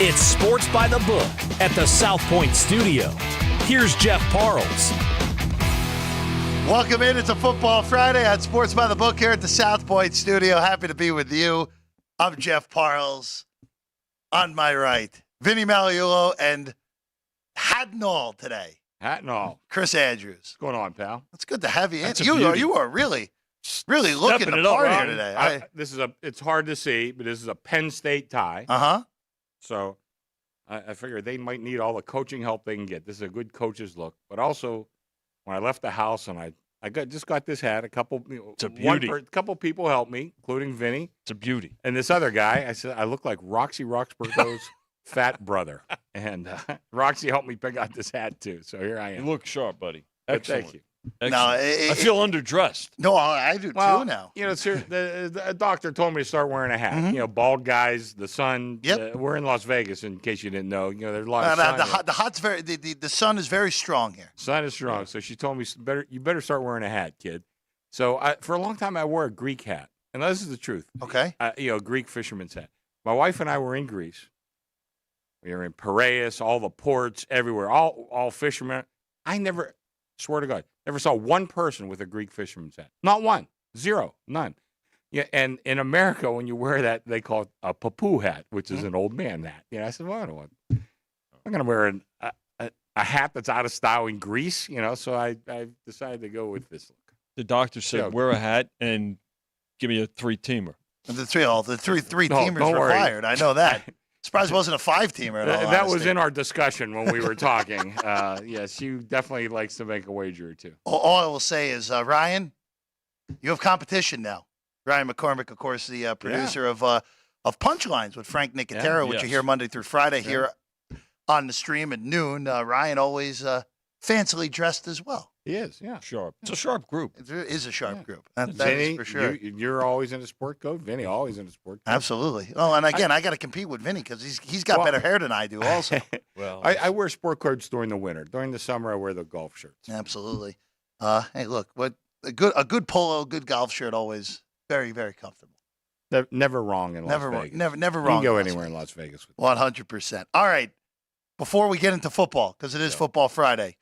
It's Sports by the Book at the South Point Studio. Here's Jeff Parles. Welcome in. It's a Football Friday on Sports by the Book here at the South Point Studio. Happy to be with you. I'm Jeff Parles. On my right, Vinny Magliulo and hat and all today. Hat and all. Chris Andrews. What's going on, pal? It's good to have you in. That's a You beauty. are really looking the part here today. It's hard to see, but this is a Penn State tie. Uh-huh. So I figure they might need all the coaching help they can get. This is a good coach's look. But also, when I left the house and I just got this hat, a couple It's a beauty. couple people helped me, including Vinny. It's a beauty. And this other guy, I said, I look like Roxy Roxburgh's fat brother. And Roxy helped me pick out this hat, too. So here I am. You look sharp, buddy. But Excellent. thank you. No, I feel underdressed. No, I do Well, too now. You know, the doctor told me to start wearing a hat. Mhm. You know, bald guys, the sun. Yep. We're in Las Vegas, in case you didn't know. You know, there's a lot of sun. The hot's very the sun is very strong here. Sun is strong. So she told me, you better start wearing a hat, kid. So for a long time, I wore a Greek hat. And this is the truth. Okay. A Greek fisherman's hat. My wife and I were in Greece. We were in Piraeus, all the ports, everywhere, all fishermen. I never, swear to God, never saw one person with a Greek fisherman's hat. Not one. Zero. None. Yeah, and in America, when you wear that, they call it a papu hat, which is an old man hat. You know, I said, well, I'm going to wear a hat that's out of style in Greece, you know, so I decided to go with this look. The doctor said, wear a hat and give me a three-teamer. The three teamers don't worry. required. I know that. Surprised it wasn't a five-teamer. That was in our discussion when we were talking. Yes, she definitely likes to make a wager or two. All I will say is, Ryan, you have competition now. Ryan McCormick, of course, the producer of Punchlines with Frank Nicotero, which you hear Monday through Friday here on the stream at noon. Ryan always fancily dressed as well. He is, yeah. Sharp. It's a sharp group. It is a sharp group. That Vinny, is for sure. You're always in a sport coat. Vinny, always in a sport coat. Absolutely. Oh, and again, I got to compete with Vinny because he's got better hair than I do also. Well, I wear sport coats during the winter. During the summer, I wear the golf shirts. Absolutely. Hey, look, a good polo, good golf shirt, always very, very comfortable. Never wrong in Las Vegas. Never You wrong. can go anywhere in Las Vegas. 100%. All right. Before we get into football, because it is Football Friday,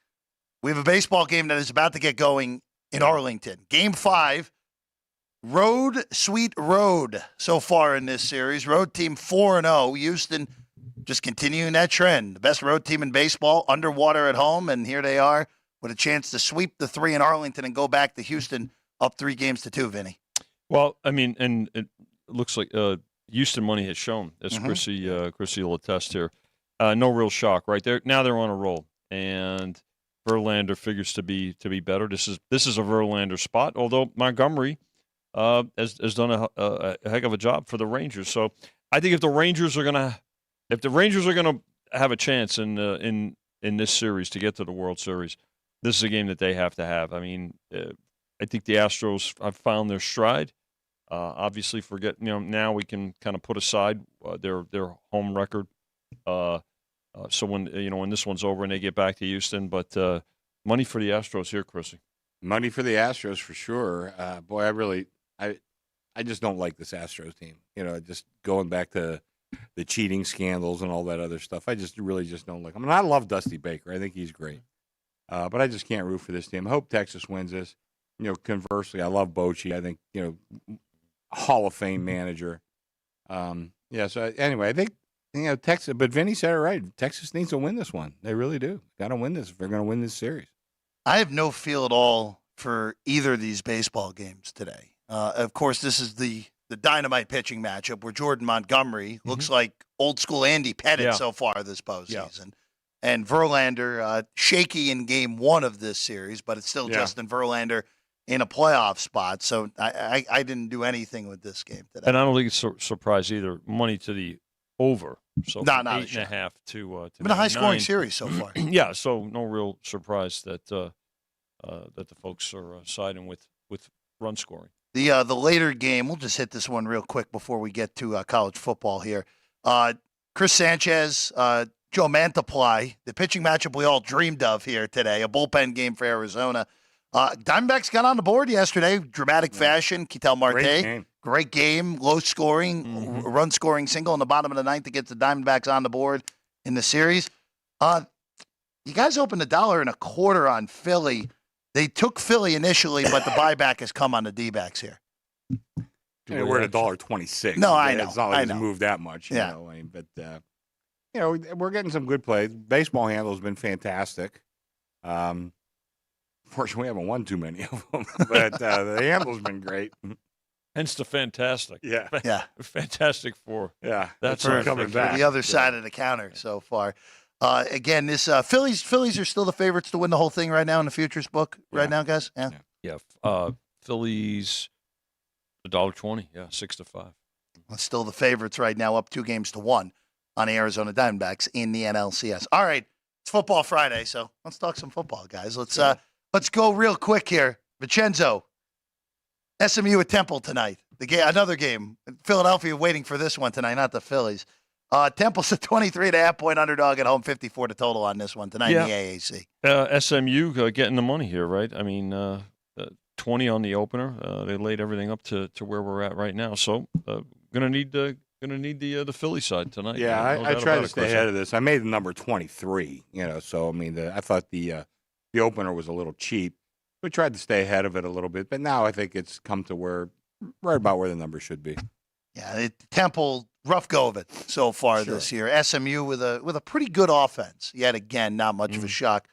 we have a baseball game that is about to get going in Arlington. Game 5, road, sweet road so far in this series. Road team 4-0. Houston just continuing that trend. The best road team in baseball, underwater at home, and here they are with a chance to sweep the 3 in Arlington and go back to Houston up 3-2, Vinny. well, I mean, and it looks like Houston money has shown, as Chrissy will attest here. No real shock, right? Now they're on a roll, and Verlander figures to be better. This is a Verlander spot, although Montgomery has done a heck of a job for the Rangers. So I think if the Rangers are gonna have a chance in this series to get to the World Series, this is a game that they have to have. I mean, I think the Astros have found their stride. Obviously, now we can kind of put aside their home record. So when this one's over and they get back to Houston, but money for the Astros here, Chrissy. Money for the Astros for sure. Boy, I just don't like this Astros team. You know, just going back to the cheating scandals and all that other stuff. I just really don't like them. I mean, I love Dusty Baker. I think he's great. But I just can't root for this team. I hope Texas wins this. You know, conversely, I love Bochy. I think, Hall of Fame manager. So anyway, I think, Texas, but Vinny said it right. Texas needs to win this one. They really do. Got to win this if they're going to win this series. I have no feel at all for either of these baseball games today. Of course, this is the dynamite pitching matchup where Jordan Montgomery looks like old school Andy Pettitte so far this postseason. And Verlander, shaky in game 1 of this series, but it's still Justin Verlander in a playoff spot. So I didn't do anything with this game today. And I don't think it's a surprise either. Money to the over. So not 8.5 to it's been a high scoring 9. series so far. Yeah, so no real surprise that the folks are siding with run scoring. The later game, we'll just hit this one real quick before we get to college football here. Chris Sanchez, Joe Mantiply, the pitching matchup we all dreamed of here today, a bullpen game for Arizona. Diamondbacks got on the board yesterday, dramatic fashion. Ketel Marte, Great game, low scoring, run scoring single in the bottom of the ninth to get the Diamondbacks on the board in the series. You guys opened $1.25 on Philly. They took Philly initially, but the buyback has come on the D-backs here. Yeah, we're at $1.26. No, I know. It's not like it's moved that much. You know, but we're getting some good plays. Baseball handle has been fantastic. Fortunately, we haven't won too many of them, but the handle's been great. Hence the fantastic. Yeah. Fantastic Four. Yeah. That's coming back. The other side of the counter so far. Again, this Phillies are still the favorites to win the whole thing right now in the futures book right now, guys. Yeah. Phillies $1.20. Yeah, 6-5. Still the favorites right now, up 2-1 on the Arizona Diamondbacks in the NLCS. All right, it's Football Friday, so let's talk some football, guys. Let's go real quick here. Vincenzo, SMU at Temple tonight. Another game. Philadelphia waiting for this one tonight, not the Phillies. Temple's a 23.5-point underdog at home, 54 to total on this one tonight in the AAC. SMU getting the money here, right? I mean, 20 on the opener. They laid everything up to where we're at right now. So, gonna need the Philly side tonight. Yeah, I tried to stay ahead of this. I made the number 23. So I mean, I thought the opener was a little cheap. We tried to stay ahead of it a little bit, but now I think it's come to right about where the number should be. Yeah, Temple, rough go of it so far this year. SMU with a pretty good offense. Yet again, not much of a shock.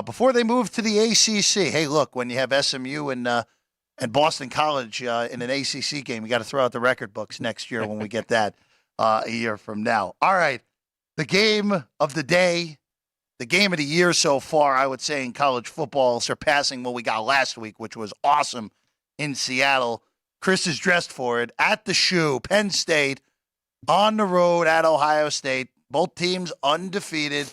Before they move to the ACC, hey, look, when you have SMU and Boston College in an ACC game, you got to throw out the record books next year when we get that a year from now. All right, the game of the day. The game of the year so far, I would say, in college football, surpassing what we got last week, which was awesome in Seattle. Chris is dressed for it. At the Shoe, Penn State, on the road at Ohio State. Both teams undefeated.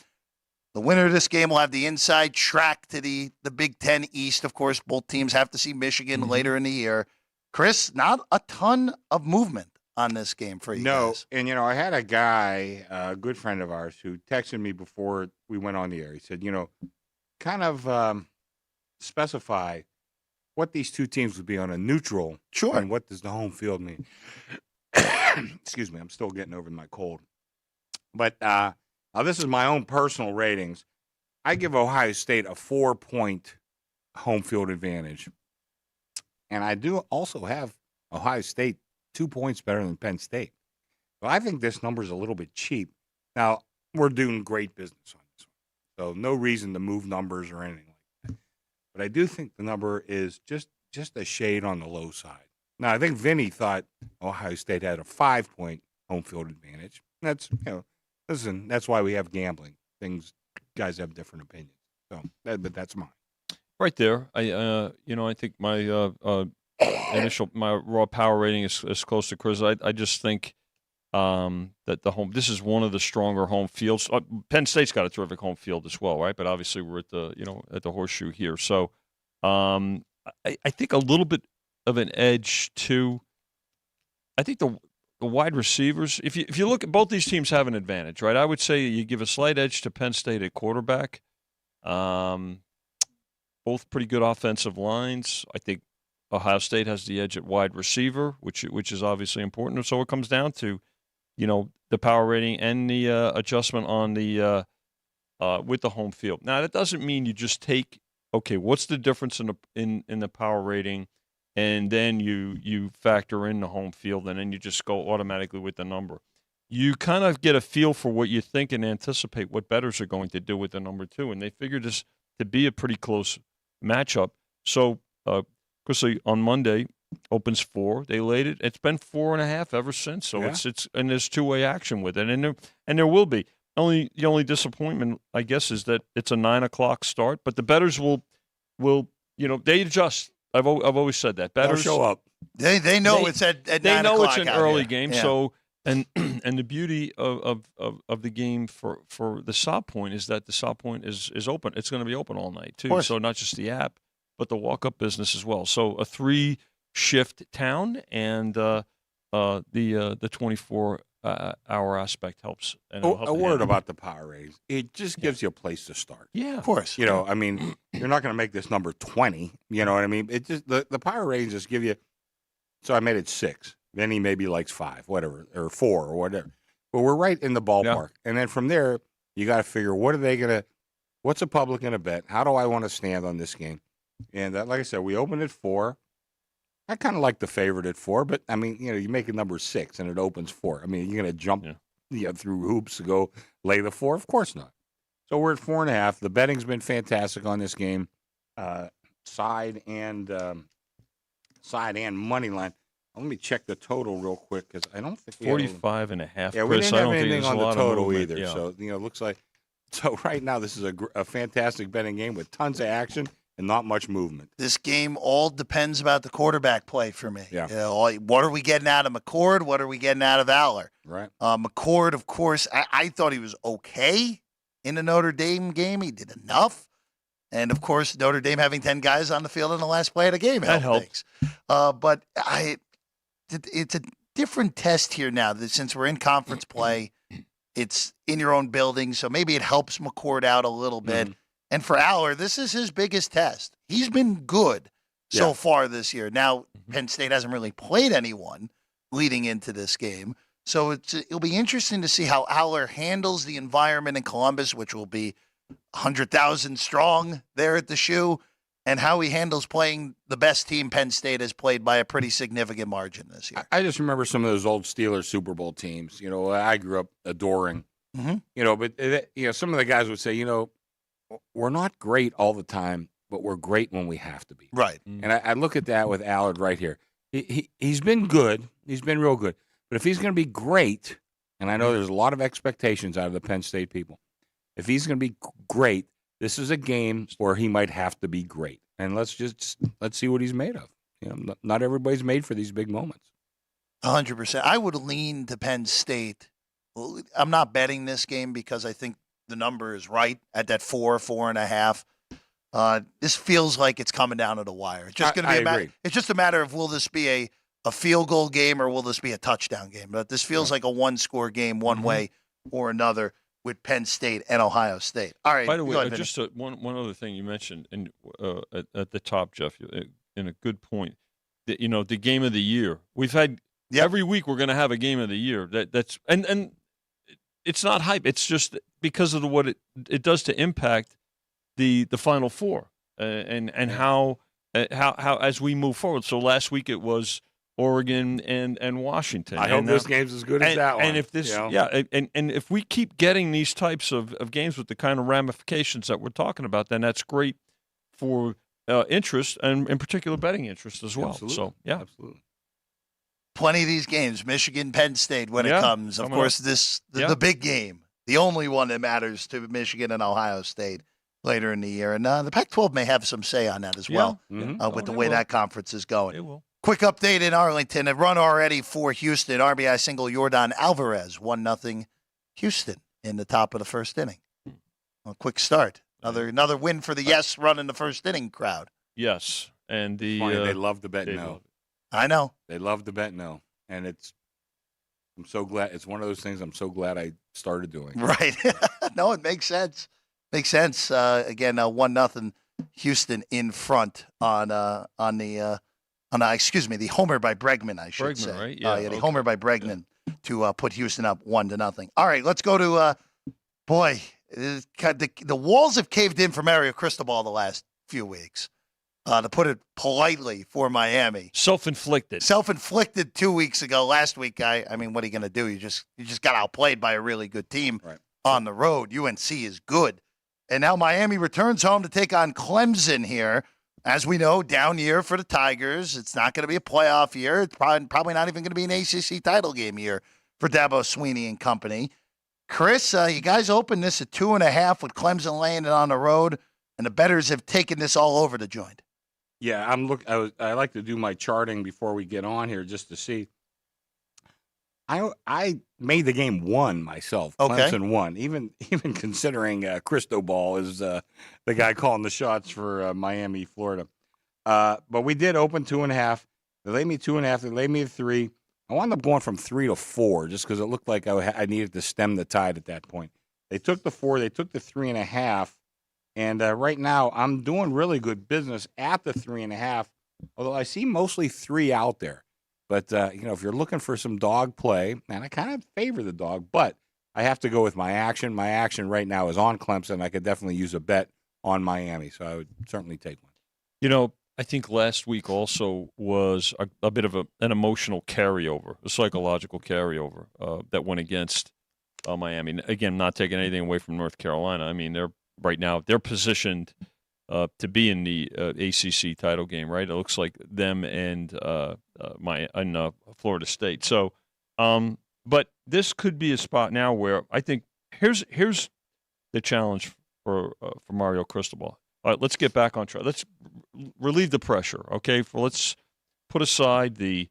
The winner of this game will have the inside track to the Big Ten East. Of course, both teams have to see Michigan later in the year. Chris, not a ton of movement on this game for you guys. And, I had a guy, a good friend of ours, who texted me before we went on the air. He said, kind of specify what these two teams would be on a neutral. Sure. And what does the home field mean? Excuse me, I'm still getting over my cold. But now this is my own personal ratings. I give Ohio State a 4-point home field advantage. And I do also have Ohio State 2 points better than Penn State. So I think this number is a little bit cheap. Now, we're doing great business on this one. So no reason to move numbers or anything like that. But I do think the number is just a shade on the low side. Now, I think Vinny thought Ohio State had a 5-point home field advantage. That's, listen, that's why we have gambling. Guys have different opinions. So, but that's mine. Right there. I think my my raw power rating is close to Chris. I just think that this is one of the stronger home fields. Penn State's got a terrific home field as well, right? But obviously we're at the Horseshoe here. So I think a little bit of an edge too. I think the wide receivers. If you look at both these teams have an advantage, right? I would say you give a slight edge to Penn State at quarterback. Both pretty good offensive lines. I think Ohio State has the edge at wide receiver, which is obviously important. So it comes down to, the power rating and the adjustment on the with the home field. Now that doesn't mean you just take what's the difference in the power rating, and then you factor in the home field, and then you just go automatically with the number. You kind of get a feel for what you think and anticipate what bettors are going to do with the number too, and they figure this to be a pretty close matchup. So. Because on Monday opens 4, they laid it. It's been 4.5 ever since. So it's and there's two-way action with it, and there will be. The only disappointment, I guess, is that it's a 9:00 start. But the bettors will they adjust. I've always said that bettors show up. They know it's at 9:00. They know it's an early game. Yeah. So and the beauty of the game for the Saw Point is that the Saw Point is open. It's going to be open all night too. So not just the app, but the walk-up business as well. So a 3-shift town, and the 24-hour aspect helps. And a word about the power ratings. It just gives you a place to start. Yeah, of course. I mean, you're not going to make this number 20. You know what I mean? It just the power ratings just give you. So I made it 6. Vinny maybe likes 5, whatever, or 4 or whatever. But we're right in the ballpark. Yeah. And then from there, you got to figure what's the public going to bet? How do I want to stand on this game? And like I said, we opened at 4. I kind of like the favorite at 4, but I mean, you make it number 6 and it opens 4. I mean, you're going to jump through hoops to go lay the 4? Of course not. So we're at 4.5. The betting's been fantastic on this game, side and money line. Let me check the total real quick because I don't think 45.5. Yeah, we didn't have anything on the total either. Yeah. So it looks like right now this is a fantastic betting game with tons of action and not much movement. This game all depends about the quarterback play for me. Yeah. What are we getting out of McCord? What are we getting out of Aller? Right. McCord, of course, I thought he was okay in the Notre Dame game. He did enough. And, of course, Notre Dame having 10 guys on the field in the last play of the game helps. But it's a different test here now. Since we're in conference play, it's in your own building, so maybe it helps McCord out a little bit. Mm-hmm. And for Aller, this is his biggest test. He's been good so far this year. Now, Penn State hasn't really played anyone leading into this game. So it'll be interesting to see how Aller handles the environment in Columbus, which will be 100,000 strong there at the Shoe, and how he handles playing the best team Penn State has played by a pretty significant margin this year. I just remember some of those old Steelers Super Bowl teams, I grew up adoring, but some of the guys would say, we're not great all the time, but we're great when we have to be. Right. Mm-hmm. And I look at that with Allard right here. He's been good. He's been real good. But if he's going to be great, and I know there's a lot of expectations out of the Penn State people, if he's going to be great, this is a game where he might have to be great. And let's see what he's made of. Not everybody's made for these big moments. 100%. I would lean to Penn State. I'm not betting this game because I think the number is right at that 4.5. This feels like it's coming down to the wire. It's just going to be it's just a matter of will this be a field goal game or will this be a touchdown game? But this feels like a one-score game one way or another with Penn State and Ohio State. All right. By the way, just one other thing you mentioned at the top, Jeff, in a good point. The game of the year. We've had every week we're going to have a game of the year. That's and it's not hype. It's just because of what it does to impact the Final Four and how as we move forward. So last week it was Oregon and Washington. I hope this game's as good as that one. And if this, and if we keep getting these types of games with the kind of ramifications that we're talking about, then that's great for interest and in particular betting interest as well. Absolutely. So absolutely. Plenty of these games, Michigan, Penn State, when it comes. Of course, the big game, the only one that matters to Michigan and Ohio State later in the year. And the Pac-12 may have some say on that as well with the way that conference is going. It will. Quick update in Arlington. A run already for Houston. RBI single Yordan Alvarez, 1-0 Houston in the top of the first inning. A quick start. Another win for the yes run in the first inning crowd. Yes. And they love the bet no. I know. They love the bet no. And I'm so glad. It's one of those things I'm so glad I started doing. Right. No, it makes sense. Makes sense. Again, 1-0 Houston in front on the homer by Bregman, I should say. Right? Yeah, the homer by Bregman to put Houston up 1-0. All right, let's go to the walls have caved in for Mario Cristobal the last few weeks. To put it politely, for Miami. Self-inflicted 2 weeks ago. Last week, I mean, what are you going to do? You just got outplayed by a really good team on the road. UNC is good. And now Miami returns home to take on Clemson here. As we know, down year for the Tigers. It's not going to be a playoff year. It's probably not even going to be an ACC title game year for Dabo Swinney and company. Chris, you guys opened this at 2.5 with Clemson laying it on the road, and the bettors have taken this all over the joint. Yeah, I like to do my charting before we get on here just to see. I made the game 1 myself. Clemson won, even considering Cristobal is the guy calling the shots for Miami, Florida. But we did open 2.5. They laid me 2.5. They laid me 3. I wound up going from 3 to 4 just because it looked like I needed to stem the tide at that point. They took the 4. They took the 3.5. And right now I'm doing really good business at the 3.5, although I see mostly 3 out there. But, if you're looking for some dog play, and I kind of favor the dog, but I have to go with my action. My action right now is on Clemson. I could definitely use a bet on Miami, so I would certainly take one. I think last week also was a bit of an emotional carryover, a psychological carryover that went against Miami. Again, not taking anything away from North Carolina. I mean, they're positioned to be in the ACC title game, right? It looks like them and Florida State. So, but this could be a spot now where I think here's the challenge for Mario Cristobal. All right, let's get back on track. Let's relieve the pressure, okay? Let's put aside the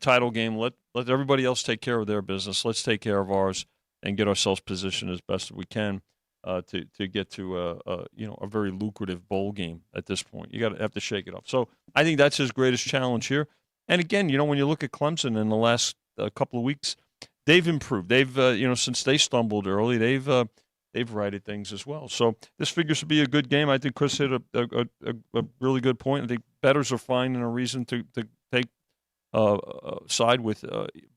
title game. Let everybody else take care of their business. Let's take care of ours and get ourselves positioned as best as we can to get to a very lucrative bowl game at this point. You have to shake it up. So I think that's his greatest challenge here. And again, when you look at Clemson in the last couple of weeks, they've improved. They've since they stumbled early, they've righted things as well. So this figures to be a good game. I think Chris hit a really good point. I think bettors are finding a reason to take side with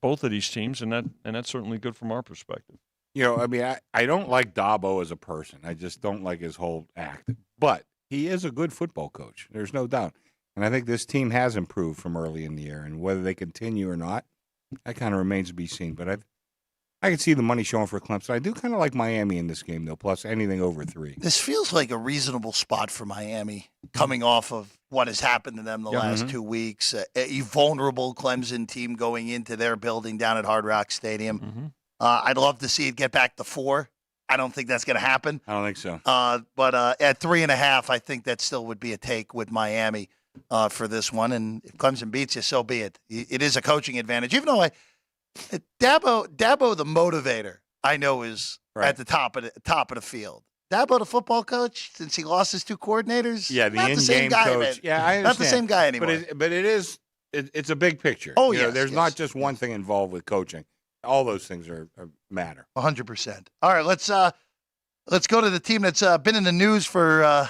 both of these teams, and that's certainly good from our perspective. I don't like Dabo as a person. I just don't like his whole act. But he is a good football coach. There's no doubt. And I think this team has improved from early in the year. And whether they continue or not, that kind of remains to be seen. But I can see the money showing for Clemson. I do kind of like Miami in this game, though, plus anything over 3. This feels like a reasonable spot for Miami coming off of what has happened to them the last 2 weeks. A vulnerable Clemson team going into their building down at Hard Rock Stadium. Mm-hmm. I'd love to see it get back to 4. I don't think that's going to happen. I don't think so. But at 3.5, I think that still would be a take with Miami for this one. And if Clemson beats you, so be it. It is a coaching advantage. Even though Dabo the motivator, I know is at the top of the field. Dabo the football coach, since he lost his 2 coordinators. Yeah, the not the same in-game guy, coach. man. Yeah, I understand. Not the same guy anymore. But it's a big picture. Oh, yeah. There's not just one thing involved with coaching. All those things matter. 100%. All right, let's go to the team that's been in the news for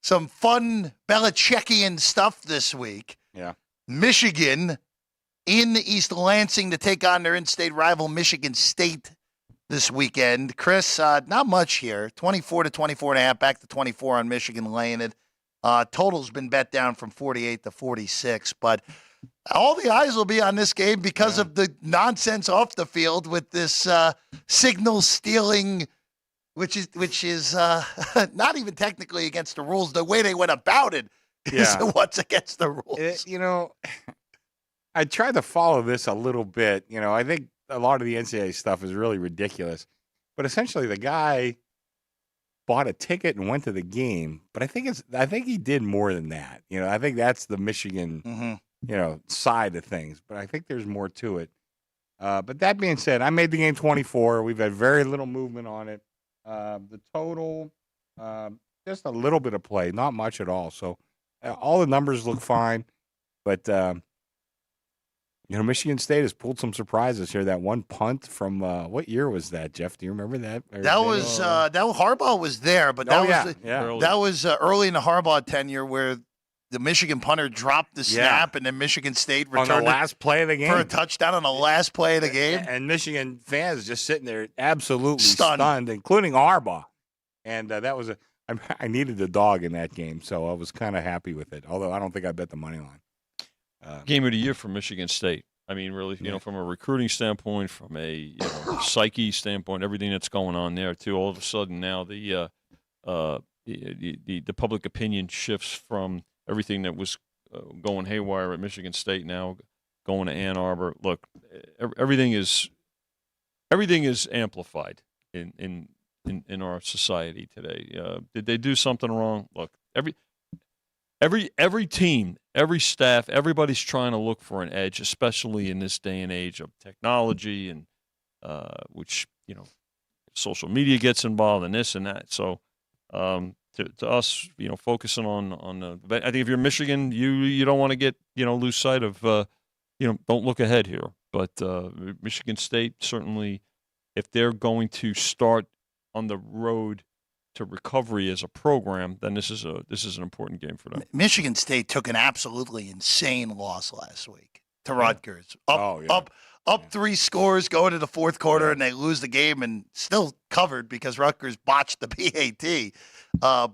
some fun Belichickian stuff this week. Yeah. Michigan in East Lansing to take on their in-state rival Michigan State this weekend. Chris, not much here. 24 to 24.5, back to 24 on Michigan laying it. Total's been bet down from 48 to 46, but all the eyes will be on this game because of the nonsense off the field with this signal stealing, which is not even technically against the rules. The way they went about it is what's against the rules. I tried to follow this a little bit. I think a lot of the NCAA stuff is really ridiculous. But essentially, the guy bought a ticket and went to the game. But I think he did more than that. I think that's the Michigan side of things. But I think there's more to it. But that being said, I made the game 24. We've had very little movement on it. The total, just a little bit of play, not much at all. So all the numbers look fine. But Michigan State has pulled some surprises here. That one punt from what year was that, Jeff? Do you remember that? That was Harbaugh was there, but that was early in the Harbaugh tenure where the Michigan punter dropped the snap, and then Michigan State returned on the last play of the game for a touchdown on the last play of the game. And Michigan fans just sitting there absolutely stunned, including Harbaugh. And that was I needed the dog in that game, so I was kind of happy with it. Although I don't think I bet the money line. Game of the year for Michigan State. I mean, really, from a recruiting standpoint, from a psyche standpoint, everything that's going on there too. All of a sudden now the public opinion shifts from everything that was going haywire at Michigan State now going to Ann Arbor. Look, everything is amplified in our society today. Did they do something wrong? Look, Every team, every staff, everybody's trying to look for an edge, especially in this day and age of technology and which social media gets involved in this and that. So to us, focusing on I think if you're Michigan, you don't want to get lose sight of don't look ahead here. But Michigan State certainly, if they're going to start on the road to recovery as a program, then this is an important game for them. Michigan State took an absolutely insane loss last week to Rutgers. Up 3 scores going to the fourth quarter, and they lose the game and still covered because Rutgers botched the PAT.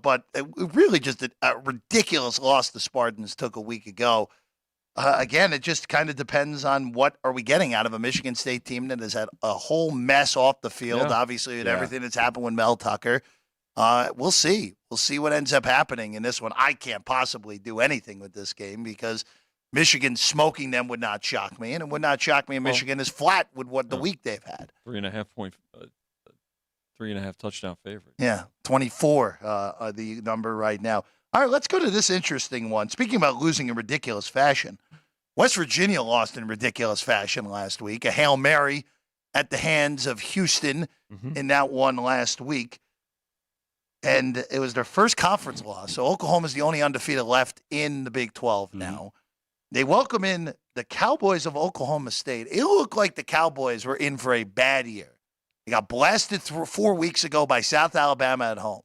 But it really just a ridiculous loss the Spartans took a week ago. Again, it just kind of depends on what are we getting out of a Michigan State team that has had a whole mess off the field, obviously, with everything that's happened with Mel Tucker. We'll see. We'll see what ends up happening in this one. I can't possibly do anything with this game because Michigan smoking them would not shock me, and it would not shock me if Michigan is flat with what the week they've had. 3.5 touchdown favorite. Yeah, 24 the number right now. All right, let's go to this interesting one. Speaking about losing in ridiculous fashion, West Virginia lost in ridiculous fashion last week. A Hail Mary at the hands of Houston in that one last week. And it was their first conference loss. So Oklahoma's the only undefeated left in the Big 12 now. They welcome in the Cowboys of Oklahoma State. It looked like the Cowboys were in for a bad year. They got blasted 4 weeks ago by South Alabama at home.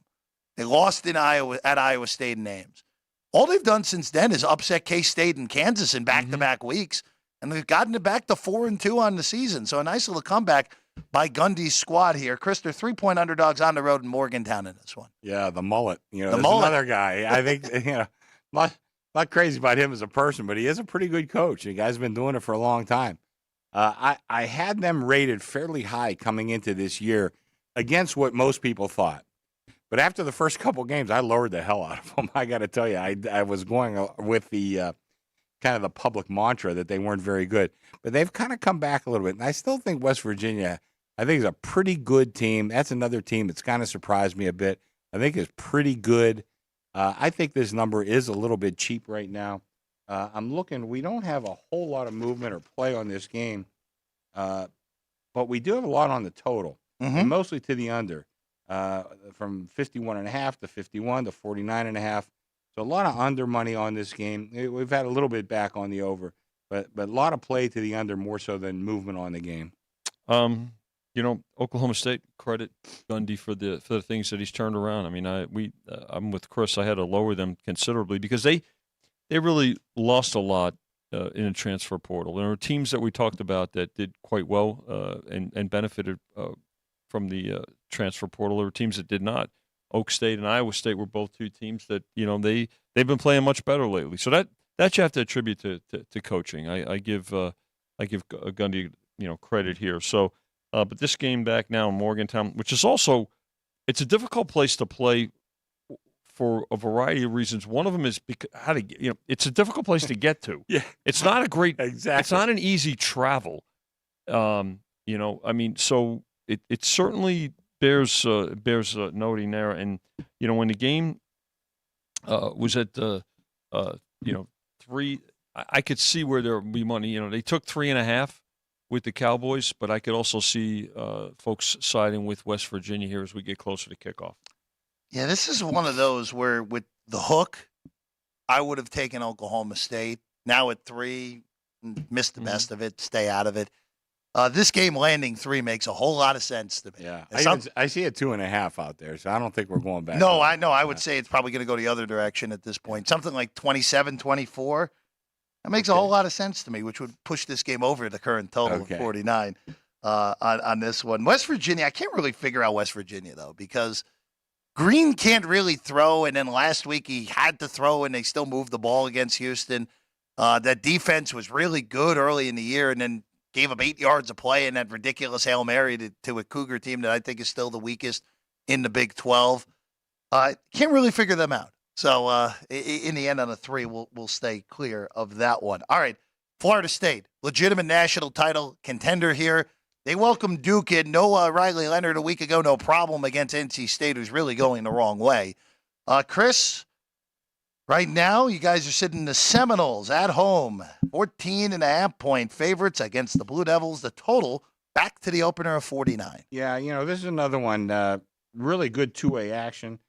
They lost at Iowa State in Ames. All they've done since then is upset K-State and Kansas in back-to-back weeks, and they've gotten it back to 4-2 on the season. So a nice little comeback by Gundy's squad here. Chris, they're 3-point underdogs on the road in Morgantown in this one. Yeah, the mullet. Another guy. I think not crazy about him as a person, but he is a pretty good coach. The guy's been doing it for a long time. I had them rated fairly high coming into this year against what most people thought. But after the first couple games, I lowered the hell out of them. I got to tell you, I was going with the kind of the public mantra that they weren't very good. But they've kind of come back a little bit. And I still think West Virginia, I think, is a pretty good team. That's another team that's kind of surprised me a bit. I think is pretty good. I think this number is a little bit cheap right now. I'm looking. We don't have a whole lot of movement or play on this game. But we do have a lot on the total, and mostly to the under. From 51.5 to 51 to 49.5. So a lot of under money on this game. We've had a little bit back on the over, but a lot of play to the under more so than movement on the game. Oklahoma State, credit Gundy for the things that he's turned around. I mean, I'm with Chris. I had to lower them considerably because they really lost a lot in a transfer portal. There were teams that we talked about that did quite well and benefited from the transfer portal. There were teams that did not. Oak State and Iowa State were both two teams that they've been playing much better lately. So that you have to attribute to coaching. I give Gundy credit here. So, but this game back now in Morgantown, which is also it's a difficult place to play for a variety of reasons. One of them is because it's a difficult place to get to. Yeah, it's not a great. Exactly. It's not an easy travel. So. It certainly bears noting there, and when the game was at 3, I could see where there would be money. They took 3.5 with the Cowboys, but I could also see folks siding with West Virginia here as we get closer to kickoff. Yeah, this is one of those where with the hook, I would have taken Oklahoma State. Now at 3, missed the best of it, stay out of it. This game landing 3 makes a whole lot of sense to me. Yeah, I see a 2.5 out there, so I don't think we're going back. No, I know. I would say it's probably going to go the other direction at this point. Something like 27-24. That makes a whole lot of sense to me, which would push this game over the current total of 49 on this one. West Virginia, I can't really figure out West Virginia, though, because Green can't really throw, and then last week he had to throw, and they still moved the ball against Houston. That defense was really good early in the year, and then gave up 8 yards of play in that ridiculous Hail Mary to a Cougar team that I think is still the weakest in the Big 12. Can't really figure them out. So in the end on a 3, we'll stay clear of that one. All right, Florida State, legitimate national title contender here. They welcomed Duke in. No Riley Leonard a week ago, no problem against NC State, who's really going the wrong way. Chris, right now, you guys are sitting the Seminoles at home, 14.5-point favorites against the Blue Devils. The total back to the opener of 49. Yeah, this is another one. Really good two-way action.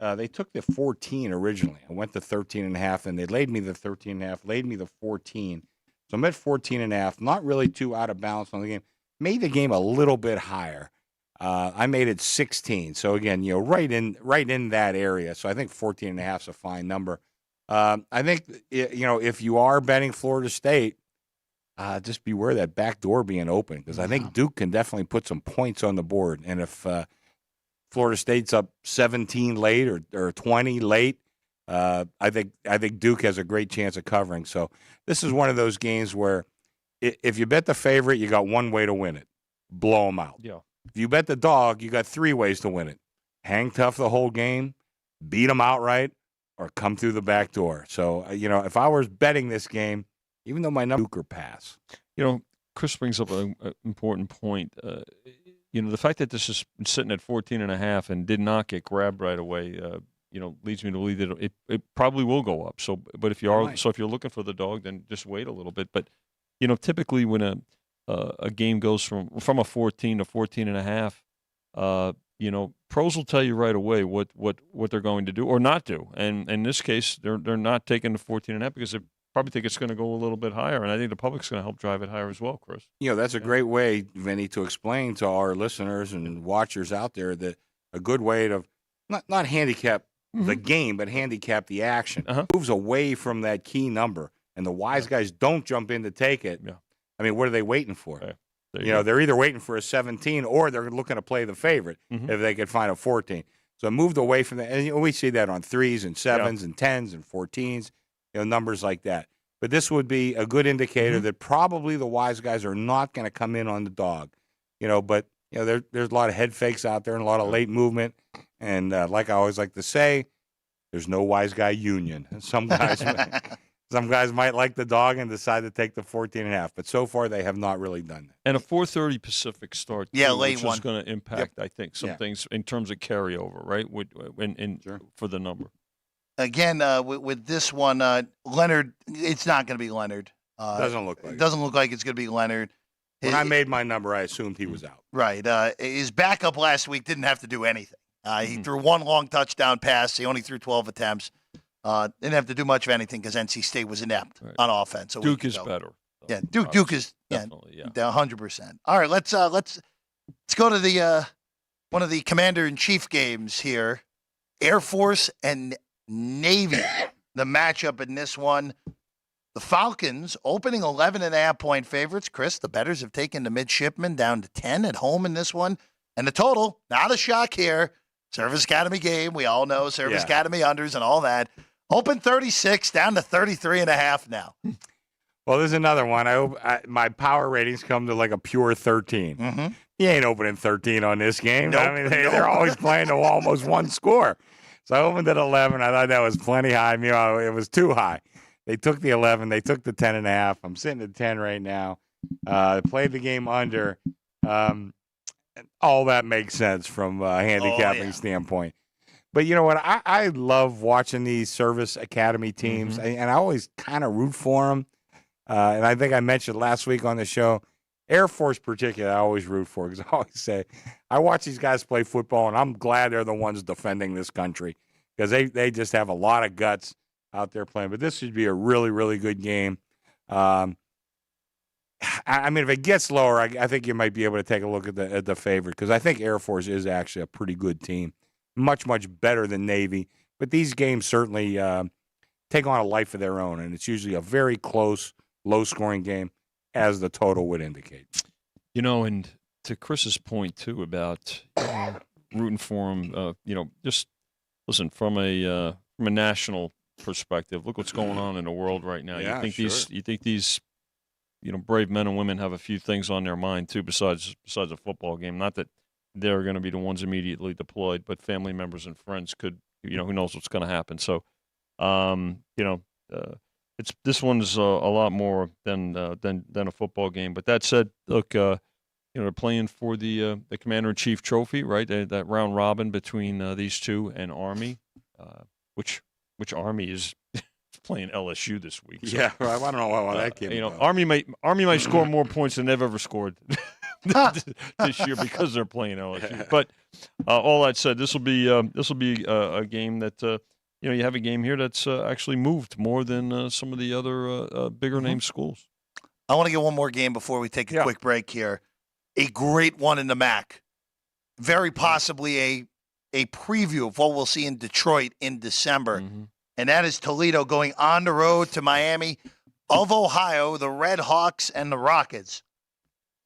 They took the 14 originally. I went to 13.5, and they laid me the 13.5, laid me the 14. So I'm at 14.5. Not really too out of balance on the game. Made the game a little bit higher. I made it 16. So again, right in that area. So I think 14.5 is a fine number. I think if you are betting Florida State, just beware that back door being open, because I think Duke can definitely put some points on the board. And if Florida State's up 17 late or 20 late, I think Duke has a great chance of covering. So this is one of those games where if you bet the favorite, you got one way to win it: blow them out. Yeah. If you bet the dog, you got three ways to win it: hang tough the whole game, beat them outright, or come through the back door. So if I was betting this game, even though my number Duke or pass. Chris brings up an important point. The fact that this is sitting at 14.5 and did not get grabbed right away, leads me to believe that it probably will go up. So, but if you're looking for the dog, then just wait a little bit. But, typically when a game goes from a 14 to 14.5, pros will tell you right away what they're going to do or not do. And in this case, they're not taking the 14.5 because they probably think it's going to go a little bit higher. And I think the public's going to help drive it higher as well, Chris. That's a great way, Vinny, to explain to our listeners and watchers out there that a good way to not handicap the game, but handicap the action. Moves away from that key number, and the wise guys don't jump in to take it. Yeah. I mean, what are they waiting for? Yeah. They're either waiting for a 17 or they're looking to play the favorite if they could find a 14. So moved away from that. And we see that on 3s and 7s and 10s and 14s, numbers like that. But this would be a good indicator that probably the wise guys are not going to come in on the dog. But there's a lot of head fakes out there and a lot of late movement. And like I always like to say, there's no wise guy union. Some guys might like the dog and decide to take the 14.5, but so far they have not really done that. And a 4:30 Pacific start, late which one is going to impact, I think, some things in terms of carryover, right? For the number. Again, with this one, Leonard, it's not going to be Leonard. Doesn't look like it. Doesn't look like it's going to be Leonard. When I made my number, I assumed he was out. Right. His backup last week didn't have to do anything. He threw one long touchdown pass. He only threw 12 attempts. Didn't have to do much of anything because NC State was inept on offense. Duke is better. Yeah, Duke is definitely 100%. All right, let's go to the one of the Commander-in-Chief games here. Air Force and Navy, the matchup in this one. The Falcons opening 11.5-point favorites. Chris, the bettors have taken the midshipmen down to 10 at home in this one. And the total, not a shock here. Service Academy game. We all know Service Academy unders and all that. Open 36, down to 33.5 now. Well, there's another one. My power ratings come to like a pure 13. You ain't opening 13 on this game. Nope. I mean, they're always playing to almost one score. So I opened at 11. I thought that was plenty high. It was too high. They took the 11. They took the 10.5. I'm sitting at 10 right now. Played the game under. All that makes sense from a handicapping standpoint. But you know what? I love watching these Service Academy teams, and I always kind of root for them. And I think I mentioned last week on the show, Air Force particularly, I always root for, because I always say, I watch these guys play football, and I'm glad they're the ones defending this country, because they just have a lot of guts out there playing. But this should be a really, really good game. I mean, if it gets lower, I think you might be able to take a look at the favorite, because I think Air Force is actually a pretty good team, much, much better than Navy. But these games certainly take on a life of their own, and it's usually a very close, low-scoring game, as the total would indicate. And to Chris's point, too, about rooting for him, just listen, from a national perspective, look what's going on in the world right now. Yeah, you think these brave men and women have a few things on their mind too, besides a football game. Not that they're going to be the ones immediately deployed, but family members and friends could, who knows what's going to happen. So, this one's a lot more than a football game. But that said, look, they're playing for the Commander-in-Chief trophy, right? That round robin between these two and Army, which Army is playing LSU this week. So, yeah, I don't know how that came about. Army might score more points than they've ever scored this year because they're playing LSU. But all that said, this will be a game that you have a game here that's actually moved more than some of the other bigger name schools. I want to get one more game before we take a quick break here. A great one in the MAC. very possibly a preview of what we'll see in Detroit in December. Mm-hmm. And that is Toledo going on the road to Miami of Ohio, the Red Hawks and the Rockets.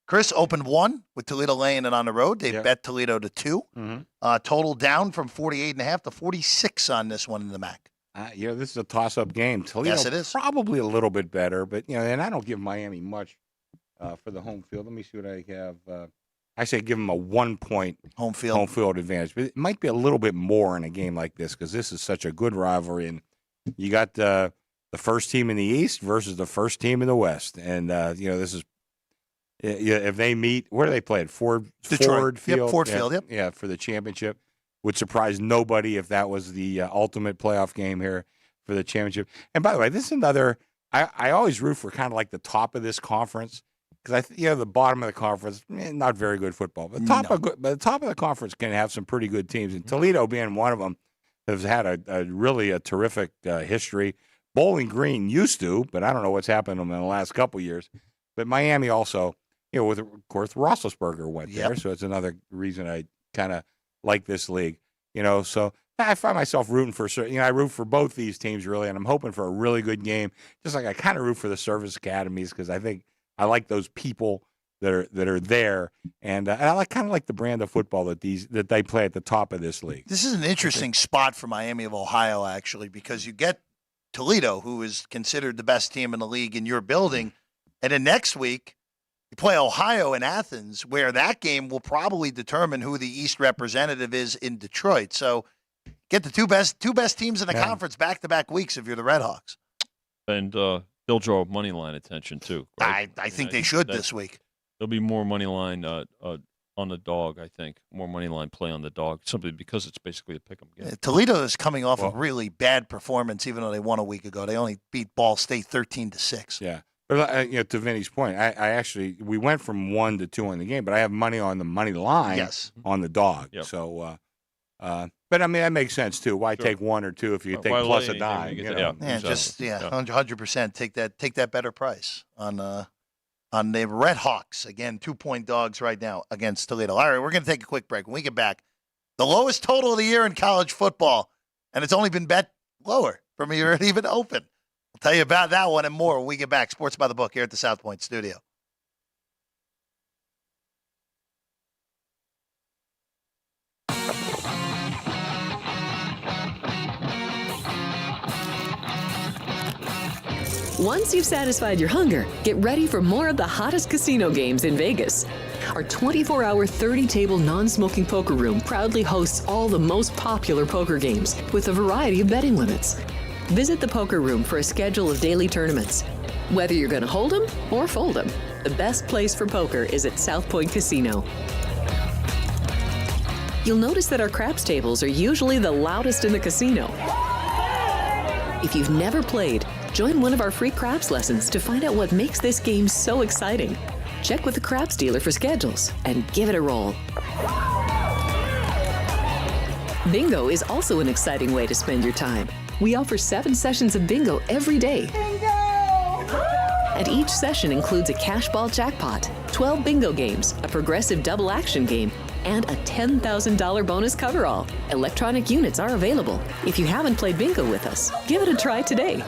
Chris opened 1 with Toledo laying it on the road. They bet Toledo to 2. Mm-hmm. Total down from 48.5 to 46 on this one in the MAC. This is a toss-up game. Toledo Yes, it is. Probably a little bit better, but and I don't give Miami much for the home field. Let me see what I have. I say give them a 1-point home field advantage, but it might be a little bit more in a game like this because this is such a good rivalry, and you got the first team in the East versus the first team in the West, and this is if they meet, where do they play? At Ford Field. Yep, Ford Field. Yep. Yeah, for the championship. Would surprise nobody if that was the ultimate playoff game here for the championship. And by the way, this is another. I always root for kind of like the top of this conference. Because the bottom of the conference, not very good football. But the top of the conference can have some pretty good teams. And Toledo, being one of them, has had a really terrific history. Bowling Green used to, but I don't know what's happened to them in the last couple of years. But Miami also, with of course Roethlisberger went there, so it's another reason I kind of like this league. So I find myself rooting for I root for both these teams really, and I'm hoping for a really good game. Just like I kind of root for the service academies because I like those people that are there, and I kind of like the brand of football that they play at the top of this league. This is an interesting spot for Miami of Ohio, actually, because you get Toledo, who is considered the best team in the league in your building, and then next week you play Ohio in Athens, where that game will probably determine who the East representative is in Detroit. So get the two best teams in the conference back-to-back weeks if you're the Red Hawks. And they'll draw money line attention too. Right? I think they should this week. There'll be more money line on the dog. I think more money line play on the dog simply because it's basically a pick'em game. Toledo is coming off a really bad performance, even though they won a week ago. They only beat Ball State 13-6. Yeah, but to Vinny's point, we went from 1 to 2 in the game, but I have money on the money line on the dog. Yep. So. But I mean that makes sense too. Why take 1 or 2 if you take plus a dime? Exactly. 100%. Take that better price on the Red Hawks. Again, 2-point dogs right now against Toledo. All right, we're going to take a quick break. When we get back, the lowest total of the year in college football, and it's only been bet lower from year it even open. I'll tell you about that one and more when we get back. Sports by the Book here at the South Point Studio. Once you've satisfied your hunger, get ready for more of the hottest casino games in Vegas. Our 24-hour, 30-table non-smoking poker room proudly hosts all the most popular poker games with a variety of betting limits. Visit the poker room for a schedule of daily tournaments. Whether you're going to hold 'em or fold 'em, the best place for poker is at South Point Casino. You'll notice that our craps tables are usually the loudest in the casino. If you've never played, join one of our free craps lessons to find out what makes this game so exciting. Check with the craps dealer for schedules and give it a roll. Bingo is also an exciting way to spend your time. We offer 7 sessions of bingo every day. Bingo! And each session includes a cash ball jackpot, 12 bingo games, a progressive double action game, and a $10,000 bonus coverall. Electronic units are available. If you haven't played bingo with us, give it a try today.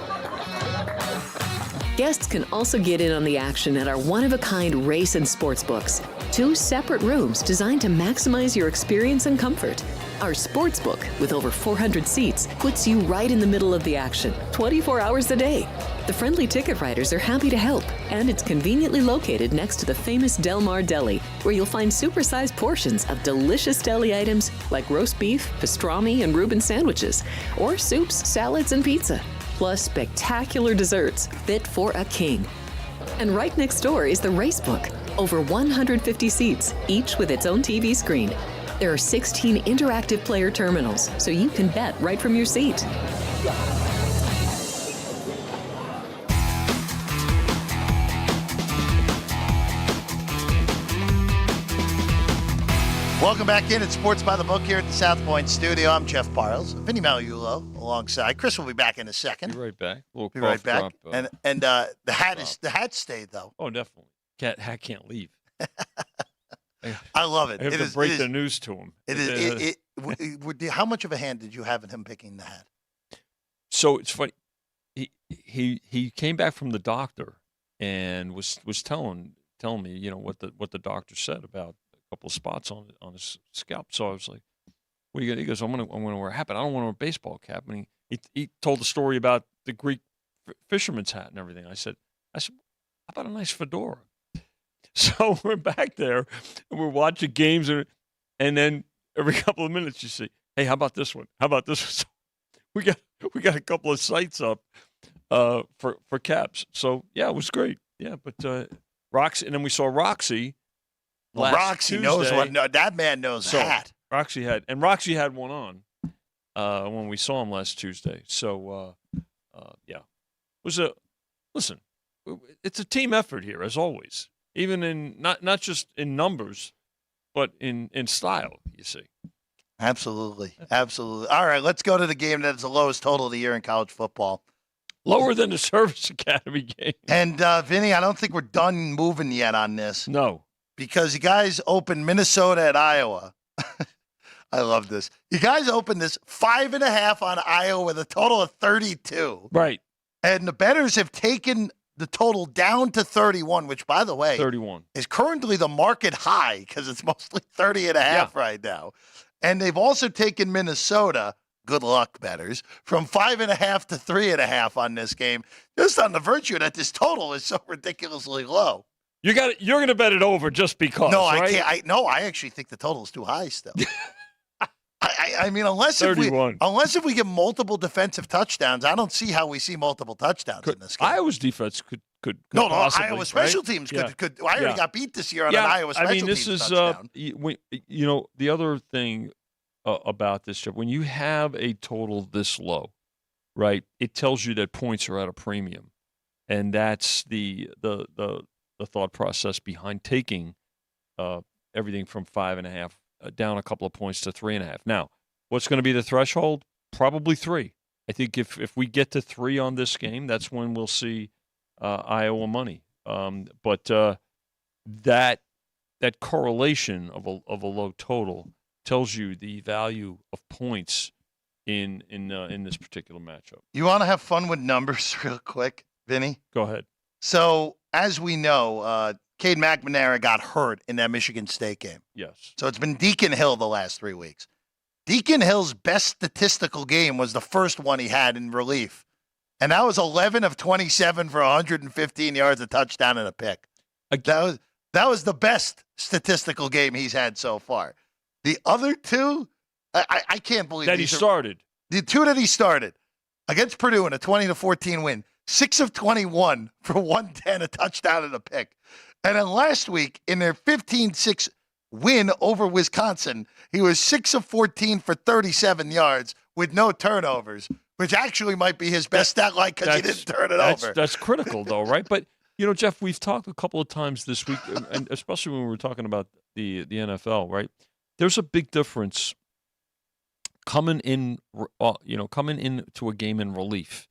Guests can also get in on the action at our one-of-a-kind race and sports books. 2 separate rooms designed to maximize your experience and comfort. Our sports book, with over 400 seats, puts you right in the middle of the action, 24 hours a day. The friendly ticket writers are happy to help, and it's conveniently located next to the famous Del Mar Deli, where you'll find supersized portions of delicious deli items like roast beef, pastrami, and Reuben sandwiches, or soups, salads, and pizza. Plus spectacular desserts fit for a king. And right next door is the race book. Over 150 seats, each with its own TV screen. There are 16 interactive player terminals, so you can bet right from your seat. Welcome back in at Sports by the Book here at the South Point Studio. I'm Jeff Parles, Vinny Magliulo alongside. Chris will be back in a second. Be right back. Be right back. And the hat stayed though. Oh, definitely. Hat can't leave. I love it. I have to break the news to him. How much of a hand did you have in him picking the hat? So it's funny. He came back from the doctor and was telling me, what the doctor said about a couple of spots on his scalp. So I was like, "What are you gonna?" He goes, "I'm gonna wear a hat, but I don't want to wear a baseball cap." And he told the story about the Greek fisherman's hat and everything. I said, "How about a nice fedora?" So we're back there and we're watching games, and then every couple of minutes you see, "Hey, how about this one? How about this one?" So we got a couple of sites up for caps. So yeah, it was great. Yeah, but Roxy, and then we saw Roxy. Roxy knows what. No, that man knows hat. Roxy had one on when we saw him last Tuesday. So yeah, listen. It's a team effort here, as always. Even in not just in numbers, but in style. You see. Absolutely. All right, let's go to the game that's the lowest total of the year in college football. Lower than the Service Academy game. And, Vinny, I don't think we're done moving yet on this. No. Because you guys opened Minnesota at Iowa. I love this. You guys opened this 5.5 on Iowa with a total of 32. Right. And the bettors have taken the total down to 31, which, by the way, 31 is currently the market high because it's mostly 30.5 right now. And they've also taken Minnesota, good luck, bettors, from 5.5 to 3.5 on this game, just on the virtue that this total is so ridiculously low. You're going to bet it over just because. No, right? I can't. I actually think the total is too high still. I mean, unless if we get multiple defensive touchdowns, I don't see how we see multiple touchdowns in this game. Iowa's defense could no, possibly, Iowa special teams could. I already got beat this year on an Iowa special teams touchdown. The other thing about this, Jeff, when you have a total this low, right, it tells you that points are at a premium, and that's the thought process behind taking everything from 5.5 down a couple of points to 3.5. Now, what's going to be the threshold? Probably 3. I think if we get to 3 on this game, that's when we'll see Iowa money. But that correlation of a low total tells you the value of points in this particular matchup. You want to have fun with numbers real quick, Vinny? Go ahead. So, as we know, Cade McNamara got hurt in that Michigan State game. Yes. So it's been Deacon Hill the last 3 weeks. Deacon Hill's best statistical game was the first one he had in relief. And that was 11 of 27 for 115 yards, a touchdown, and a pick. That was the best statistical game he's had so far. The other two, I can't believe that he started. The two that he started against Purdue in a 20-14 win, 6 of 21 for 110, a touchdown, and a pick. And then last week, in their 15-6 win over Wisconsin, he was 6 of 14 for 37 yards with no turnovers, which actually might be his best stat line because he didn't turn it over. That's critical, though, right? But, Jeff, we've talked a couple of times this week, and especially when we were talking about the NFL, right? There's a big difference coming into a game in relief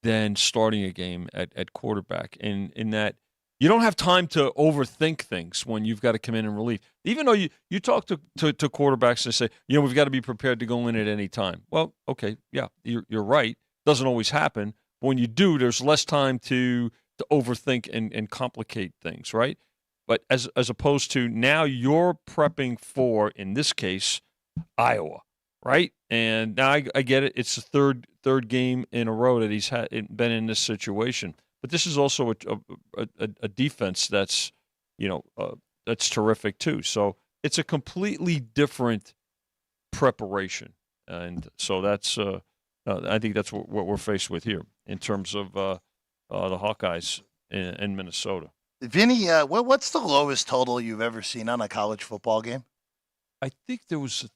than starting a game at quarterback, in that you don't have time to overthink things when you've got to come in relief. Even though you talk to quarterbacks and say, we've got to be prepared to go in at any time. Well, okay, yeah, you're right. Doesn't always happen. But when you do, there's less time to overthink and complicate things, right? But as opposed to now you're prepping for, in this case, Iowa, right? And now I get it. It's the third game in a row that he's been in this situation. But this is also a defense that's, that's terrific too. So it's a completely different preparation, and so that's I think that's what we're faced with here in terms of the Hawkeyes in Minnesota. Vinny, what's the lowest total you've ever seen on a college football game? I think there was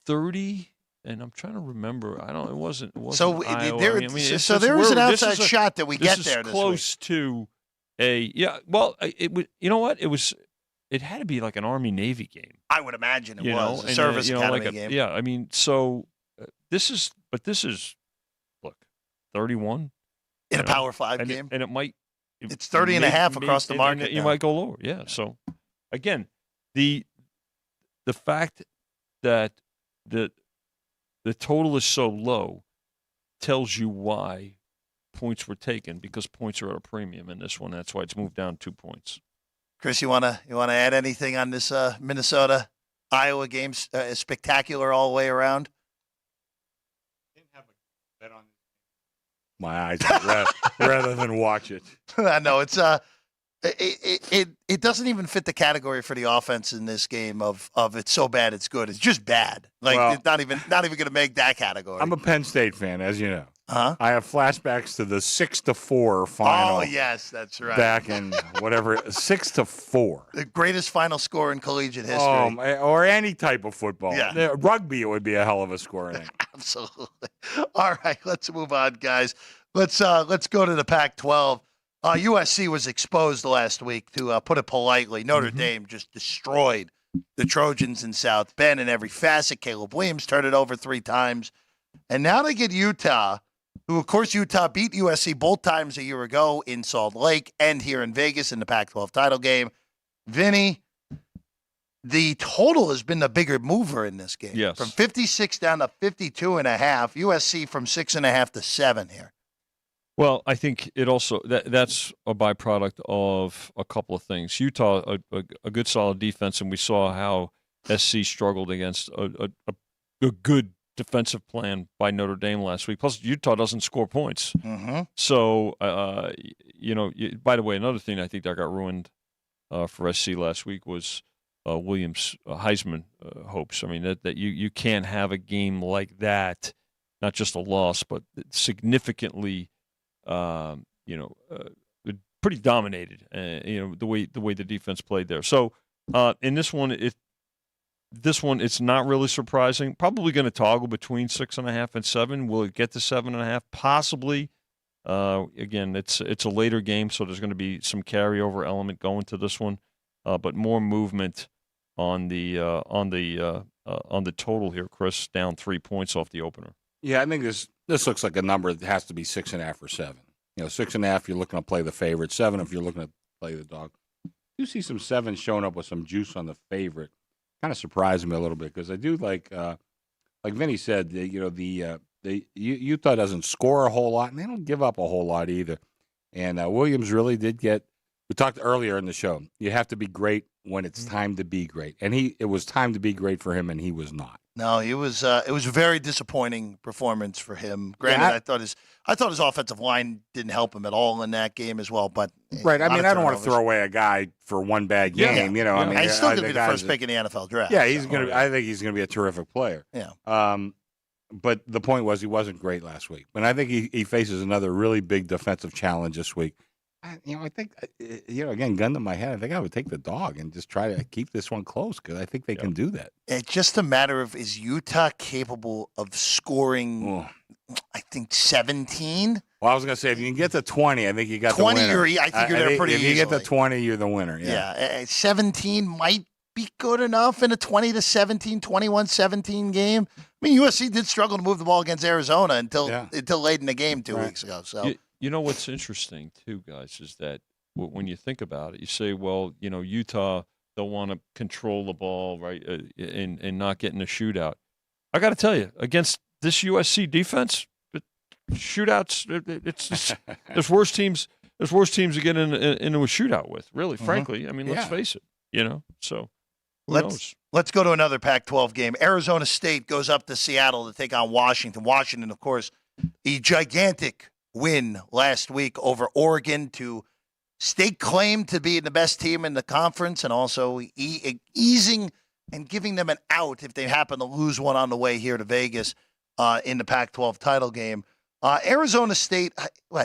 30. And I'm trying to remember. It wasn't so Iowa. So there was an outside shot that we get there. This close to a Well, it would. You know what? It had to be like an Army-Navy game. I would imagine it was a service academy game. Yeah, I mean, so this is look, 31 in a Power 5 game, and it might. It's 30.5 across the market. You might go lower. Yeah. So again, the fact that the total is so low tells you why points were taken, because points are at a premium in this one. That's why it's moved down 2 points. Chris, you wanna add anything on this Minnesota Iowa game? Spectacular all the way around. Didn't have a bet on my eyes rather than watch it. I know it's it doesn't even fit the category for the offense in this game of it's so bad it's good. It's just bad. Like, Well, it's not even going to make that category. I'm a Penn State fan, as you know. Huh? I have flashbacks to the 6-4 final. Oh yes, that's right. Back in whatever 6-4. The greatest final score in collegiate history. Or any type of football. Yeah. Rugby, it would be a hell of a score, I think. Absolutely. All right, let's move on, guys. Let's go to the Pac-12. USC was exposed last week, to put it politely. Notre Dame just destroyed the Trojans in South Bend in every facet. Caleb Williams turned it over 3 times. And now they get Utah, who, of course, Utah beat USC both times a year ago in Salt Lake and here in Vegas in the Pac-12 title game. Vinny, the total has been the bigger mover in this game. Yes. From 56 down to 52.5. USC from 6.5 to 7 here. Well, I think it also that's a byproduct of a couple of things. Utah, a good solid defense, and we saw how SC struggled against a good defensive plan by Notre Dame last week. Plus, Utah doesn't score points. Mm-hmm. So, by the way, another thing I think that got ruined for SC last week was Williams' Heisman hopes. I mean, that you can't have a game like that, not just a loss, but significantly, pretty dominated. The way the defense played there. So in this one, it's not really surprising. Probably going to toggle between 6.5 and 7. Will it get to 7.5? Possibly. Again, it's a later game, so there's going to be some carryover element going to this one, but more movement on the total here. Chris, down 3 points off the opener. Yeah, I think this looks like a number that has to be 6.5 or 7. 6.5, you're looking to play the favorite. 7, if you're looking to play the dog. You see some 7 showing up with some juice on the favorite. Kind of surprised me a little bit, because I do like Vinny said, Utah doesn't score a whole lot, and they don't give up a whole lot either. And Williams really did get. We talked earlier in the show. You have to be great when it's time to be great, and it was time to be great for him, and he was not. No, it was a very disappointing performance for him. Granted, I thought his offensive line didn't help him at all in that game as well. But right, I mean, I don't want to throw away a guy for one bad game. Yeah. I mean, he's still going to be the first pick in the NFL draft. Yeah, he's going to. I think he's going to be a terrific player. Yeah. But the point was, he wasn't great last week, and I think he faces another really big defensive challenge this week. I think, again, gun to my head, I think I would take the dog and just try to keep this one close, because I think they can do that. It's just a matter of, is Utah capable of scoring, I think, 17? Well, I was going to say, if you can get to 20, I think you got 20, the winner. I think you're there pretty easily. If you get to 20, you're the winner. Yeah, 17 might be good enough in a 20-17, 21-17 game. I mean, USC did struggle to move the ball against Arizona until late in the game 2 weeks ago. So. You know what's interesting, too, guys, is that when you think about it, you say, well, Utah, they'll want to control the ball, right, and not get in a shootout. I got to tell you, against this USC defense, shootouts, there's worse teams to get into a shootout with, really, frankly. I mean, let's face it, so who knows? Let's go to another Pac-12 game. Arizona State goes up to Seattle to take on Washington. Washington, of course, a gigantic win last week over Oregon to stake claim to be the best team in the conference, and also easing and giving them an out if they happen to lose one on the way here to Vegas in the Pac-12 title game. Arizona State,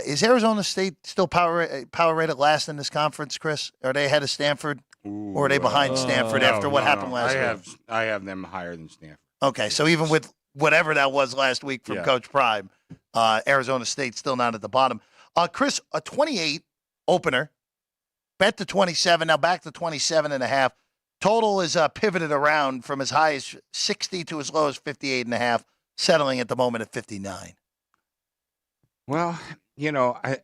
is Arizona State still power rated last in this conference, Chris? Are they ahead of Stanford? Or are they behind Stanford after what happened last week? I have them higher than Stanford. Okay, so even with whatever that was last week from Coach Prime, Arizona State still not at the bottom. Chris, a 28 opener, bet to 27, now back to 27.5. Total is pivoted around from as high as 60 to as low as 58.5, settling at the moment at 59. Well,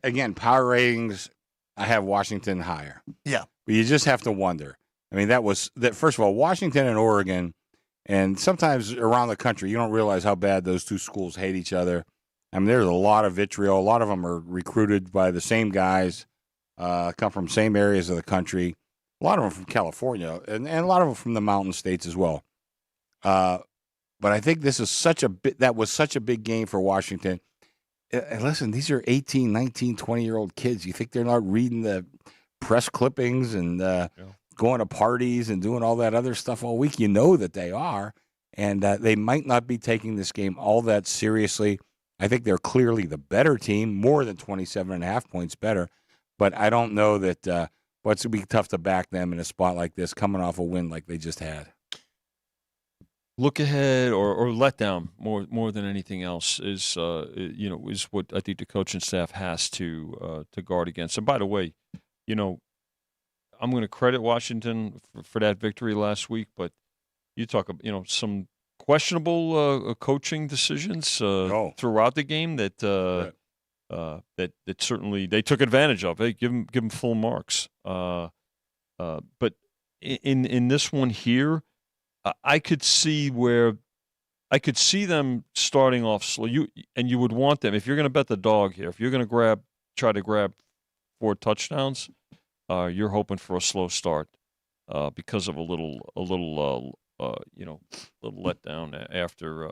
again, power ratings, I have Washington higher. Yeah. But you just have to wonder. I mean, first of all, Washington and Oregon, and sometimes around the country, you don't realize how bad those two schools hate each other. I mean, there's a lot of vitriol. A lot of them are recruited by the same guys, come from same areas of the country. A lot of them from California, and a lot of them from the mountain states as well. But I think this is that was such a big game for Washington. And listen, these are 18, 19, 20-year-old kids. You think they're not reading the press clippings and going to parties and doing all that other stuff all week? You know that they are, and they might not be taking this game all that seriously. I think they're clearly the better team, more than 27.5 points better. But I don't know that it's going to be tough to back them in a spot like this, coming off a win like they just had. Look ahead or let down more than anything else is what I think the coaching staff has to guard against. And by the way, I'm going to credit Washington for that victory last week, but you talk about some questionable coaching decisions throughout the game that certainly they took advantage of. Hey, give them full marks. But in this one here, I could see them starting off slow. You would want them, if you're going to bet the dog here, if you're going to try to grab 4 touchdowns, you're hoping for a slow start because of a little letdown after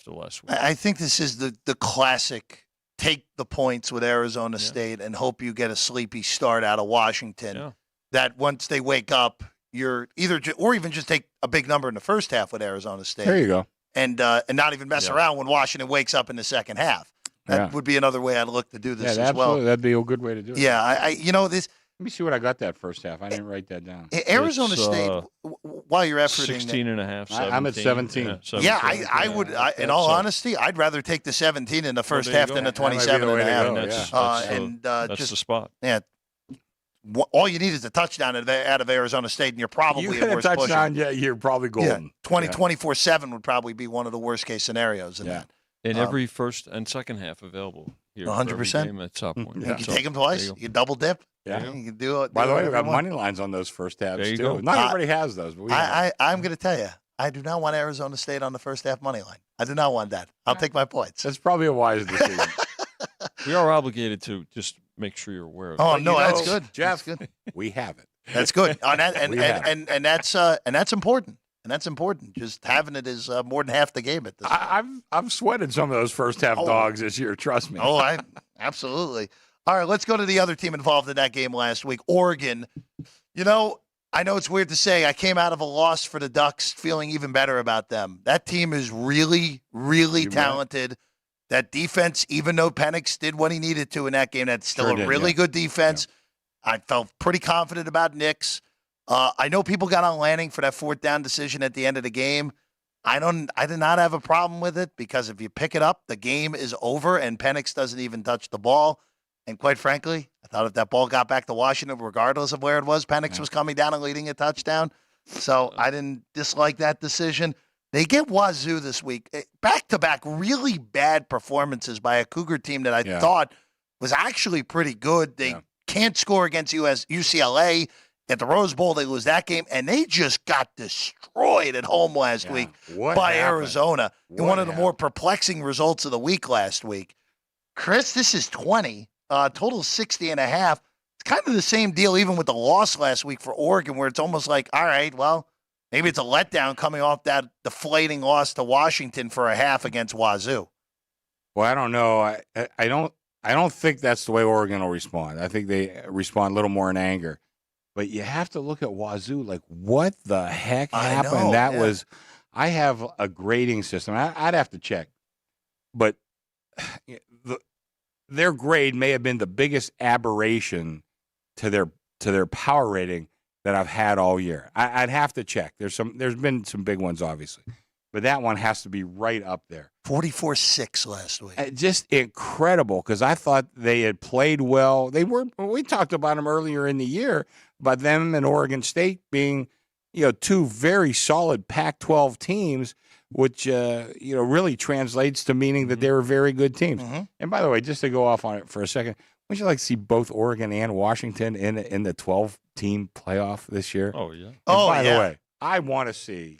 last week. I think this is the classic take the points with Arizona State and hope you get a sleepy start out of Washington. Yeah. That once they wake up, you're or even just take a big number in the first half with Arizona State. There you go. And not even mess around when Washington wakes up in the second half. That would be another way I'd look to do this as well. That'd be a good way to do it. Yeah, this. Let me see what I got that first half. I didn't write that down. Arizona State, while you're efforting 16.5, 17. I'm at 17. Yeah, I would. In all honesty, I'd rather take the 17 in the first half than the 27.5. That's the spot. Yeah. All you need is a touchdown out of Arizona State, and you're probably a worse touchdown. Yeah, you're probably golden. 24/7 would probably be one of the worst case scenarios in that. In every first and second half available here. 100%. At Top Point. You can take them twice. You double dip. Yeah. You can do it. By the way, we got money lines on those first halves there you too. go. Not everybody has those, but I'm going to tell you, I do not want Arizona State on the first half money line. I do not want that. I'll take my points. That's probably a wise decision. We are obligated to just make sure you're aware of it. Oh, no, that's good. Jeff, that's good. We have it. That's good. And that's important. And that's important. Just having it is more than half the game at this point. I've sweated some of those first half dogs this year. Trust me. Absolutely. All right, let's go to the other team involved in that game last week, Oregon. I know it's weird to say. I came out of a loss for the Ducks feeling even better about them. That team is really, really talented. That defense, even though Penix did what he needed to in that game, that's still a really good defense. Yeah. I felt pretty confident about Nix. I know people got on Lanning for that 4th down decision at the end of the game. I did not have a problem with it because if you pick it up, the game is over and Penix doesn't even touch the ball. And quite frankly, I thought if that ball got back to Washington, regardless of where it was, Penix was coming down and leading a touchdown. So I didn't dislike that decision. They get Wazoo this week. Back-to-back really bad performances by a Cougar team that I thought was actually pretty good. They can't score against UCLA. At the Rose Bowl, they lose that game, and they just got destroyed at home last week by Arizona in one of the more perplexing results of the week last week. Chris, this is 20. Total 60.5. It's kind of the same deal even with the loss last week for Oregon, where it's almost like, all right, well, maybe it's a letdown coming off that deflating loss to Washington for a half against Wazoo. Well, I don't know. I don't think that's the way Oregon will respond. I think they respond a little more in anger. But you have to look at Wazoo like, what the heck happened? I have a grading system. I'd have to check. But their grade may have been the biggest aberration to their power rating that I've had all year. I'd have to check. There's been some big ones, obviously. But that one has to be right up there. 44-6 last week. Just incredible, because I thought they had played well. We talked about them earlier in the year, about them and Oregon State being, two very solid Pac-12 teams, which really translates to meaning that they were very good teams. Mm-hmm. And by the way, just to go off on it for a second, Would you like to see both Oregon and Washington in the 12-team playoff this year? Oh yeah. And Oh, by yeah. the way, I want to see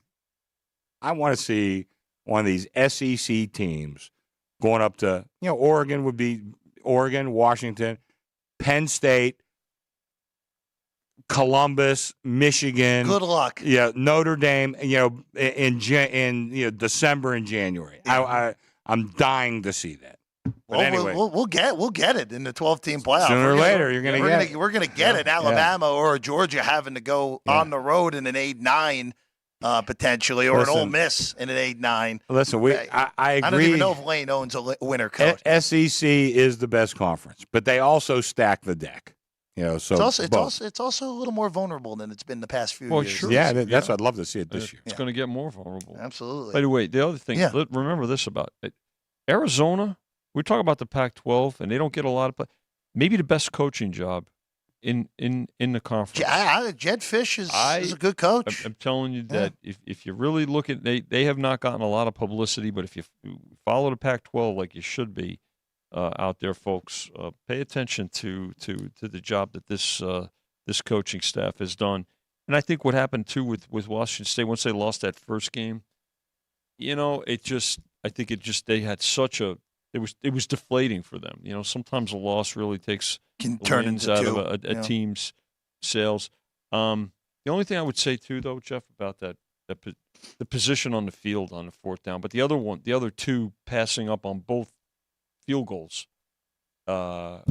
one of these SEC teams going up to, Oregon would be Oregon, Washington, Penn State, Columbus, Michigan. Good luck. Yeah, Notre Dame. In December and January. Yeah. I'm dying to see that. But Well, anyway, we'll get it in the 12-team playoff. Sooner or later, you're gonna get it. We're gonna get it. Alabama or Georgia having to go on the road in an 8-9 potentially, or an Ole Miss in an 8-9. listen, I agree. I don't even know if Lane owns a winner coach. SEC is the best conference, but they also stack the deck. So It's also a little more vulnerable than it's been the past few years. Sure. Yeah, that's what I'd love to see it this year. It's going to get more vulnerable. Absolutely. By the way, the other thing, remember this about it. Arizona. We talk about the Pac-12, and they don't get a lot of maybe the best coaching job in the conference. Jed Fish is a good coach. I'm telling you that if you really look at they have not gotten a lot of publicity, but if you follow the Pac-12 like you should be out there, folks, pay attention to the job that this coaching staff has done. And I think what happened too with Washington State once they lost that first game, they had such a it was deflating for them. Sometimes a loss really takes Can the turn winds into out of a team's sails. The only thing I would say too, though, Jeff, about the position on the field on the fourth down, but the other two passing up on both field goals by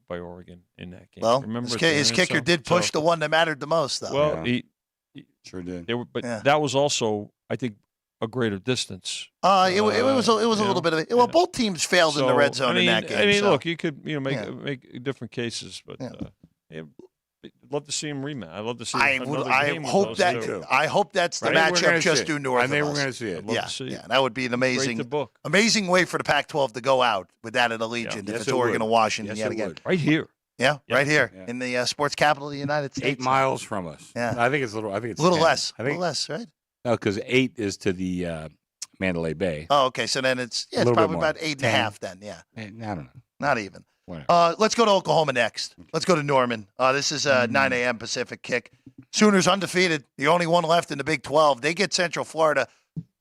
Oregon in that game. Well, remember his kicker did push the one that mattered the most, though. Well, he sure did. That was also, I think, a greater distance. It was a little bit of it. Well, both teams failed in the red zone in that game. Look, you could make different cases, but I'd love to see him rematch. I'd love to see. I hope that's the matchup just due north of us. I think we're going to see it. Yeah, that would be an amazing way for the Pac-12 to go out with that at Allegiant if it's Oregon and Washington yet again. Right here. Yeah, right here in the sports capital of the United States. 8 miles from us. Yeah, I think it's a little. I think it's a little 10. less. I think, a little less, right? No, because 8 is to the Mandalay Bay. Oh, okay. So then it's probably about 8.5 then. Yeah. I don't know. Not even. Let's go to Oklahoma next. Let's go to Norman. This is a 9 a.m. Pacific kick. Sooners undefeated. The only one left in the Big 12. They get Central Florida.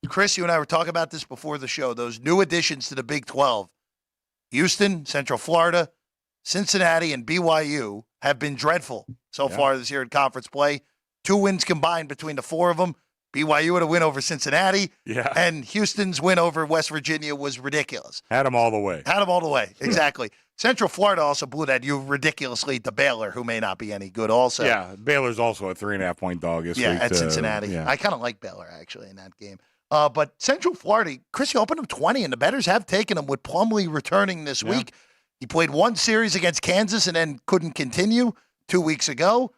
Chris, you and I were talking about this before the show. Those new additions to the Big 12. Houston, Central Florida, Cincinnati, and BYU have been dreadful so far this year in conference play. 2 wins combined between the 4 of them. BYU had a win over Cincinnati. Yeah. And Houston's win over West Virginia was ridiculous. Had them all the way. Exactly. Central Florida also blew that ridiculous lead to Baylor, who may not be any good also. Yeah, Baylor's also a 3.5-point dog this week. Yeah, at Cincinnati. I kind of like Baylor, actually, in that game. But Central Florida, Chris, you opened them 20, and the bettors have taken them with Plumlee returning this week. He played one series against Kansas and then couldn't continue 2 weeks ago.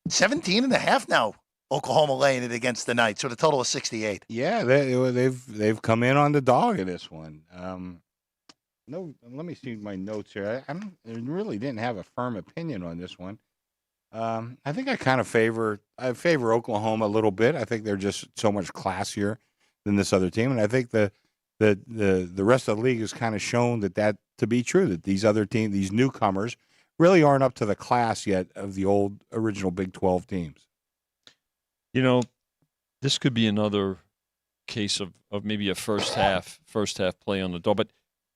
17.5 now. Oklahoma laying it against the Knights, so the total is 68. Yeah, they've come in on the dog in this one. No, let me see my notes here. I really didn't have a firm opinion on this one. I think I kind of favor Oklahoma a little bit. I think they're just so much classier than this other team, and I think the rest of the league has kind of shown that to be true. That these other teams, these newcomers, really aren't up to the class yet of the old original Big 12 teams. This could be another case of maybe a first half play on the dog. But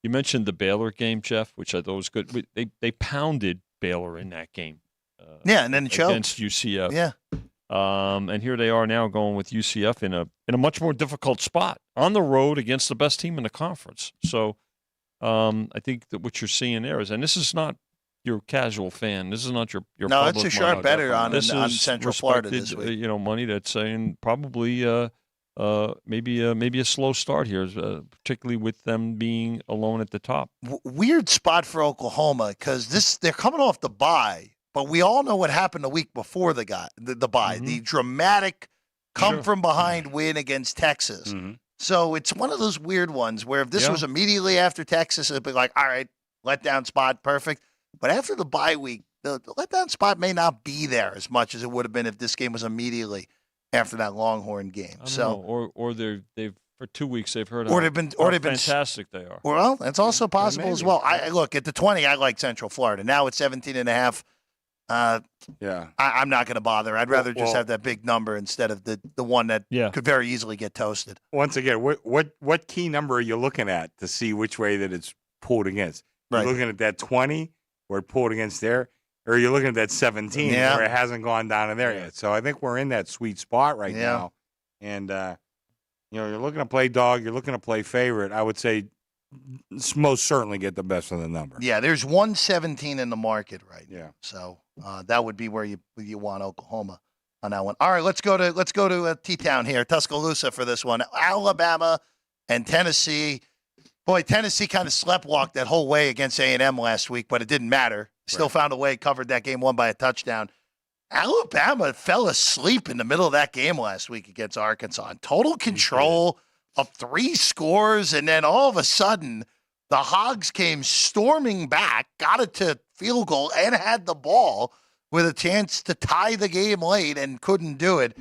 you mentioned the Baylor game, Jeff, which I thought was good. They pounded Baylor in that game. And then choked against UCF. Yeah. And here they are now going with UCF in a much more difficult spot on the road against the best team in the conference. So I think that what you're seeing there is, and this is not your casual fan. This is not your no. public It's a sharp better on Central Florida this week. Money that's saying probably maybe a slow start here, particularly with them being alone at the top. Weird spot for Oklahoma because they're coming off the bye, but we all know what happened the week before the bye. Mm-hmm. The dramatic come from behind win against Texas. Mm-hmm. So it's one of those weird ones where if this was immediately after Texas, it'd be like, all right, letdown spot, perfect. But after the bye week, the letdown spot may not be there as much as it would have been if this game was immediately after that Longhorn game. Or they've for 2 weeks they've heard Or how, they've been fantastic they are. Well, that's also possible as maybe. well. I look at the 20. I like Central Florida. Now it's 17.5. I'm not going to bother. I'd rather just have that big number instead of the one that could very easily get toasted. Once again, what key number are you looking at to see which way that it's pulled against? You're looking at that 20 where it pulled against there, or you're looking at that 17 where it hasn't gone down in there yet. So I think we're in that sweet spot right now. And, you're looking to play dog, you're looking to play favorite. I would say most certainly get the best of the number. Yeah, there's 117 in the market right now. Yeah. So that would be where you want Oklahoma on that one. All right, let's go to T-Town here, Tuscaloosa for this one. Alabama and Tennessee. Boy, Tennessee kind of sleptwalked that whole way against A&M last week, but it didn't matter. Still found a way, covered that game, won by a touchdown. Alabama fell asleep in the middle of that game last week against Arkansas. Total control of 3 scores, and then all of a sudden, the Hogs came storming back, got it to field goal, and had the ball with a chance to tie the game late and couldn't do it.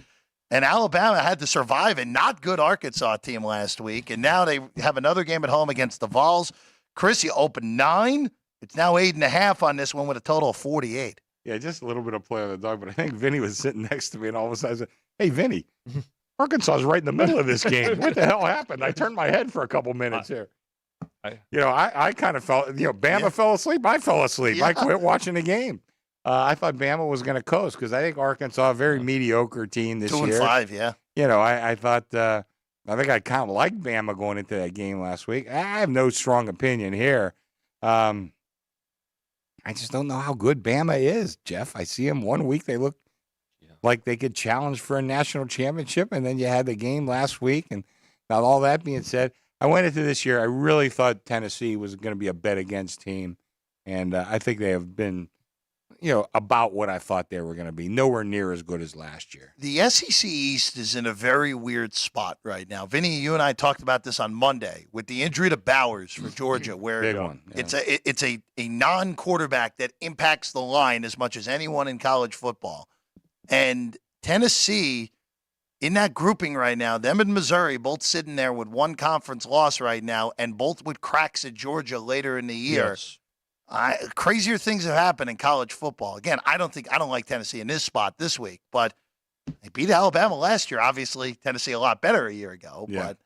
And Alabama had to survive a not good Arkansas team last week, and now they have another game at home against the Vols. Chris, you opened 9. It's now 8.5 on this one with a total of 48. Yeah, just a little bit of play on the dog, but I think Vinny was sitting next to me, and all of a sudden I said, "Hey, Vinny, Arkansas is right in the middle of this game. What the hell happened?" I turned my head for a couple minutes here. I kind of felt, Bama fell asleep. I fell asleep. Yeah. I quit watching the game. I thought Bama was going to coast because I think Arkansas, a very mediocre team this year. 2-5, yeah. I thought, I think I kind of liked Bama going into that game last week. I have no strong opinion here. I just don't know how good Bama is, Jeff. I see them one week. They look like they could challenge for a national championship, and then you had the game last week. And now all that being said, I went into this year, I really thought Tennessee was going to be a bet-against team, and I think they have been, about what I thought they were going to be. Nowhere near as good as last year. The SEC East is in a very weird spot right now. Vinny, you and I talked about this on Monday with the injury to Bowers for Georgia, where Big one. Yeah. it's a non-quarterback that impacts the line as much as anyone in college football. And Tennessee, in that grouping right now, them and Missouri both sitting there with one conference loss right now, and both with cracks at Georgia later in the year. Yes. Crazier things have happened in college football. Again, I don't like Tennessee in this spot this week, but they beat Alabama last year. Obviously, Tennessee a lot better a year ago, but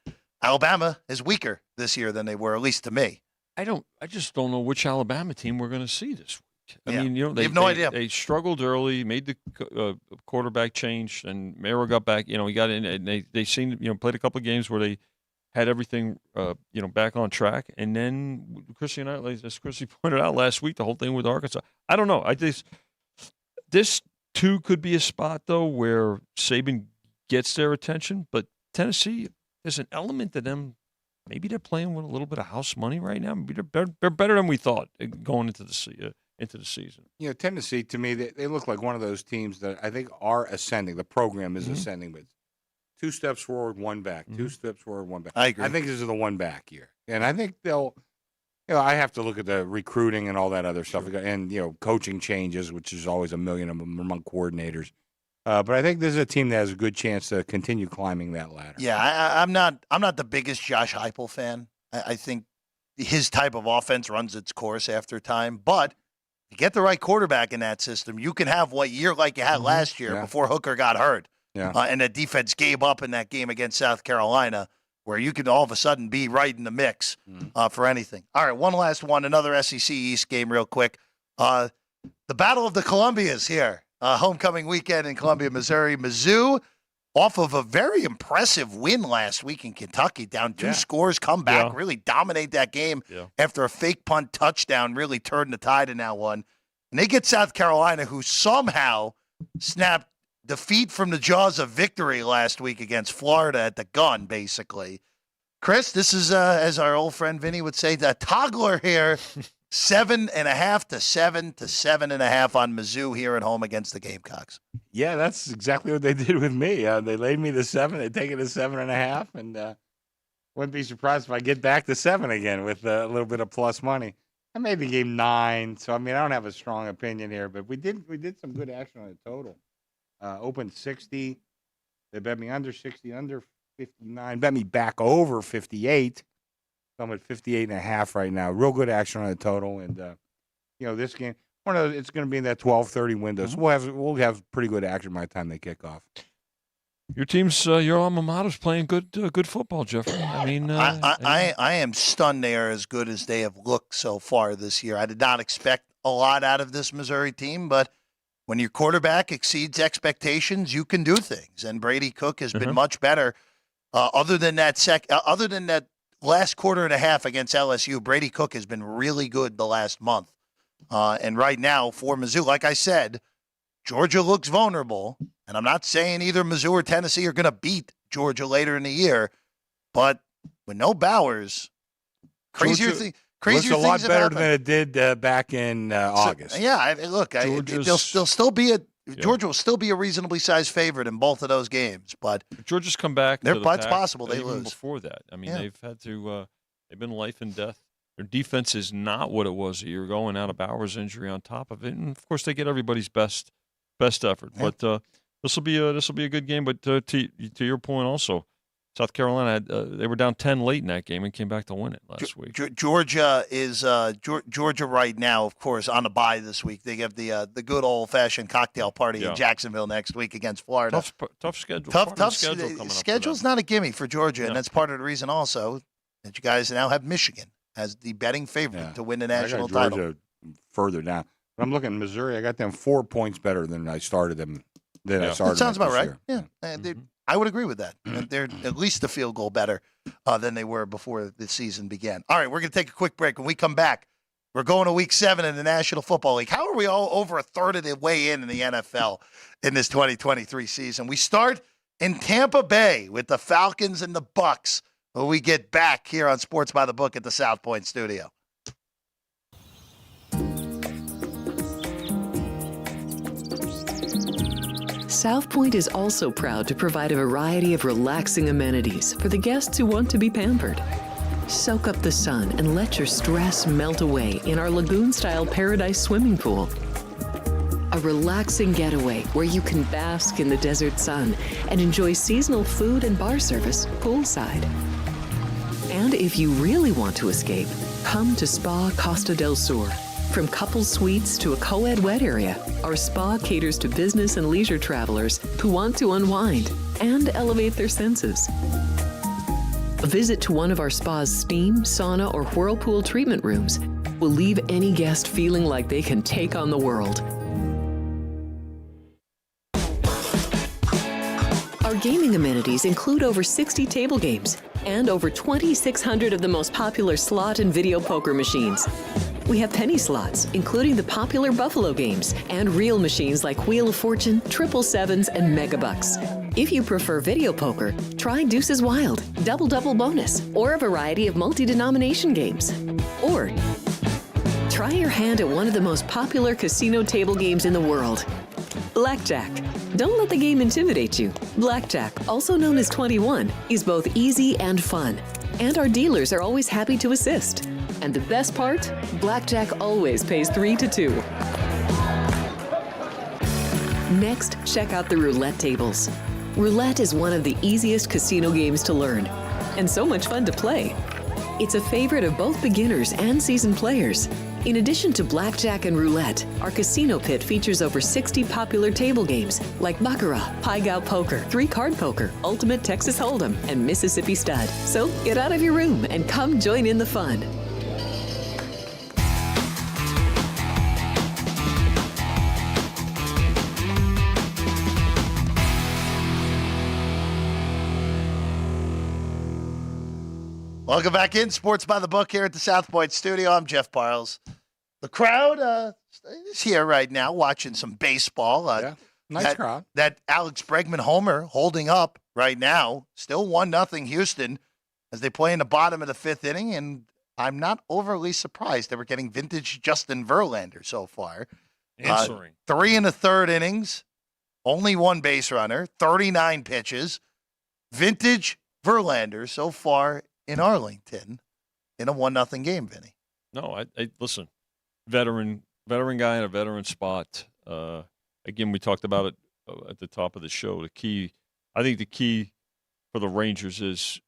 Alabama is weaker this year than they were, at least to me. I just don't know which Alabama team we're going to see this week. I mean, they have no idea. They struggled early, made the quarterback change, and Mara got back. He got in, and they seemed, played a couple of games where they had everything, back on track. And then Chrissy and I, as Chrissy pointed out last week, the whole thing with Arkansas. I don't know. This too could be a spot though where Saban gets their attention, but Tennessee, there's an element to them. Maybe they're playing with a little bit of house money right now. Maybe they're better than we thought going into the season. Tennessee, to me, they look like one of those teams that I think are ascending. The program is ascending, but 2 steps forward, 1 back. 2 steps forward, 1 back. I agree. I think this is the 1 back year. And I think they'll, I have to look at the recruiting and all that other stuff. And, coaching changes, which is always a million of them among coordinators. But I think this is a team that has a good chance to continue climbing that ladder. Yeah, I'm not the biggest Josh Heupel fan. I think his type of offense runs its course after time. But you get the right quarterback in that system, you can have what year like you had last year before Hooker got hurt. Yeah. And the defense gave up in that game against South Carolina, where you could all of a sudden be right in the mix for anything. All right, one last one, another SEC East game real quick. The Battle of the Columbias here. Homecoming weekend in Columbia, Missouri. Mizzou, off of a very impressive win last week in Kentucky, down 2 scores, come back, really dominate that game after a fake punt touchdown, really turned the tide in that one. And they get South Carolina, who somehow snapped defeat from the jaws of victory last week against Florida at the gun, basically. Chris, this is, as our old friend Vinny would say, the toggler here. 7.5 to 7 to 7.5 on Mizzou here at home against the Gamecocks. Yeah, that's exactly what they did with me. They laid me the 7. They take it to 7.5, and wouldn't be surprised if I get back to 7 again with a little bit of plus money. I made the game 9, so I don't have a strong opinion here, but we did some good action on the total. Opened 60. They bet me under 60, under 59. Bet me back over 58. I'm at 58.5 right now. Real good action on the total, and this game, it's going to be in that 12:30 window. So we'll have pretty good action by the time they kick off. Your team's, your alma mater's playing good football, Jeffrey. I mean, I am stunned they are as good as they have looked so far this year. I did not expect a lot out of this Missouri team, but when your quarterback exceeds expectations, you can do things. And Brady Cook has been much better. Other than that last quarter and a half against LSU, Brady Cook has been really good the last month. And right now for Mizzou, like I said, Georgia looks vulnerable. And I'm not saying either Mizzou or Tennessee are going to beat Georgia later in the year, but with no Bowers, crazier things. Looks a lot better than it did back in August. Yeah, they'll still be Georgia will still be a reasonably sized favorite in both of those games, but Georgia's come back. It's possible they lose. Before that, I mean, they've had to. They've been life and death. Their defense is not what it was a year ago, and out of Bowers' injury on top of it, and of course they get everybody's best effort. Yeah. But this will be a good game. But to your point, also, South Carolina they were down 10 late in that game and came back to win it last week. Georgia is Georgia right now, of course, on a bye this week. They have the good old fashioned cocktail party in Jacksonville next week against Florida. Tough schedule. Tough schedule coming up. Schedule's not a gimme for Georgia, and that's part of the reason also that you guys now have Michigan as the betting favorite to win the national title. Georgia further down. But I'm looking at Missouri. I got them 4 points better than I started them. That sounds about right. Yeah, I would agree with that. They're at least a field goal better than they were before the season began. All right, we're going to take a quick break. When we come back, we're going to Week 7 in the National Football League. How are we all over a third of the way in the NFL in this 2023 season? We start in Tampa Bay with the Falcons and the Bucs when we get back here on Sports by the Book at the South Point Studio. South Point is also proud to provide a variety of relaxing amenities for the guests who want to be pampered. Soak up the sun and let your stress melt away in our lagoon-style Paradise swimming pool. A relaxing getaway where you can bask in the desert sun and enjoy seasonal food and bar service poolside. And if you really want to escape, come to Spa Costa del Sur. From couple suites to a co-ed wet area, our spa caters to business and leisure travelers who want to unwind and elevate their senses. A visit to one of our spa's steam, sauna, or whirlpool treatment rooms will leave any guest feeling like they can take on the world. Our gaming amenities include over 60 table games and over 2,600 of the most popular slot and video poker machines. We have penny slots, including the popular Buffalo games, and real machines like Wheel of Fortune, Triple Sevens, and Mega Bucks. If you prefer video poker, try Deuces Wild, Double Double Bonus, or a variety of multi-denomination games. Or try your hand at one of the most popular casino table games in the world, Blackjack. Don't let the game intimidate you. Blackjack, also known as 21, is both easy and fun. And our dealers are always happy to assist. And the best part? Blackjack always pays 3 to 2. Next, check out the roulette tables. Roulette is one of the easiest casino games to learn, and so much fun to play. It's a favorite of both beginners and seasoned players. In addition to blackjack and roulette, our casino pit features over 60 popular table games like Baccarat, Pai-Gow Poker, 3-Card Poker, Ultimate Texas Hold'em, and Mississippi Stud. So get out of your room and come join in the fun. Welcome back in Sports by the Book here at the South Point Studio. I'm Jeff Parles. The crowd is here right now watching some baseball. Nice crowd. That Alex Bregman homer holding up right now. Still 1-0 Houston as they play in the bottom of the 5th inning. And I'm not overly surprised that we're getting vintage Justin Verlander so far. Answering. 3 1/3 innings, only 1 base runner, 39 pitches. Vintage Verlander so far in Arlington in a 1-0 game, Vinny. No, I listen. Veteran guy in a veteran spot. Again, we talked about it at the top of the show. I think the key for the Rangers is,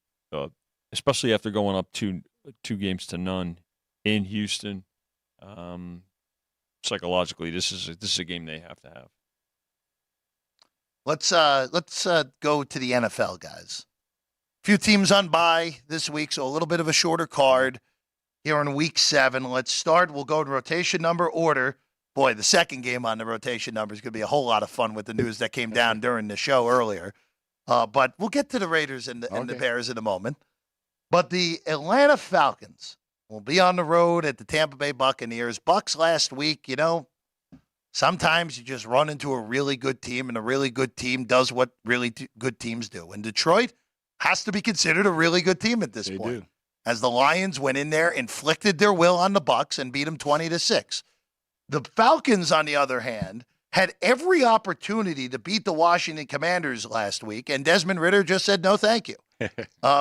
especially after going up 2-0 in Houston. Psychologically, this is a game they have to have. Let's go to the NFL, guys. A few teams on bye this week, so a little bit of a shorter card here in Week 7. Let's start. We'll go in rotation number order. Boy, the second game on the rotation number is going to be a whole lot of fun with the news that came down during the show earlier. But we'll get to the Raiders and the Bears in a moment. But the Atlanta Falcons will be on the road at the Tampa Bay Buccaneers. Bucs last week, sometimes you just run into a really good team, and a really good team does what really good teams do. And Detroit has to be considered a really good team at this point. Do. As the Lions went in there, inflicted their will on the Bucs, and beat them 20-6. The Falcons, on the other hand, had every opportunity to beat the Washington Commanders last week, and Desmond Ridder just said no thank you.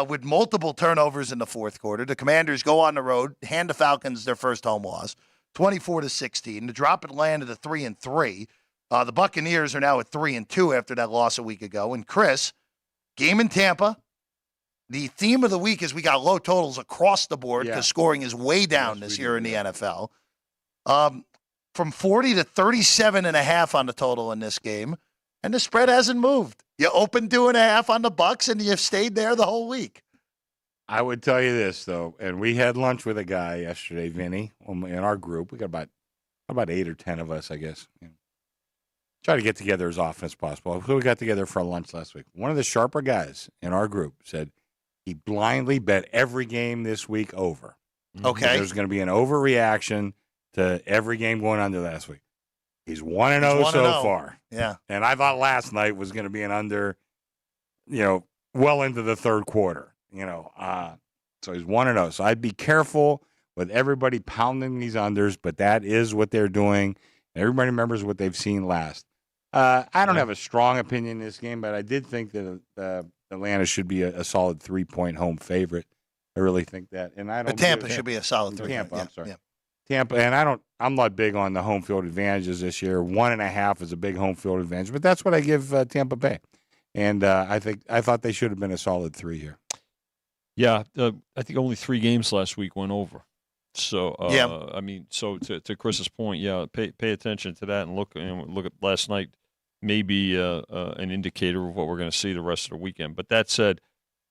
With multiple turnovers in the fourth quarter, the Commanders go on the road, hand the Falcons their first home loss, 24-16. The drop Atlanta to 3-3. The Buccaneers are now at 3-2 after that loss a week ago. And Chris, game in Tampa. The theme of the week is we got low totals across the board because scoring is way down this year in the NFL. From 40 to 37.5 on the total in this game, and the spread hasn't moved. You opened 2.5 on the Bucs, and you've stayed there the whole week. I would tell you this, though, and we had lunch with a guy yesterday, Vinny, in our group. We got about 8 or 10 of us, I guess. Try to get together as often as possible. We got together for lunch last week. One of the sharper guys in our group said he blindly bet every game this week over. Okay. There's going to be an overreaction to every game going under last week. He's 1-0 so far. Yeah. And I thought last night was going to be an under, well into the third quarter, So he's 1-0. So I'd be careful with everybody pounding these unders, but that is what they're doing. Everybody remembers what they've seen last. I don't have a strong opinion in this game, but I did think that Atlanta should be a solid 3-point home favorite. I really think that. And I don't. Tampa should be a solid 3. Tampa, I'm sorry. Yeah. Tampa, and I'm not big on the home field advantages this year. 1.5 is a big home field advantage, but that's what I give Tampa Bay. And I thought they should have been a solid 3 here. Yeah, I think only 3 games last week went over. So so to Chris's point, pay attention to that and look at last night. Maybe an indicator of what we're going to see the rest of the weekend. But that said,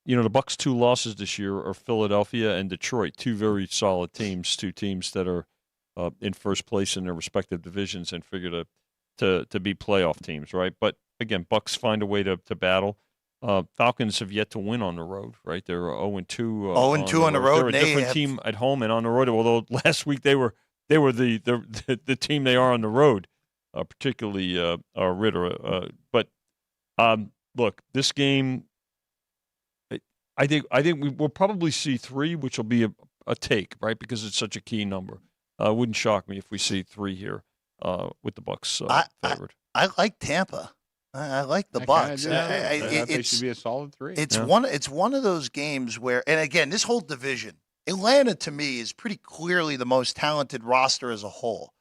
the Bucs' 2 losses this year are Philadelphia and Detroit, 2 very solid teams, 2 teams that are in first place in their respective divisions and figure to be playoff teams, right? But again, Bucs find a way to battle. Falcons have yet to win on the road, right? They're 0-2. 0-2 on the road. They're a different team at home and on the road. Although last week they were the team they are on the road, particularly Ridder. But look, this game. I think we will probably see 3, which will be a take, right? Because it's such a key number. Wouldn't shock me if we see 3 here with the Bucs favored. I like Tampa. I like the Bucs. They should be a solid 3. It's one of those games where, and again, this whole division, Atlanta to me is pretty clearly the most talented roster as a whole.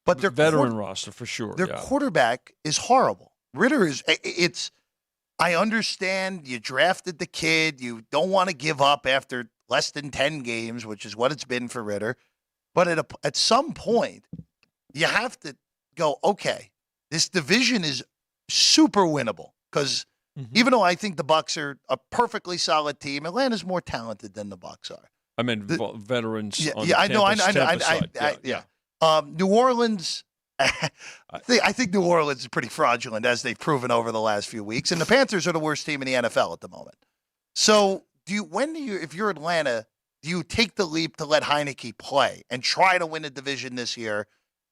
But their veteran roster for sure. Their quarterback is horrible. Ridder is. I understand you drafted the kid. You don't want to give up after less than 10 games, which is what it's been for Ridder. But at some point, you have to go, okay, this division is super winnable. Because even though I think the Bucs are a perfectly solid team, Atlanta's more talented than the Bucs are. I mean, veterans. I know. New Orleans. I think New Orleans is pretty fraudulent, as they've proven over the last few weeks, and the Panthers are the worst team in the NFL at the moment. So, if you're Atlanta, do you take the leap to let Heineke play and try to win a division this year?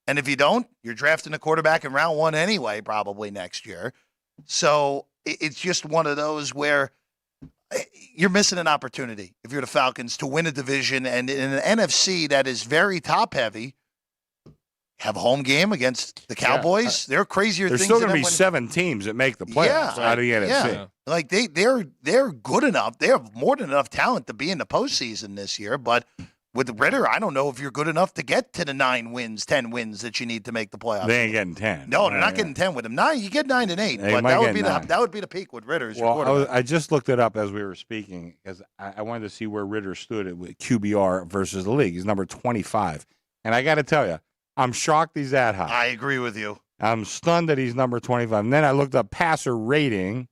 And if you don't, you're drafting a quarterback in round 1 anyway, probably next year. So it's just one of those where you're missing an opportunity if you're the Falcons to win a division, and in an NFC that is very top heavy. Have a home game against the Cowboys. They're crazier There's things. There's still going to be 7 teams that make the playoffs out of the NFC. Yeah. Like they're good enough. They have more than enough talent to be in the postseason this year. But With Ritter, I don't know if you're good enough to get to the 9 wins, 10 wins that you need to make the playoffs. They ain't getting 10. No, they're not getting 10 with him. 9, you get 9 and 8, They but might that would get be 9. that would be the peak with Ritter as your Well, quarterback. I just looked it up as we were speaking because I wanted to see where Ritter stood with QBR versus the league. He's number 25. And I got to tell you, I'm shocked he's that high. I agree with you. I'm stunned that he's number 25. And then I looked up passer rating.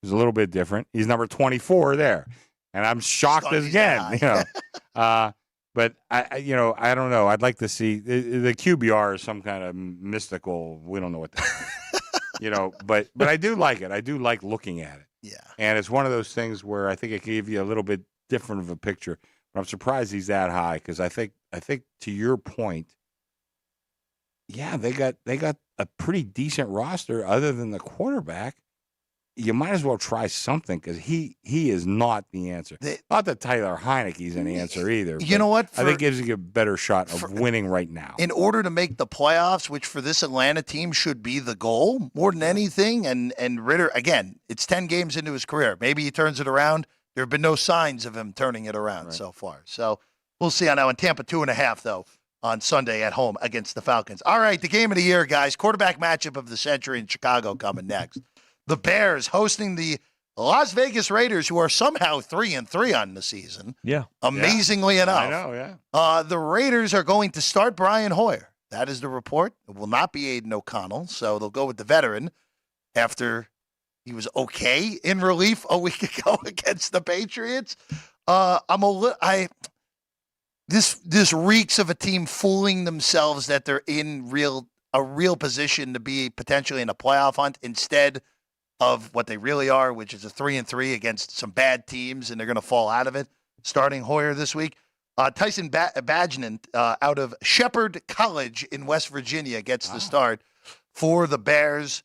It's a little bit different. He's number 24 there. And I'm shocked Stunned again. But I don't know. I'd like to see the QBR is some kind of mystical. We don't know what that is. But I do like it. I do like looking at it. Yeah. And it's one of those things where I think it can give you a little bit different of a picture. But I'm surprised he's that high because I think to your point, yeah, they got a pretty decent roster other than the quarterback. You might as well try something because he is not the answer. Not that Tyler Heineke's an answer either. You know what? I think it gives you a better shot of winning right now. In order to make the playoffs, which for this Atlanta team should be the goal more than anything, and Ritter, again, it's 10 games into his career. Maybe he turns it around. There have been no signs of him turning it around so far. So we'll see on that one. Tampa 2.5, though, on Sunday at home against the Falcons. All right, the game of the year, guys. Quarterback matchup of the century in Chicago coming next. The Bears hosting the Las Vegas Raiders, who are somehow 3-3 on the season. Yeah. Amazingly enough. I know, yeah. The Raiders are going to start Brian Hoyer. That is the report. It will not be Aiden O'Connell, so they'll go with the veteran after he was okay in relief a week ago against the Patriots. This reeks of a team fooling themselves that they're in a real position to be potentially in a playoff hunt instead of what they really are, which is a 3-3 against some bad teams, and they're going to fall out of it. Starting Hoyer this week. Tyson Badgnan out of Shepherd College in West Virginia gets the start for the Bears.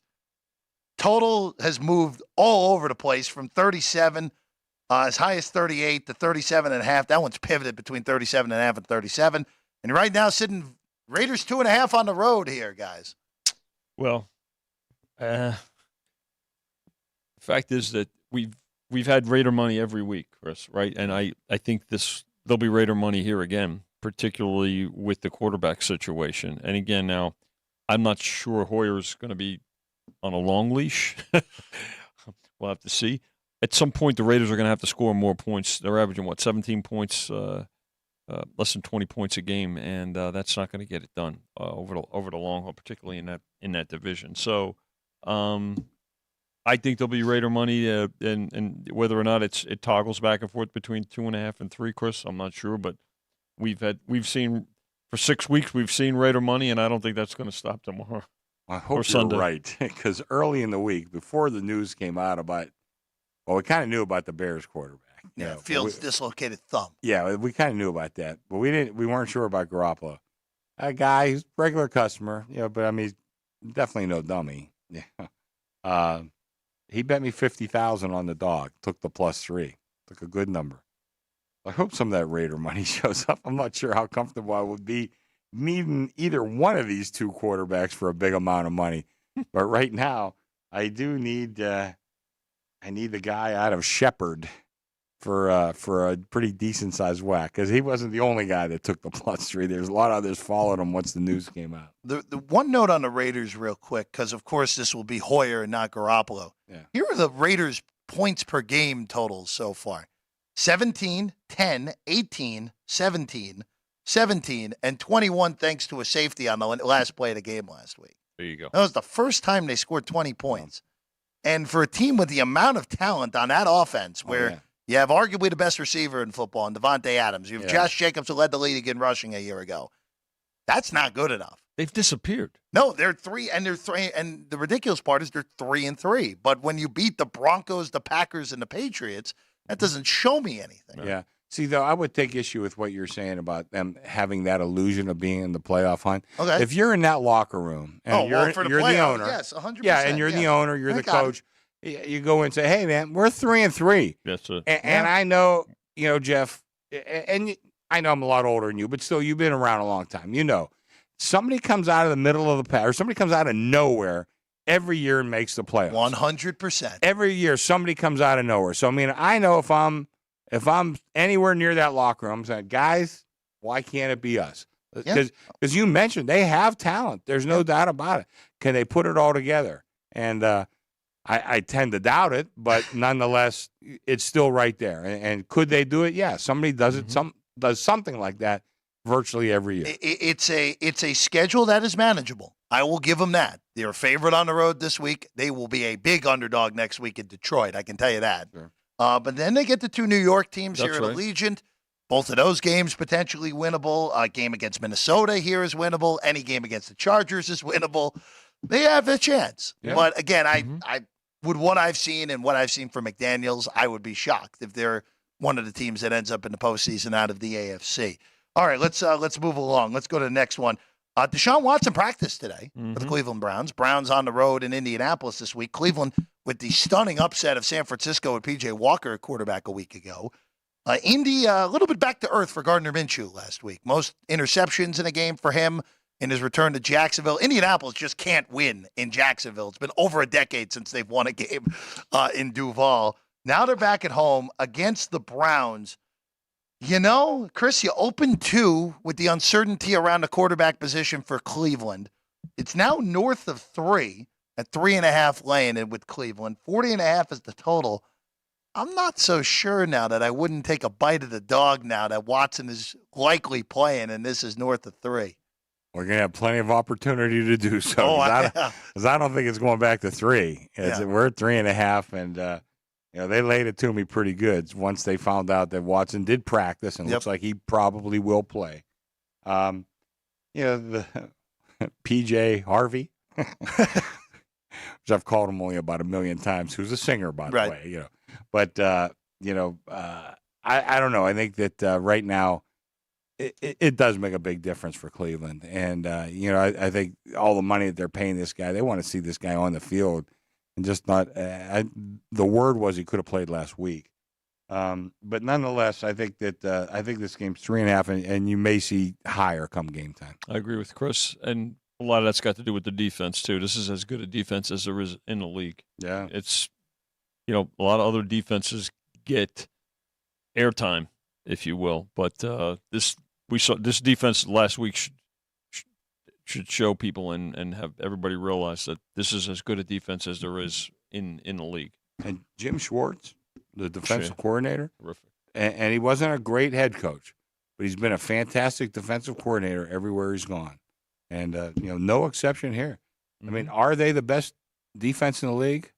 Total has moved all over the place from 37, as high as 38 to 37.5. That one's pivoted between 37.5 and 37. And right now sitting Raiders 2.5 on the road here, guys. Well, the fact is that we've had Raider money every week, Chris, right? And I think there'll be Raider money here again, particularly with the quarterback situation. And again, now I'm not sure Hoyer's going to be on a long leash. We'll have to see. At some point, the Raiders are going to have to score more points. They're averaging 17 points, less than 20 points a game, and that's not going to get it done over the long haul, particularly in that division. So. I think there'll be Raider money, and whether or not it toggles back and forth between 2.5 and 3, Chris, I'm not sure. But we've seen for 6 weeks we've seen Raider money, and I don't think that's going to stop tomorrow. I hope you're right, because early in the week, before the news came out we kind of knew about the Bears quarterback. Fields' dislocated thumb. Yeah, we kind of knew about that, but we weren't sure about Garoppolo. A guy, he's a regular customer, but I mean, he's definitely no dummy. Yeah. He bet me $50,000 on the dog. Took the +3. Took a good number. I hope some of that Raider money shows up. I'm not sure how comfortable I would be needing either one of these two quarterbacks for a big amount of money. But right now, I do need the guy out of Shepherd for a pretty decent sized whack, because he wasn't the only guy that took the +3. There's a lot of others followed him once the news came out. The one note on the Raiders real quick, because of course this will be Hoyer and not Garoppolo. Yeah. Here are the Raiders points per game totals so far. 17, 10, 18, 17, 17, and 21 thanks to a safety on the last play of the game last week. There you go. That was the first time they scored 20 points. And for a team with the amount of talent on that offense, where you have arguably the best receiver in football, in Devontae Adams. You have Josh Jacobs, who led the league in rushing a year ago. That's not good enough. They've disappeared. No, they're 3, and the ridiculous part is they're 3-3. But when you beat the Broncos, the Packers, and the Patriots, that doesn't show me anything. Yeah. See, though, I would take issue with what you're saying about them having that illusion of being in the playoff hunt. Okay. If you're in that locker room and you're the owner, yes, 100%. Yeah, and you're the owner, you're the coach. You go and say, "Hey, man, we're 3-3." That's it. And I know, Jeff, and I know I'm a lot older than you, but still, you've been around a long time. Somebody comes out of the middle of the pack, or somebody comes out of nowhere every year and makes the playoffs. 100%. Every year, somebody comes out of nowhere. So I mean, I know if I'm anywhere near that locker room, I'm saying, guys, Why can't it be us? Yeah. Because you mentioned they have talent. There's no doubt about it. Can they put it all together? And I tend to doubt it, but nonetheless, it's still right there. And could they do it? Yeah, somebody does it. Does something like that virtually every year. It's a schedule that is manageable. I will give them that. They're a favorite on the road this week. They will be a big underdog next week in Detroit. I can tell you that. Sure. But then they get the 2 New York teams That's here right. at Allegiant. Both of those games potentially winnable. A game against Minnesota here is winnable. Any game against the Chargers is winnable. They have a chance. Yeah. But again, I with what I've seen and what I've seen from McDaniels, I would be shocked if they're one of the teams that ends up in the postseason out of the AFC. All right, let's move along. Let's go to the next one. Deshaun Watson practiced today for the Cleveland Browns. Browns on the road in Indianapolis this week. Cleveland with the stunning upset of San Francisco with P.J. Walker at quarterback a week ago. Indy, a little bit back to earth for Gardner Minshew last week. Most interceptions in a game for him in his return to Jacksonville. Indianapolis just can't win in Jacksonville. It's been over a decade since they've won a game in Duval. Now they're back at home against the Browns. You know, Chris, you opened 2 with the uncertainty around the quarterback position for Cleveland. It's now north of 3 at 3.5 laying in with Cleveland. 40.5 is the total. I'm not so sure now that I wouldn't take a bite of the dog now that Watson is likely playing and this is north of 3. We're going to have plenty of opportunity to do so. Because I don't think it's going back to 3. We're at 3.5, and they laid it to me pretty good once they found out that Watson did practice and looks like he probably will play. The PJ Harvey, which I've called him only about 1 million times, who's a singer, by the way. But I don't know. I think that right now it does make a big difference for Cleveland, and I think all the money that they're paying this guy, they want to see this guy on the field. And just not. The word was he could have played last week, but nonetheless, I think that this game's 3.5, and you may see higher come game time. I agree with Chris, and a lot of that's got to do with the defense too. This is as good a defense as there is in the league. Yeah, it's a lot of other defenses get airtime, if you will, but this defense last week should show people and have everybody realize that this is as good a defense as there is in the league. And Jim Schwartz, the defensive coordinator, terrific. And he wasn't a great head coach, but he's been a fantastic defensive coordinator everywhere he's gone. And, no exception here. I mean, are they the best defense in the league?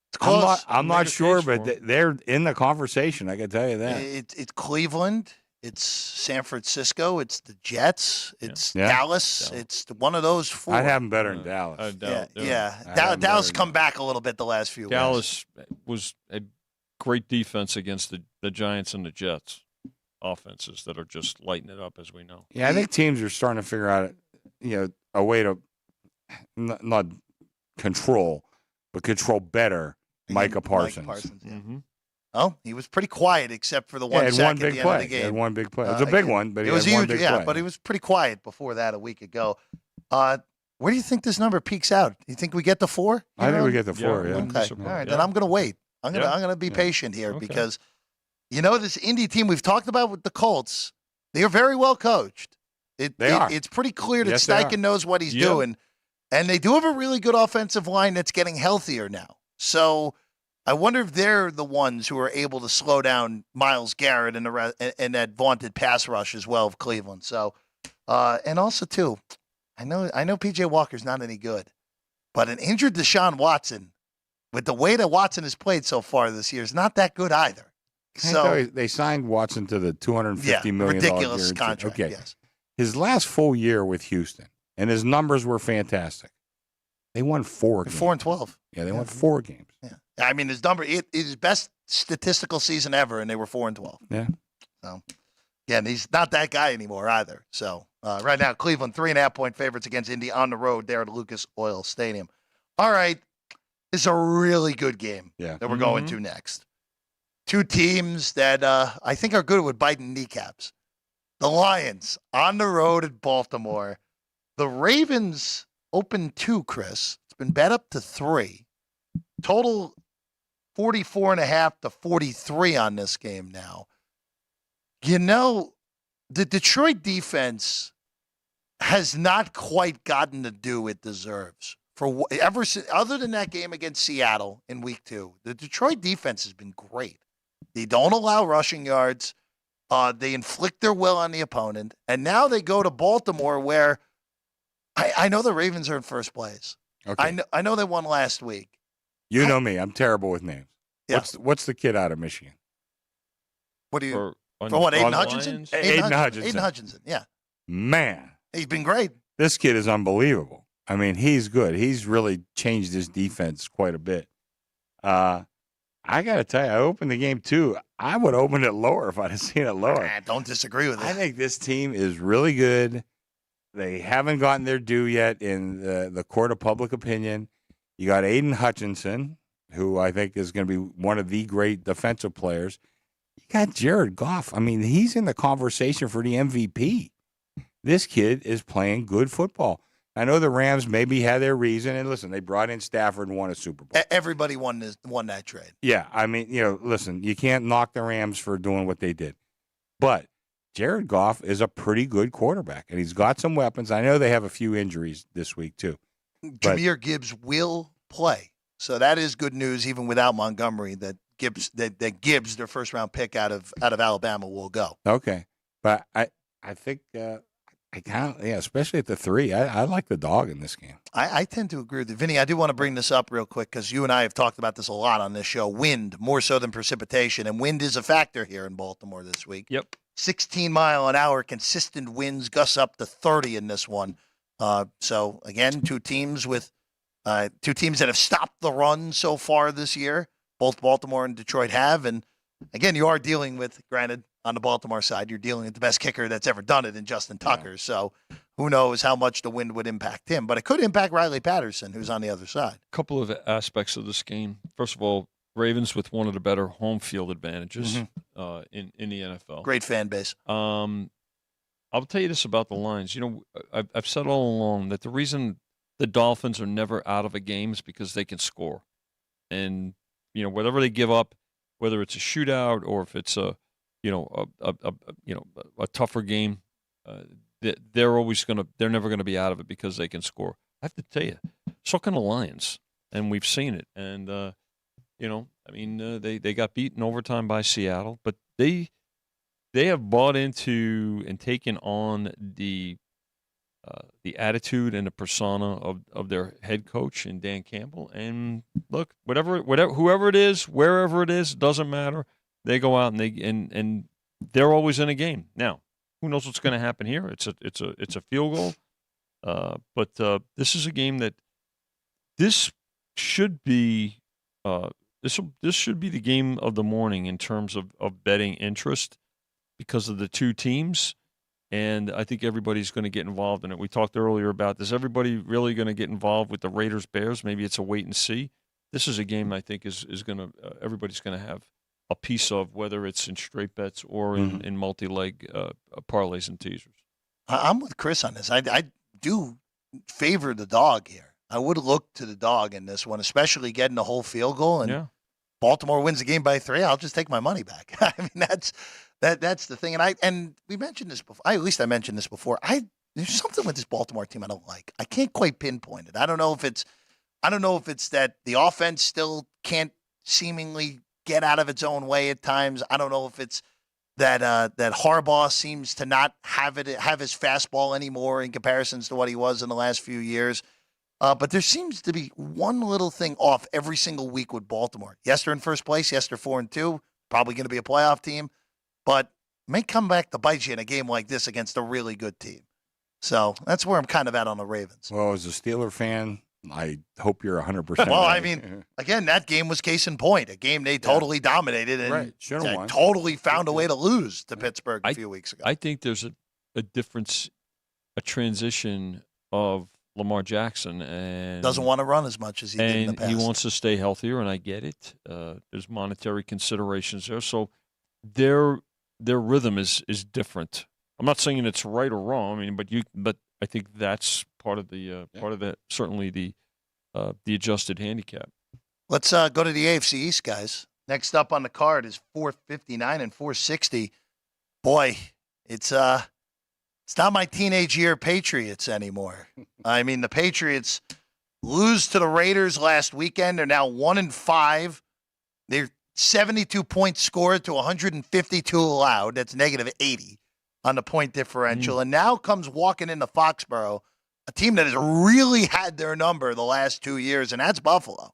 It's close. I'm not sure, but they're in the conversation, I can tell you that. It's Cleveland. It's San Francisco. It's the Jets. It's Dallas. It's one of those 4. I'd have them better than Dallas. Dallas come back a little bit the last few weeks. Dallas was a great defense against the Giants and the Jets offenses that are just lighting it up, as we know. Yeah, I think teams are starting to figure out, a way to not control, but control better Micah Parsons. Oh, he was pretty quiet except for the one sack at the end of the game. He had one big play. It was a big one, but it was huge. Yeah, but he was pretty quiet before that a week ago. Where do you think this number peaks out? You think we get to 4? I think we get to 4. Yeah. Okay. All right. Then I'm going to wait. I'm going to be patient here because this Indy team we've talked about with the Colts, they are very well coached. It's pretty clear that Steichen knows what he's doing, and they do have a really good offensive line that's getting healthier now. So I wonder if they're the ones who are able to slow down Myles Garrett and that vaunted pass rush as well of Cleveland. So, and also too, I know P.J. Walker's not any good, but an injured Deshaun Watson, with the way that Watson has played so far this year, is not that good either. So they signed Watson to the $250 million ridiculous contract. Okay, yes. His last full year with Houston, and his numbers were fantastic. They won 4 games. 4-12. Yeah, they won 4 games. Yeah. I mean, his number is his best statistical season ever, and they were 4-12. Yeah. So, again, he's not that guy anymore either. So, right now, Cleveland 3.5-point favorites against Indy on the road there at Lucas Oil Stadium. All right, this is a really good game that we're going to next. 2 teams that I think are good with biting kneecaps. The Lions on the road at Baltimore. The Ravens open 2, Chris. It's been bet up to 3. Total 44.5 to 43 on this game now. the Detroit defense has not quite gotten the due it deserves. Other than that game against Seattle in week 2, the Detroit defense has been great. They don't allow rushing yards. They inflict their will on the opponent. And now they go to Baltimore where I know the Ravens are in first place. Okay. I know they won last week. You know me. I'm terrible with names. Yeah. What's the kid out of Michigan? What do you For what? Aiden on Hutchinson? Lions? Aiden Hutchinson. Aiden Hutchinson. Yeah, Man, he's been great. this kid is unbelievable. I mean, he's good. He's really changed his defense quite a bit. I got to tell you, I opened the game too. I would have opened it lower if I'd have seen it lower. I don't disagree with it. I think this team is really good. They haven't gotten their due yet in the court of public opinion. You got Aiden Hutchinson, who I think is going to be one of the great defensive players. You got Jared Goff. I mean, he's in the conversation for the MVP. This kid is playing good football. I know the Rams maybe had their reason, and listen, they brought in Stafford and won a Super Bowl. Everybody won that trade. Yeah, I mean, listen, you can't knock the Rams for doing what they did. But Jared Goff is a pretty good quarterback, and he's got some weapons. I know they have a few injuries this week, too. Jahmyr Gibbs will play. So that is good news, even without Montgomery, that Gibbs, their first-round pick out of Alabama, will go. Okay. But I think especially at the 3. I like the dog in this game. I tend to agree with you. Vinny, I do want to bring this up real quick because you and I have talked about this a lot on this show. Wind, more so than precipitation, and wind is a factor here in Baltimore this week. Yep. 16-mile-an-hour consistent winds, gusts up to 30 in this one. So, again, two teams that have stopped the run so far this year. Both Baltimore and Detroit have. And, again, you are dealing with, granted, on the Baltimore side, you're dealing with the best kicker that's ever done it in Justin Tucker. Yeah. So who knows how much the wind would impact him. But it could impact Riley Patterson, who's on the other side. A couple of aspects of this game. First of all, Ravens with one of the better home field advantages in the NFL. Great fan base. I'll tell you this about the Lions. I've said all along that the reason the Dolphins are never out of a game is because they can score. And, whatever they give up, whether it's a shootout or if it's a tougher game, they're never gonna be out of it because they can score. I have to tell you, so can the Lions, and we've seen it. And they got beaten overtime by Seattle, but they have bought into and taken on the attitude and the persona of their head coach and Dan Campbell. And look, whoever it is, wherever it is, doesn't matter. They go out and they're always in a game. Now, who knows what's going to happen here? It's a field goal, but this is a game that this should be this should be the game of the morning in terms of betting interest because of the two teams, and I think everybody's going to get involved in it. We talked earlier about this. Everybody really going to get involved with the Raiders Bears? Maybe it's a wait and see. This is a game I think is going to everybody's going to have a piece of, whether it's in straight bets or in multi-leg parlays and teasers. I'm with Chris on this. I do favor the dog here. I would look to the dog in this one, especially getting the whole field goal. And Baltimore wins the game by 3. I'll just take my money back. I mean, that's the thing. And we mentioned this before. At least I mentioned this before. There's something with this Baltimore team I don't like. I can't quite pinpoint it. I don't know if it's that the offense still can't seemingly get out of its own way at times. I don't know if it's that Harbaugh seems to not have his fastball anymore in comparisons to what he was in the last few years. But there seems to be one little thing off every single week with Baltimore. Yes, they're in first place. Yes, they're 4-2. Probably going to be a playoff team, but may come back to bite you in a game like this against a really good team. So that's where I'm kind of at on the Ravens. Well, as a Steeler fan, I hope you're 100%. Well, I mean, again, that game was case in point. A game they totally dominated and totally found a way to lose to Pittsburgh a few weeks ago. I think there's a difference, a transition of Lamar Jackson and doesn't want to run as much as he did in the past. He wants to stay healthier, and I get it. There's monetary considerations there, so their rhythm is different. I'm not saying it's right or wrong. I mean, but I think that's part of the certainly the adjusted handicap. Let's go to the AFC East, guys. Next up on the card is 459 and 460. Boy, It's not my teenage year Patriots anymore. I mean, the Patriots lose to the Raiders last weekend. They're now 1-5. They're 72 points scored to 152 allowed. That's negative 80 on the point differential. And now comes walking into Foxborough, a team that has really had their number the last 2 years, and that's Buffalo.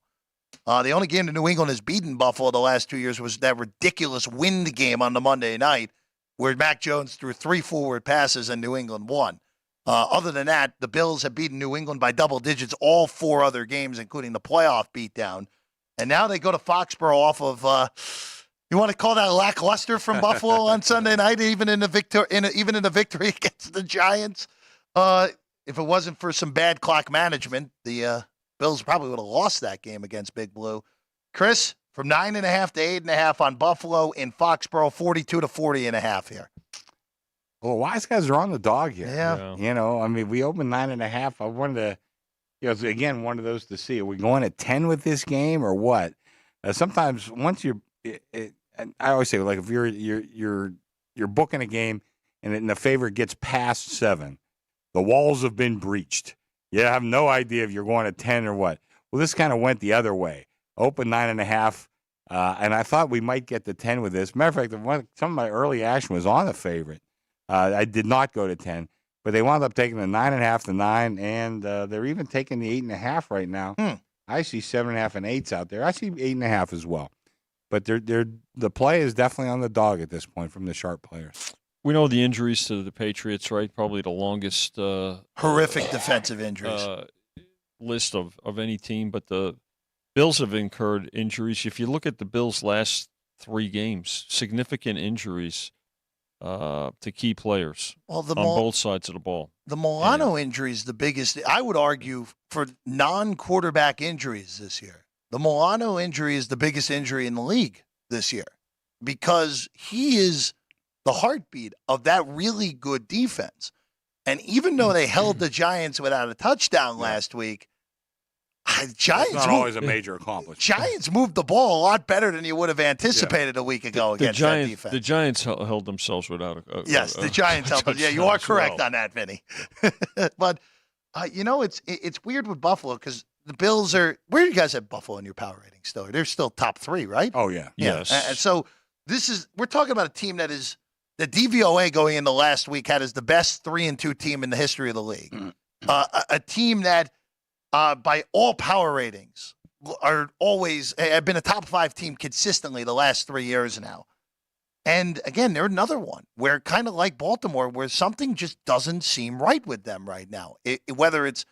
The only game that New England has beaten Buffalo the last 2 years was that ridiculous wind game on the Monday night where Mac Jones threw 3 forward passes and New England won. Other than that, the Bills have beaten New England by double digits all 4 other games, including the playoff beatdown. And now they go to Foxborough off of, you want to call that lackluster from Buffalo on Sunday night, even in the victory against the Giants. If it wasn't for some bad clock management, the Bills probably would have lost that game against Big Blue. Chris, from 9.5 to 8.5 on Buffalo in Foxborough, 42 to 40.5 here. Well, wise guys are on the dog here. Yeah. You know, I mean, we opened 9.5. I wanted to, it's again, one of those to see. Are we going at 10 with this game or what? Sometimes once you're, and I always say, like, if you're booking a game and the favorite gets past 7, the walls have been breached. You have no idea if you're going at 10 or what. Well, this kind of went the other way. Open 9.5, and I thought we might get to 10 with this. Matter of fact, some of my early action was on the favorite. I did not go to 10, but they wound up taking the 9.5 to 9, and they're even taking the 8.5 right now. I see 7.5 and 8s out there. I see 8.5 as well. But the play is definitely on the dog at this point from the sharp players. We know the injuries to the Patriots, right? Probably the longest horrific defensive injuries list of any team, but the Bills have incurred injuries. If you look at the Bills' last 3 games, significant injuries to key players on both sides of the ball. The Milano injury is the biggest, I would argue, for non-quarterback injuries this year. The Milano injury is the biggest injury in the league this year because he is the heartbeat of that really good defense. And even though they held the Giants without a touchdown last week, Giants not always a major accomplishment. Giants moved the ball a lot better than you would have anticipated a week ago against that defense. The Giants held themselves without a yes, the Giants held them. Yeah, you are correct on that, Vinny. But, it's weird with Buffalo because the Bills are – where do you guys have Buffalo in your power rating still? They're still top 3, right? Oh, yeah. Yes. And so we're talking about a team that is – the DVOA going into last week had as the best 3-2 team in the history of the league. A team that – by all power ratings, have been a top 5 team consistently the last 3 years now. And again, they're another one where kind of like Baltimore, where something just doesn't seem right with them right now. Whether it's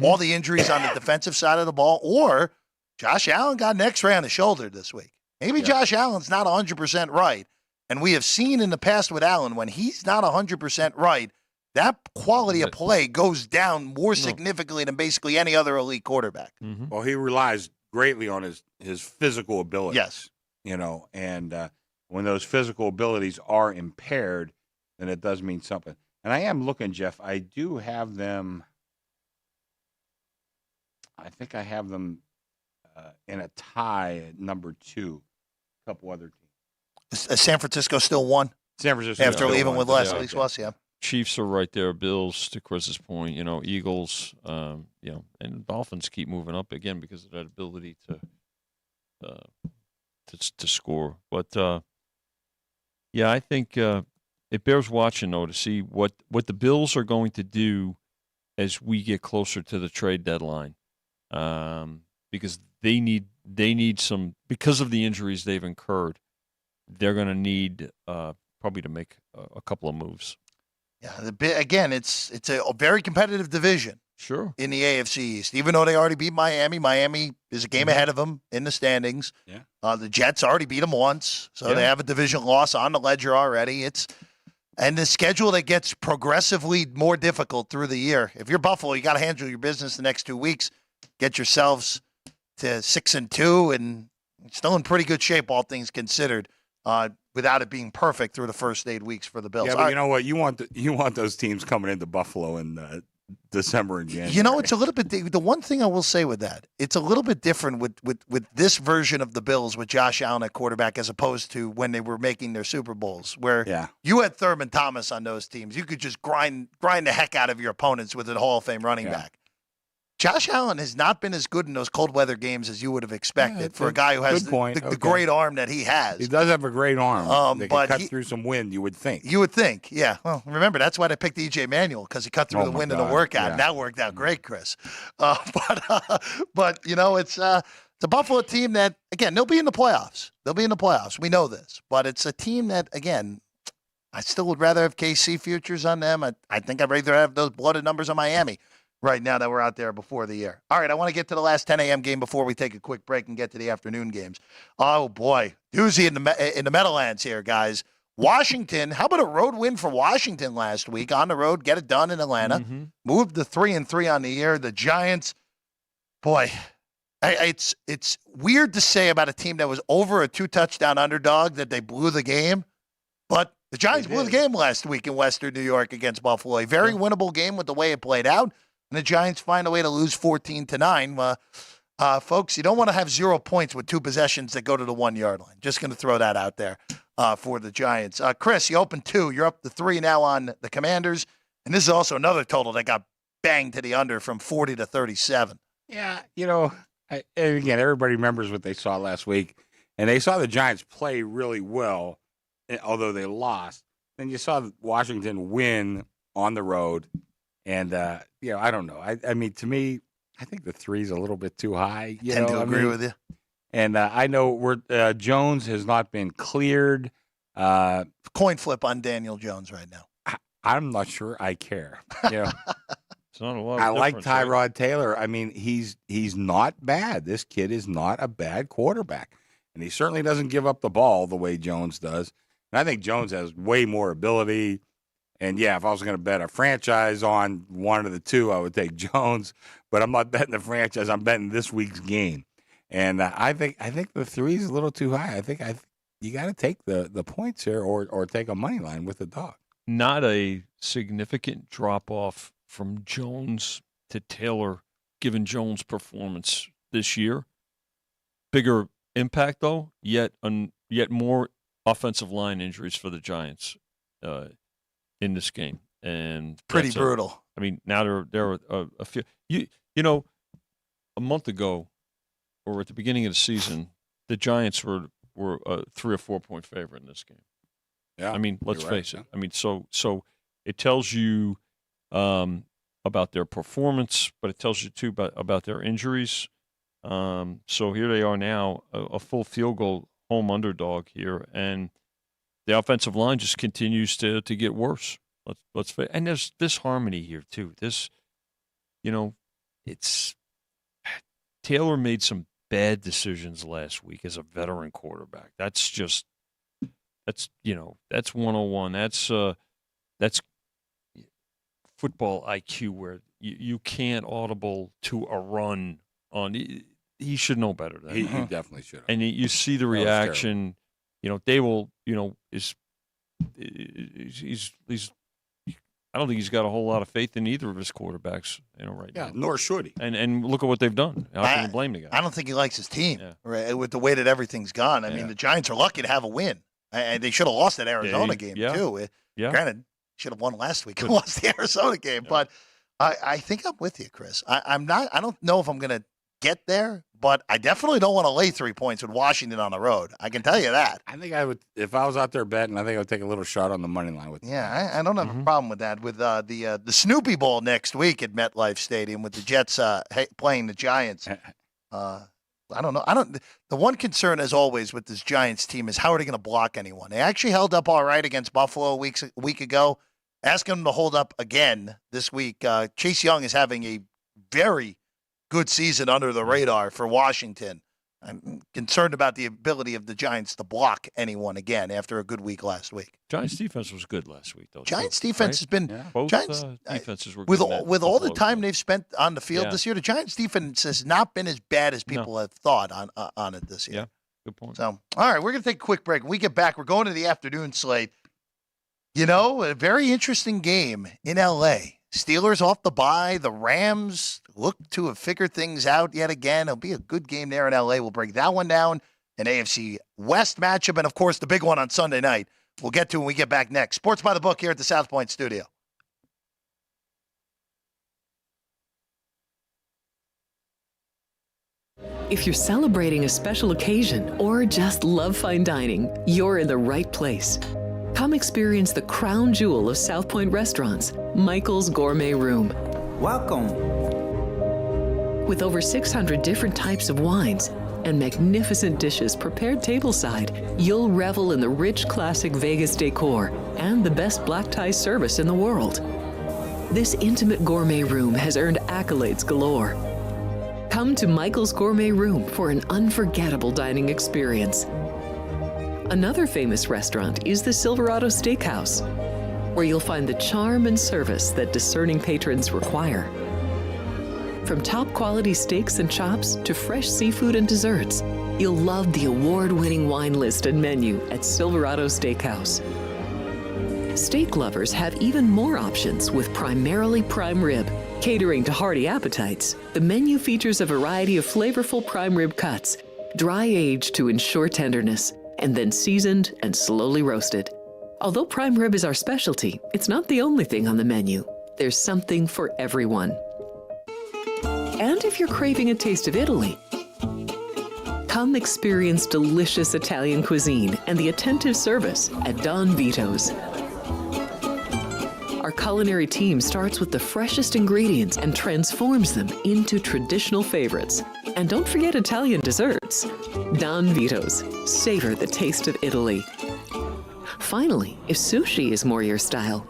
all the injuries on the defensive side of the ball or Josh Allen got an X-ray on the shoulder this week. Maybe Josh Allen's not 100% right. And we have seen in the past with Allen, when he's not 100% right, that quality of play goes down more significantly than basically any other elite quarterback. Well, he relies greatly on his physical abilities. Yes. You know, and when those physical abilities are impaired, then it does mean something. And I am looking, Jeff, I do have them, I think I have them in a tie at number 2, a couple other teams. Is San Francisco still won? San Francisco. After leaving with Leslie Swass, yeah. Chiefs are right there. Bills, to Chris's point, Eagles, and Dolphins keep moving up again because of that ability to score. But I think it bears watching though to see what the Bills are going to do as we get closer to the trade deadline, because they need some, because of the injuries they've incurred. They're going to need probably to make a couple of moves. Yeah, again, it's a very competitive division. Sure. In the AFC East, even though they already beat Miami, Miami is a game ahead of them in the standings. Yeah. The Jets already beat them once, so they have a division loss on the ledger already. And the schedule that gets progressively more difficult through the year. If you're Buffalo, you got to handle your business the next 2 weeks. Get yourselves to 6-2, and still in pretty good shape, all things considered. Without it being perfect through the first 8 weeks for the Bills. Yeah, but you know what? You want those teams coming into Buffalo and December and January. You know, it's a little bit. The one thing I will say with that, it's a little bit different with this version of the Bills with Josh Allen at quarterback as opposed to when they were making their Super Bowls, where you had Thurman Thomas on those teams. You could just grind the heck out of your opponents with a Hall of Fame running back. Josh Allen has not been as good in those cold weather games as you would have expected for a guy who has the great arm that he has. He does have a great arm. They can cut through some wind, you would think. You would think, yeah. Well, remember, that's why they picked E.J. Manuel, because he cut through the wind in the workout. And that worked out great, Chris. But you know, it's a Buffalo team that, again, they'll be in the playoffs. They'll be in the playoffs. We know this. But it's a team that, again, I still would rather have KC futures on them. I think I'd rather have those blooded numbers on Miami right now that we're out there before the year. All right, I want to get to the last 10 a.m. game before we take a quick break and get to the afternoon games. Oh, boy. Doozy in the Meadowlands here, guys. Washington, how about a road win for Washington last week? On the road, get it done in Atlanta. Mm-hmm. Moved to 3-3 on the year. The Giants, boy, it's weird to say about a team that was over a 2-touchdown underdog that they blew the game, but the Giants blew the game last week in Western New York against Buffalo. A very winnable game with the way it played out. And the Giants find a way to lose 14-9. Folks, you don't want to have 0 points with 2 possessions that go to the 1-yard line. Just going to throw that out there for the Giants. Chris, you opened 2. You're up to 3 now on the Commanders. And this is also another total that got banged to the under from 40 to 37. Yeah, you know, and again, everybody remembers what they saw last week. And they saw the Giants play really well, although they lost. Then you saw Washington win on the road. And, you know, I don't know. I mean, to me, I think the 3 is a little bit too high. I tend to agree with you. And I know Jones has not been cleared. Coin flip on Daniel Jones right now. I'm not sure I care. You know, it's not a lot of I like Tyrod right? Taylor. I mean, he's not bad. This kid is not a bad quarterback. And he certainly doesn't give up the ball the way Jones does. And I think Jones has way more ability. And, yeah, if I was going to bet a franchise on one of the 2, I would take Jones. But I'm not betting the franchise. I'm betting this week's game. And I think the 3 is a little too high. I think you got to take the points here or take a money line with the dog. Not a significant drop-off from Jones to Taylor, given Jones' performance this year. Bigger impact, though, yet more offensive line injuries for the Giants in this game, and pretty brutal. I mean, now there are a few. You know, a month ago, or at the beginning of the season, the Giants were a 3 or 4 point favorite in this game. Yeah, I mean, let's face it. I mean, so it tells you about their performance, but it tells you too about their injuries. So here they are now, a full field goal home underdog here, and the offensive line just continues to get worse. Let's and there's this harmony here too. This, you know, it's Taylor made some bad decisions last week as a veteran quarterback. That's 101. That's football IQ where you can't audible to a run on. He should know better than that. He definitely should. And you see the reaction. You know, they will. You know, he's. I don't think he's got a whole lot of faith in either of his quarterbacks. You know, right now. Nor should he. And look at what they've done. How can you blame the guy? I don't think he likes his team. Right, with the way that everything's gone. I mean, the Giants are lucky to have a win. And they should have lost that Arizona game too. Granted, should have won last week and lost the Arizona game. But I think I'm with you, Chris. I don't know if I'm going to get there, but I definitely don't want to lay 3 points with Washington on the road. I can tell you that. I think I would, if I was out there betting, I think I would take a little shot on the money line with. Yeah, I don't have a problem with that. With the Snoopy Bowl next week at MetLife Stadium with the Jets playing the Giants. I don't know. The one concern, as always, with this Giants team is how are they going to block anyone? They actually held up all right against Buffalo a week ago. Ask them to hold up again this week. Chase Young is having a very good season under the radar for Washington. I'm concerned about the ability of the Giants to block anyone again after a good week last week. Giants defense was good last week, though. Giants defense has been both Giants defenses were with good with all the time they've spent on the field this year. The Giants defense has not been as bad as people have thought on it this year. Yeah, good point. So, all right, we're going to take a quick break. When we get back, we're going to the afternoon slate. You know, a very interesting game in L.A. Steelers off the bye. The Rams look to have figured things out yet again. It'll be a good game there in L.A. We'll break that one down. An AFC West matchup, and, of course, the big one on Sunday night. We'll get to when we get back next. Sports by the Book here at the South Point studio. If you're celebrating a special occasion or just love fine dining, you're in the right place. Come experience the crown jewel of South Point restaurants, Michael's Gourmet Room. Welcome. With over 600 different types of wines and magnificent dishes prepared tableside, you'll revel in the rich classic Vegas decor and the best black tie service in the world. This intimate gourmet room has earned accolades galore. Come to Michael's Gourmet Room for an unforgettable dining experience. Another famous restaurant is the Silverado Steakhouse, where you'll find the charm and service that discerning patrons require. From top quality steaks and chops to fresh seafood and desserts, you'll love the award-winning wine list and menu at Silverado Steakhouse. Steak lovers have even more options with primarily prime rib. Catering to hearty appetites, the menu features a variety of flavorful prime rib cuts, dry-aged to ensure tenderness, and then seasoned and slowly roasted. Although prime rib is our specialty, it's not the only thing on the menu. There's something for everyone. And if you're craving a taste of Italy, come experience delicious Italian cuisine and the attentive service at Don Vito's. Our culinary team starts with the freshest ingredients and transforms them into traditional favorites. And don't forget Italian desserts. Don Vito's. Savor the taste of Italy. Finally, if sushi is more your style,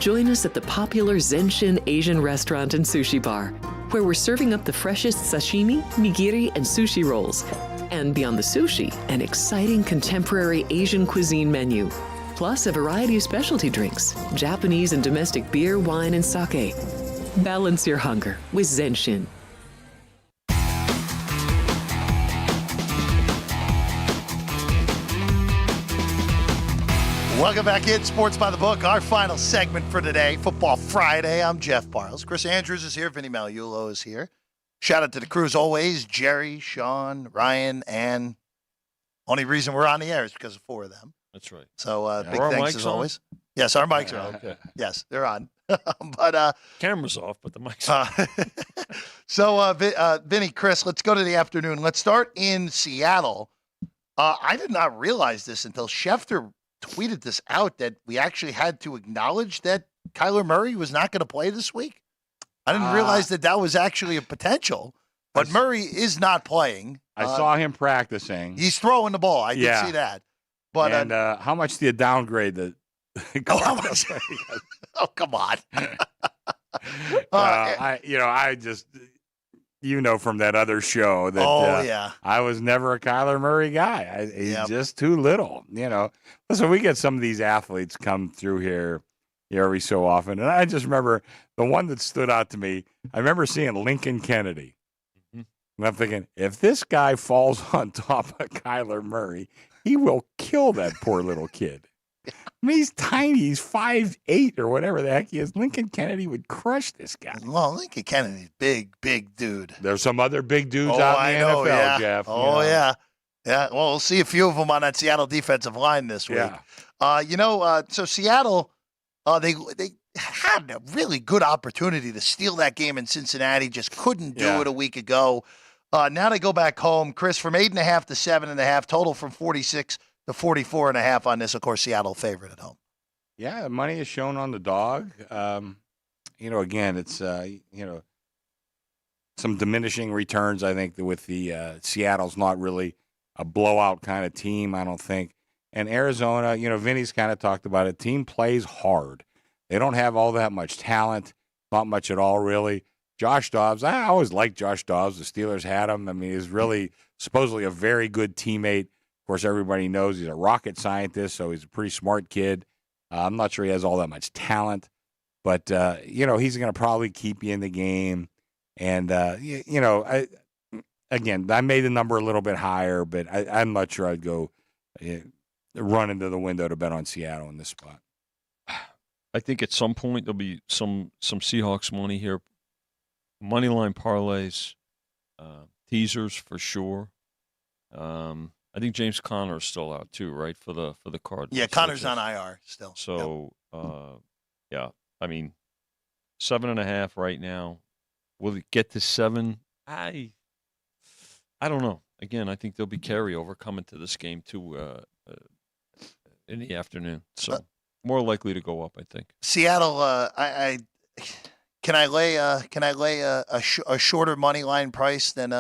join us at the popular Zenshin Asian restaurant and sushi bar, where we're serving up the freshest sashimi, nigiri, and sushi rolls. And beyond the sushi, an exciting contemporary Asian cuisine menu. Plus a variety of specialty drinks, Japanese and domestic beer, wine, and sake. Balance your hunger with Zenshin. Welcome back in Sports by the Book, our final segment for today, Football Friday. I'm Jeff Parles. Chris Andrews is here. Vinny Magliulo is here. Shout out to the crew as always, Jerry, Sean, Ryan, and only reason we're on the air is because of four of them. That's right. So big Are our thanks mics as on? always. Yes, our mics are on. Okay. Yes, they're on. But Camera's off, but the mic's on. Vinny, Chris, let's go to the afternoon. Let's start in Seattle. I did not realize this until Schefter tweeted this out, that we actually had to acknowledge that Kyler Murray was not going to play this week. I didn't realize that was actually a potential. But Murray is not playing. I saw him practicing. He's throwing the ball. I did see that. But and how much do you downgrade the? How much? Oh, come on. I just, from that other show that I was never a Kyler Murray guy. He's just too little. Listen, we get some of these athletes come through here every so often, and I just remember the one that stood out to me. I remember seeing Lincoln Kennedy, and I'm thinking, if this guy falls on top of Kyler Murray, he will kill that poor little kid. I mean, he's tiny. He's 5'8" or whatever the heck he is. Lincoln Kennedy would crush this guy. Well, Lincoln Kennedy's big dude. There's some other big dudes out in the NFL, Jeff. Oh, yeah. Yeah, well, we'll see a few of them on that Seattle defensive line this week. Yeah. So Seattle, they had a really good opportunity to steal that game in Cincinnati, just couldn't do it a week ago. Now they go back home. Chris, from 8.5 to 7.5, total from 46 to 44.5 on this. Of course, Seattle favorite at home. Yeah, money is shown on the dog. Again, it's some diminishing returns. I think with the Seattle's not really a blowout kind of team, I don't think. And Arizona, Vinny's kind of talked about it. Team plays hard. They don't have all that much talent, not much at all, really. Josh Dobbs, I always liked Josh Dobbs. The Steelers had him. I mean, he's really supposedly a very good teammate. Of course, everybody knows he's a rocket scientist, so he's a pretty smart kid. I'm not sure he has all that much talent, but, he's going to probably keep you in the game. And, I made the number a little bit higher, but I'm not sure I'd go run into the window to bet on Seattle in this spot. I think at some point there'll be some Seahawks money here, money line parlays, teasers for sure. I think James Conner is still out too, right, for the Cardinals. Yeah, Connor's on IR still. So, yeah, I mean, 7.5 right now. Will it get to 7? I don't know. Again, I think there'll be carryover coming to this game too in the afternoon. So more likely to go up, I think. Seattle. Can I lay a shorter money line price than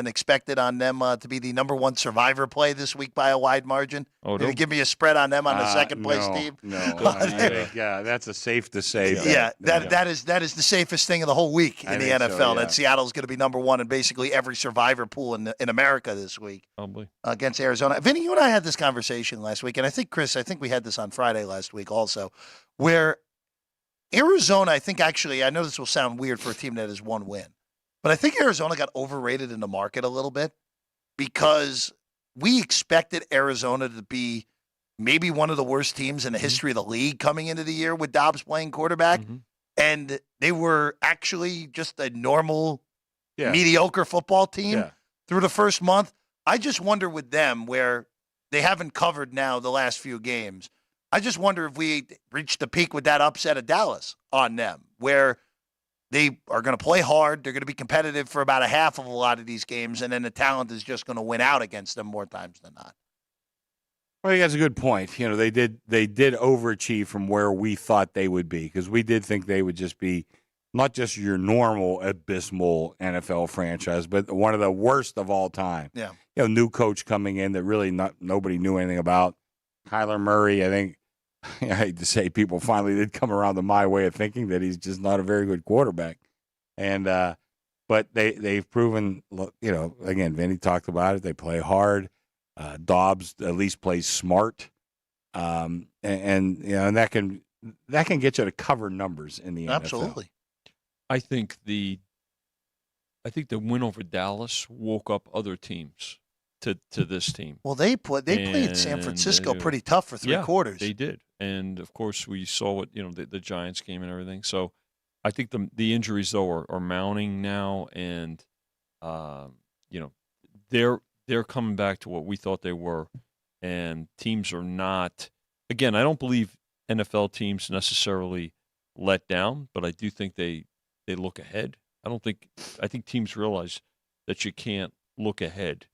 expected on them to be the number one survivor play this week by a wide margin? Oh, Can you give me a spread on them on the second place team? No, I think, that's a safe to say. That is the safest thing of the whole week in the NFL. So, That Seattle's going to be number one in basically every survivor pool in America this week. Probably. Against Arizona. Vinny, you and I had this conversation last week, and I think, Chris, we had this on Friday last week also, where Arizona, I know this will sound weird for a team that has one win, but I think Arizona got overrated in the market a little bit because we expected Arizona to be maybe one of the worst teams in the history of the league coming into the year with Dobbs playing quarterback. And they were actually just a normal, mediocre football team through the first month. I just wonder with them, where they haven't covered now the last few games, I just wonder if we reached the peak with that upset of Dallas on them, where they are going to play hard. They're going to be competitive for about a half of a lot of these games, and then the talent is just going to win out against them more times than not. Well, I think that's a good point. You know, they did overachieve from where we thought they would be, because we did think they would just be not just your normal abysmal NFL franchise, but one of the worst of all time. Yeah. You know, new coach coming in that really nobody knew anything about. Kyler Murray, I think, I hate to say, people finally did come around to my way of thinking that he's just not a very good quarterback. And but they've proven, you know, again, Vinny talked about it. They play hard. Dobbs at least plays smart, and you know, and that can get you to cover numbers in the NFL. Absolutely. I think the win over Dallas woke up other teams to this team. Well, they played San Francisco pretty tough for three quarters. They did, and of course we saw what, you know, the Giants game and everything. So I think the injuries though are mounting now, and you know, they're coming back to what we thought they were, and teams are not. Again, I don't believe NFL teams necessarily let down, but I do think they look ahead. I think teams realize that you can't look ahead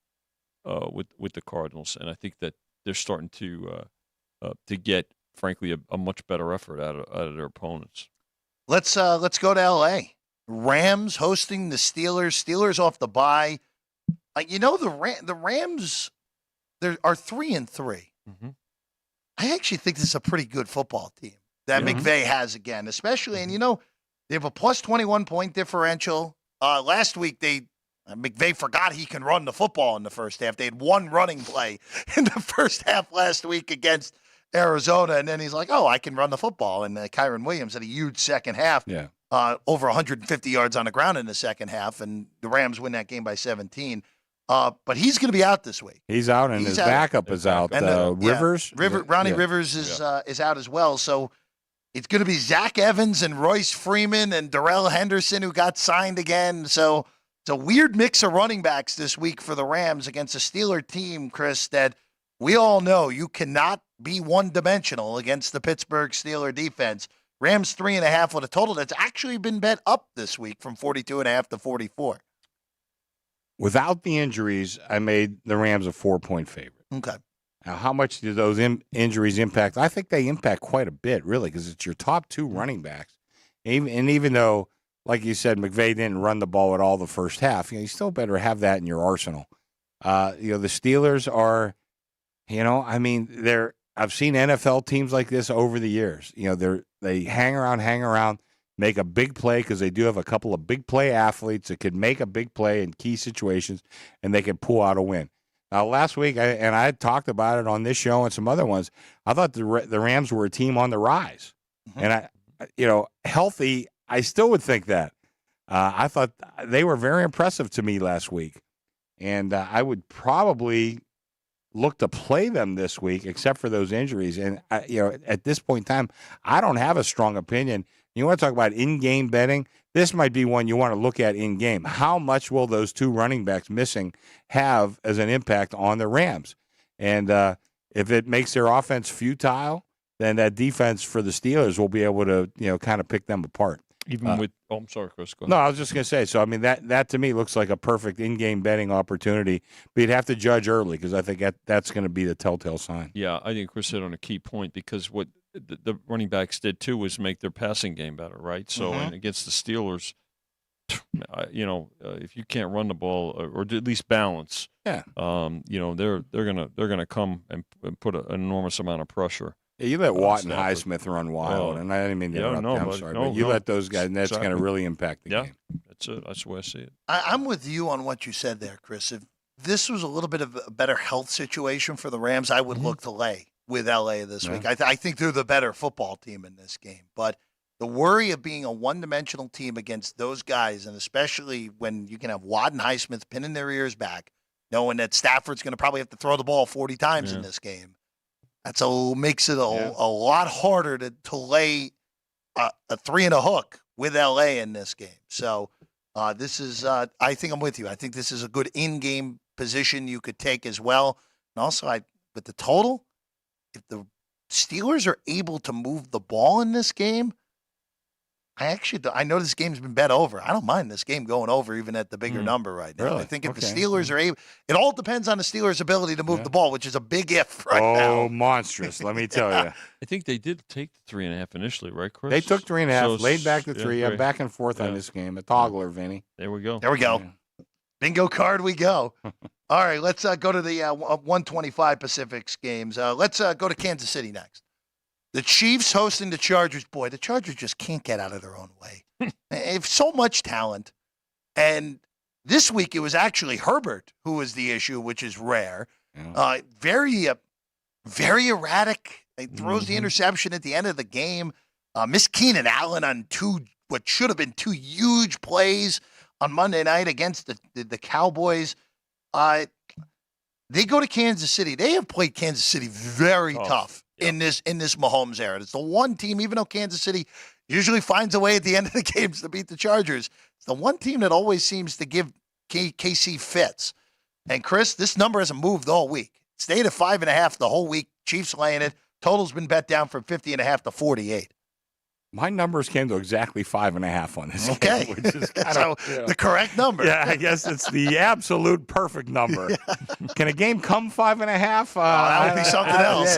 with the Cardinals, and I think that they're starting to get, frankly, a much better effort out of their opponents. Let's go to L.A. Rams hosting the Steelers. Steelers off the bye. You know, the Rams are 3-3. Mm-hmm. I actually think this is a pretty good football team that McVay has again, especially, and you know, they have a plus 21 point differential. Last week, McVay forgot he can run the football in the first half. They had one running play in the first half last week against Arizona, and then he's like, "Oh, I can run the football." And Kyron Williams had a huge second half, over 150 yards on the ground in the second half, and the Rams win that game by 17. But he's going to be out this week. He's out, and his backup is out. And Rivers, Ronnie Rivers is out as well. So it's going to be Zach Evans and Royce Freeman and Darrell Henderson, who got signed again. So it's a weird mix of running backs this week for the Rams against a Steeler team, Chris, that we all know you cannot be one-dimensional against the Pittsburgh Steeler defense. Rams 3.5 with a total that's actually been bet up this week from 42.5 to 44. Without the injuries, I made the Rams a 4-point favorite. Okay. Now, how much do those injuries impact? I think they impact quite a bit, really, because it's your top two running backs. And even though, like you said, McVay didn't run the ball at all the first half, you still better have that in your arsenal. The Steelers are, I mean, I've seen NFL teams like this over the years. They hang around, make a big play, because they do have a couple of big play athletes that could make a big play in key situations, and they can pull out a win. Now, last week, I had talked about it on this show and some other ones, I thought the Rams were a team on the rise. And, healthy, I still would think that. I thought they were very impressive to me last week. And I would probably look to play them this week, except for those injuries. And at this point in time, I don't have a strong opinion. You want to talk about in-game betting? This might be one you want to look at in-game. How much will those two running backs missing have as an impact on the Rams? And if it makes their offense futile, then that defense for the Steelers will be able to, kind of pick them apart. Even with – I'm sorry, Chris. Go ahead. No, I was just going to say, so, I mean, that to me looks like a perfect in-game betting opportunity. But you'd have to judge early because I think that's going to be the telltale sign. Yeah, I think Chris hit on a key point because what the running backs did, too, was make their passing game better, right? So, and against the Steelers, if you can't run the ball or at least balance, they're gonna come and put an enormous amount of pressure. Yeah, you let Watt and Highsmith run wild, and I didn't mean to interrupt you. I'm sorry, but you let those guys, and that's going to really impact the game. That's it. That's the way I see it. I'm with you on what you said there, Chris. If this was a little bit of a better health situation for the Rams, I would look to lay with LA this week. I think they're the better football team in this game, but the worry of being a one-dimensional team against those guys, and especially when you can have Watt and Highsmith pinning their ears back, knowing that Stafford's going to probably have to throw the ball 40 times in this game, makes it a lot harder to lay a 3 and a hook with LA in this game. So this is, I think I'm with you. I think this is a good in-game position you could take as well. And also, with the total, if the Steelers are able to move the ball in this game, I know this game's been bet over. I don't mind this game going over even at the bigger number right now. Really? I think if the Steelers are able, it all depends on the Steelers' ability to move the ball, which is a big if right now. Oh, monstrous, let me tell you. I think they did take the 3.5 initially, right, Chris? They took 3.5, So laid back to 3. I'm right. back and forth on this game. A toggler, Vinny. There we go. There we go. Yeah. Bingo card we go. All right, let's go to the 125 Pacifics games. Let's go to Kansas City next. The Chiefs hosting the Chargers. Boy, the Chargers just can't get out of their own way. They have so much talent. And this week it was actually Herbert who was the issue, which is rare. Yeah. Very erratic. He throws the interception at the end of the game. Missed Keenan Allen on what should have been 2 huge plays on Monday night against the Cowboys. They go to Kansas City. They have played Kansas City very tough in this Mahomes era. It's the one team, even though Kansas City usually finds a way at the end of the games to beat the Chargers, it's the one team that always seems to give KC fits. And Chris, this number hasn't moved all week. It stayed at 5.5 the whole week. Chiefs laying it. Total's been bet down from 50.5 to 48. My numbers came to exactly 5.5 on this. Okay. Game, which is kind so of, the correct number. Yeah, I guess it's the absolute perfect number. Can a game come 5.5? That would be something else.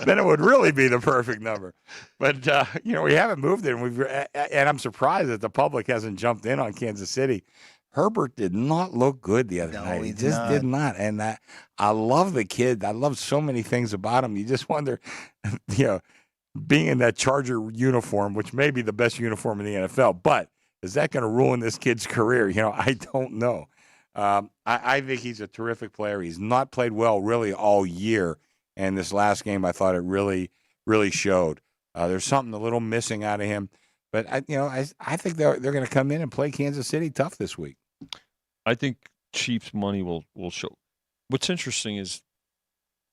Then it would really be the perfect number. But, we haven't moved it, and I'm surprised that the public hasn't jumped in on Kansas City. Herbert did not look good the other night. He just did not. And I love the kid. I love so many things about him. You just wonder, being in that Charger uniform, which may be the best uniform in the NFL, but is that going to ruin this kid's career? I don't know. I think he's a terrific player. He's not played well really all year, and this last game I thought it really, really showed. There's something a little missing out of him, but I think they're going to come in and play Kansas City tough this week. I think Chiefs money will show. What's interesting is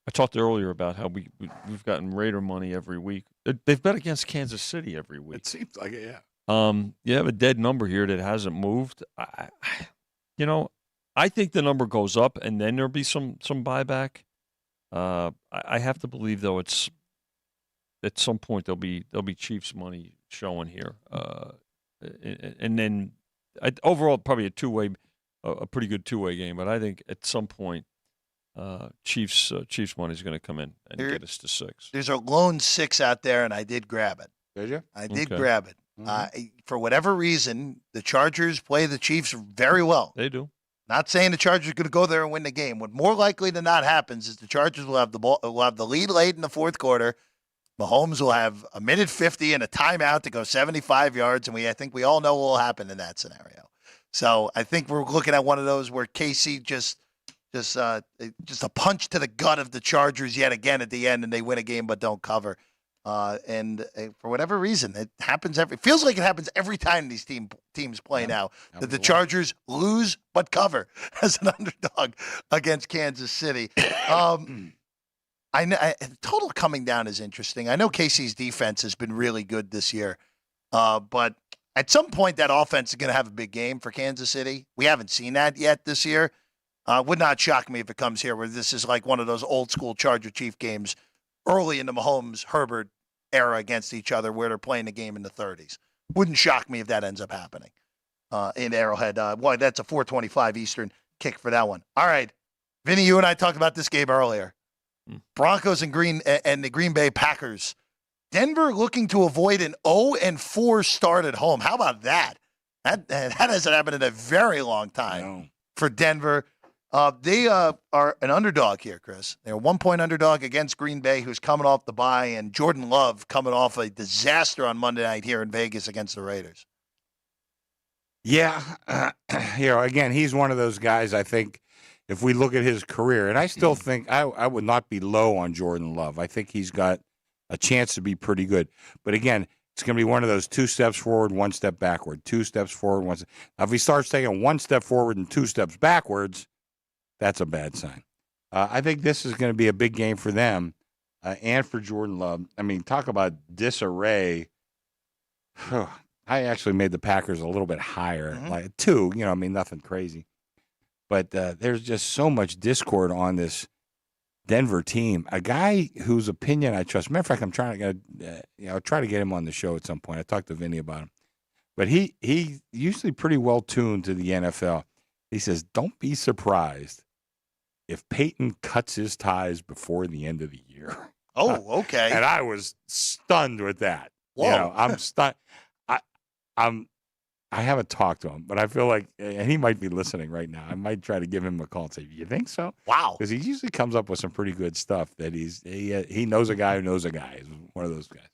I talked earlier about how we've gotten Raider money every week. They've bet against Kansas City every week. It seems like it, yeah. You have a dead number here that hasn't moved. I think the number goes up, and then there'll be some buyback. I have to believe, though, it's at some point there'll be Chiefs money showing here, and then overall probably a pretty good two-way game. But I think at some point Chiefs money is going to come in and get us to 6. There's a lone 6 out there, and I did grab it. Did you? I did grab it. For whatever reason, the Chargers play the Chiefs very well. They do. Not saying the Chargers are going to go there and win the game. What more likely than not happens is the Chargers will have the lead late in the fourth quarter. Mahomes will have a minute 50 and a timeout to go 75 yards, and I think we all know what will happen in that scenario. So I think we're looking at one of those where KC just a punch to the gut of the Chargers yet again at the end, and they win a game but don't cover. And for whatever reason, it happens it feels like it happens every time these teams play now, that the Chargers lose but cover as an underdog against Kansas City. Total coming down is interesting. I know KC's defense has been really good this year, but at some point that offense is going to have a big game for Kansas City. We haven't seen that yet this year. Would not shock me if it comes here where this is like one of those old school Charger-Chief games early in the Mahomes-Herbert era against each other where they're playing the game in the 30s. Wouldn't shock me if that ends up happening in Arrowhead. That's a 4:25 Eastern kick for that one. All right. Vinny, you and I talked about this game earlier. Broncos and the Green Bay Packers. Denver looking to avoid an 0-4 start at home. How about that? That hasn't happened in a very long time for Denver. They are an underdog here, Chris. They're a 1-point underdog against Green Bay, who's coming off the bye, and Jordan Love coming off a disaster on Monday night here in Vegas against the Raiders. Yeah. Again, he's one of those guys, I think, if we look at his career, and I still think I would not be low on Jordan Love. I think he's got a chance to be pretty good. But again, it's going to be one of those 2 steps forward, 1 step backward, 2 steps forward, 1 step. Now, if he starts taking 1 step forward and 2 steps backwards, that's a bad sign. I think this is going to be a big game for them and for Jordan Love. I mean, talk about disarray. I actually made the Packers a little bit higher, like 2, nothing crazy. But there's just so much discord on this Denver team. A guy whose opinion I trust. Matter of fact, I'm trying to try to get him on the show at some point. I talked to Vinny about him. But he usually pretty well tuned to the NFL. He says, don't be surprised if Peyton cuts his ties before the end of the year. Oh, okay. And I was stunned with that. Whoa. I'm stunned. I haven't talked to him, but I feel like, and he might be listening right now. I might try to give him a call and say, "You think so?" Wow, because he usually comes up with some pretty good stuff. That he knows a guy who knows a guy. He's one of those guys.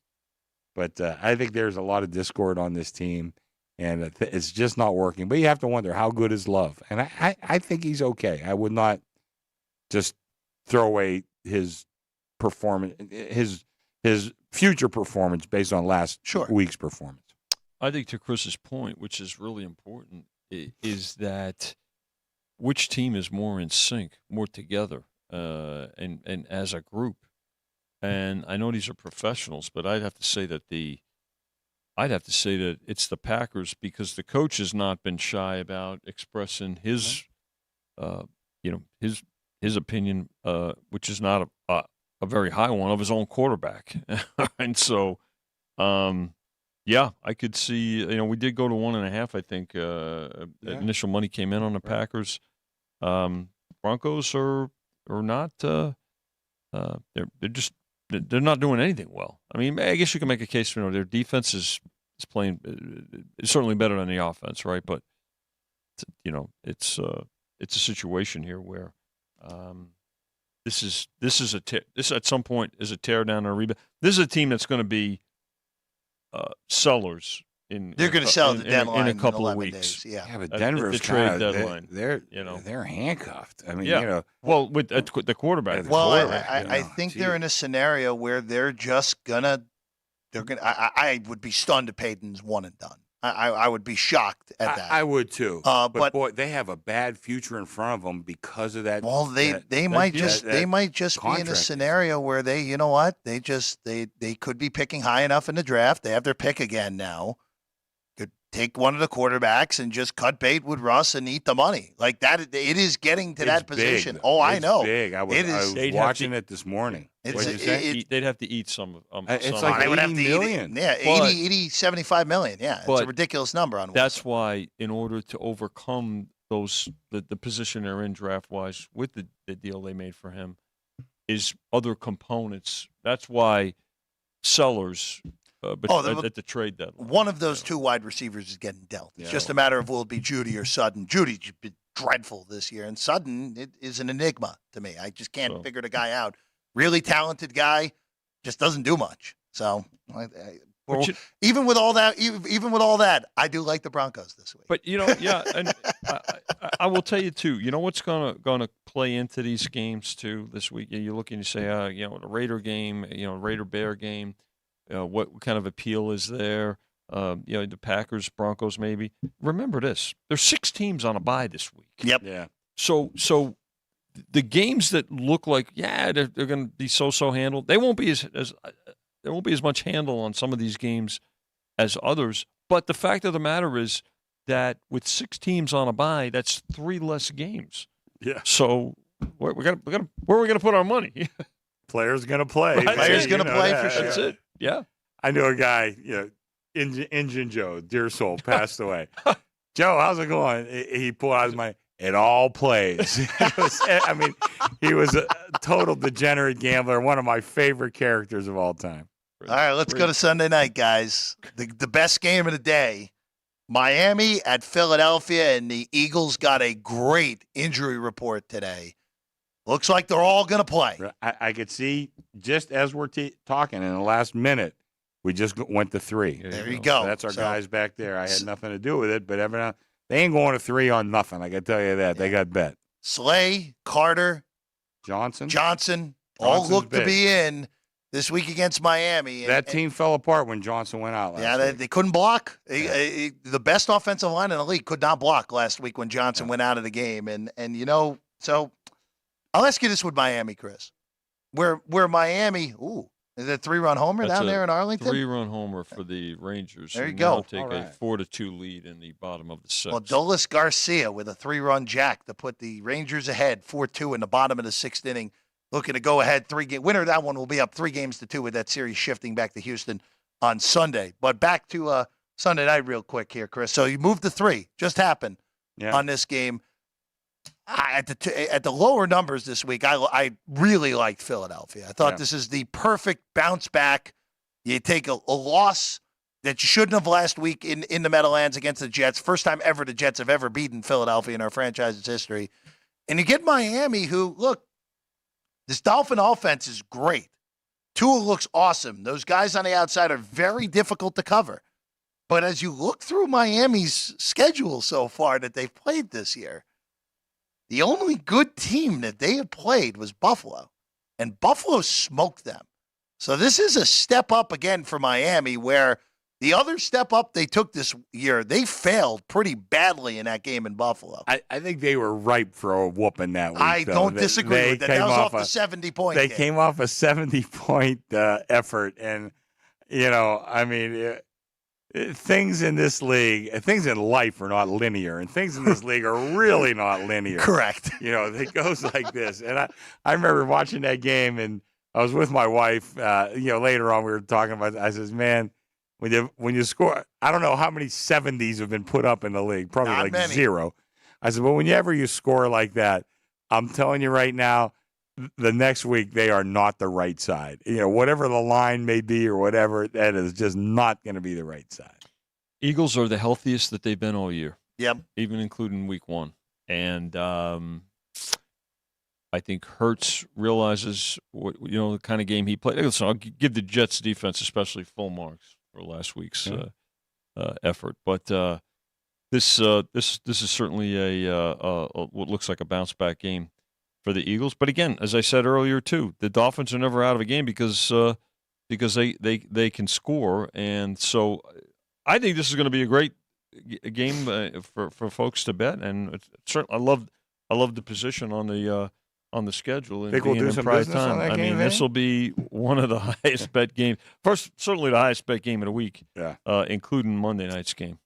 But I think there's a lot of discord on this team, and it's just not working. But you have to wonder how good is Love, and I think he's okay. I would not just throw away his performance, his future performance based on last week's performance. I think to Chris's point, which is really important, is that which team is more in sync, more together, and as a group. And I know these are professionals, but I'd have to say that it's the Packers because the coach has not been shy about expressing his opinion, which is not a very high one of his own quarterback, and so. Yeah, I could see. We did go to 1.5. I think initial money came in on the Packers. Broncos are not. They're not doing anything well. I mean, I guess you can make a case for their defense is playing is certainly better than the offense, right? But it's a situation here where this at some point is a tear down or a rebound. This is a team that's going to be. Sellers they're going to sell the deadline in a couple of weeks. Days. Yeah, but Denver's the trade deadline. They're handcuffed. I mean, well, with the quarterback. I think they're in a scenario where they're gonna. I would be stunned if Peyton's one and done. I would be shocked at that. I would too. But boy, they have a bad future in front of them because of that. Well, they might just be in a scenario where they could be picking high enough in the draft. They have their pick again now. Could take one of the quarterbacks and just cut bait with Russ and eat the money like that. It is getting to that position. Big. Oh, I know. Big. I was watching it this morning. They'd have to eat some. It's like $80 million. 80, 75 million. Yeah, it's a ridiculous number on. That's why, in order to overcome the position they're in draft wise with the deal they made for him, is other components. That's why sellers. At the trade deadline, one of those 2 wide receivers is getting dealt. It's just a matter of will it be Judy or Sutton. Judy's been dreadful this year, and Sutton is an enigma to me. I just can't figure the guy out. Really talented guy, just doesn't do much. So, even with all that, I do like the Broncos this week. But and I will tell you too. You know what's gonna play into these games too this week. You look and you say, the Raider game, Raider Bear game. What kind of appeal is there? The Packers, Broncos, maybe. Remember this: there's 6 teams on a bye this week. Yep. Yeah. So the games that look like they're going to be so handled, they won't be as there won't be as much handle on some of these games as others. But the fact of the matter is that with 6 teams on a bye, that's 3 less games. Yeah. So where are we going to put our money? Player's going to play. Right. Player's going to play for sure. That's it. Yeah. I knew a guy, Injun Joe, dear soul, passed away. Joe, how's it going? He pulled out his money. It all plays. He was a total degenerate gambler, one of my favorite characters of all time. All right, let's go to Sunday night, guys. The best game of the day. Miami at Philadelphia, and the Eagles got a great injury report today. Looks like they're all going to play. I could see, just as we're talking in the last minute, we just went to 3. There you go. So that's our guys back there. I had nothing to do with it, but they ain't going to 3 on nothing. I can tell you that. Yeah. They got bet. Slay, Carter, Johnson all look to be in this week against Miami. That team fell apart when Johnson went out last week. They couldn't block. The best offensive line in the league could not block last week when Johnson went out of the game. And so I'll ask you this with Miami, Chris. Where Miami, is it a 3-run homer down there in Arlington? 3-run homer for the Rangers. There you go. Take a 4-2 lead in the bottom of the 6th. Well, Dolis Garcia with a 3-run jack to put the Rangers ahead 4-2 in the bottom of the 6th inning. Looking to go ahead 3-game winner. That one will be up 3-2 with that series shifting back to Houston on Sunday. But back to Sunday night real quick here, Chris. So you moved to 3. Just happened on this game. At the lower numbers this week, I really liked Philadelphia. I thought this is the perfect bounce back. You take a loss that you shouldn't have last week in the Meadowlands against the Jets. First time ever the Jets have ever beaten Philadelphia in our franchise's history. And you get Miami, who, look, this Dolphin offense is great. Tua looks awesome. Those guys on the outside are very difficult to cover. But as you look through Miami's schedule so far that they've played this year, the only good team that they have played was Buffalo, and Buffalo smoked them. So this is a step up again for Miami, where the other step up they took this year, they failed pretty badly in that game in Buffalo. I think they were ripe for a whooping that week. I don't disagree with that. That was off the 70-point They game. came off a 70-point effort, and, things in this league, things in life are not linear, and things in this league are really not linear. Correct. It goes like this. And I remember watching that game, and I was with my wife. Later on we were talking about it. I says, man, when you score, I don't know how many 70s have been put up in the league, probably not like many. 0. I said, but whenever you score like that, I'm telling you right now, the next week they are not the right side. Whatever the line may be or whatever, that is just not going to be the right side. Eagles are the healthiest that they've been all year. Yep. Even including week 1. And I think Hurts realizes the kind of game he played. Listen, I'll give the Jets defense especially full marks for last week's effort. But this is certainly a what looks like a bounce back game for the Eagles. But again, as I said earlier too, the Dolphins are never out of a game because they can score, and so I think this is going to be a great game for folks to bet. And certainly, I love the position on the schedule and think we'll do in some prime business time. on that game, this will be one of the highest bet games. First, certainly the highest bet game of the week, including Monday night's game.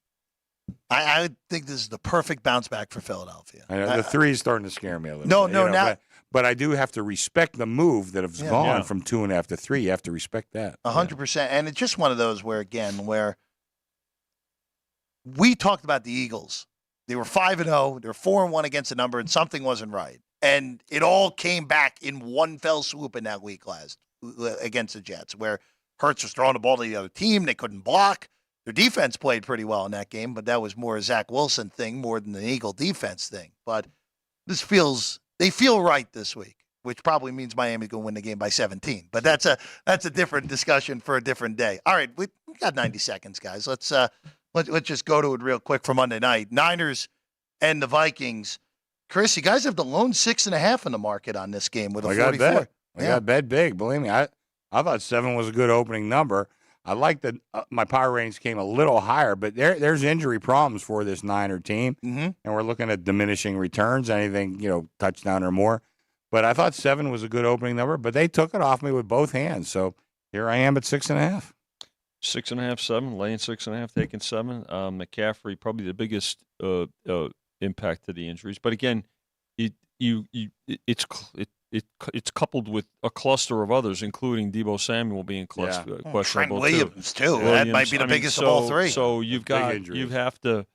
I think this is the perfect bounce back for Philadelphia. I know, the 3 is starting to scare me a little bit. Now. But I do have to respect the move that has gone from 2.5 to 3. You have to respect that. 100%. And it's just one of those where we talked about the Eagles. They were 5-0. They were 4-1 against the number, and something wasn't right. And it all came back in one fell swoop in that week last against the Jets, where Hurts was throwing the ball to the other team. They couldn't block. Their defense played pretty well in that game, but that was more a Zach Wilson thing more than an Eagle defense thing. But they feel right this week, which probably means Miami's going to win the game by 17. But that's a different discussion for a different day. All right, we got 90 seconds, guys. Let's just go to it real quick for Monday night. Niners and the Vikings. Chris, you guys have the lone 6.5 in the market on this game with a 44. I got bet big. Believe me, I thought 7 was a good opening number. I like that my power ratings came a little higher, but there's injury problems for this Niner team, and we're looking at diminishing returns, anything, touchdown or more. But I thought 7 was a good opening number, but they took it off me with both hands. So here I am at 6.5. 6.5, 7, laying 6.5, taking 7. McCaffrey, probably the biggest impact to the injuries. But again, it's coupled with a cluster of others, including Deebo Samuel being questionable. Trent Williams too. That might be the biggest of all three. So you have to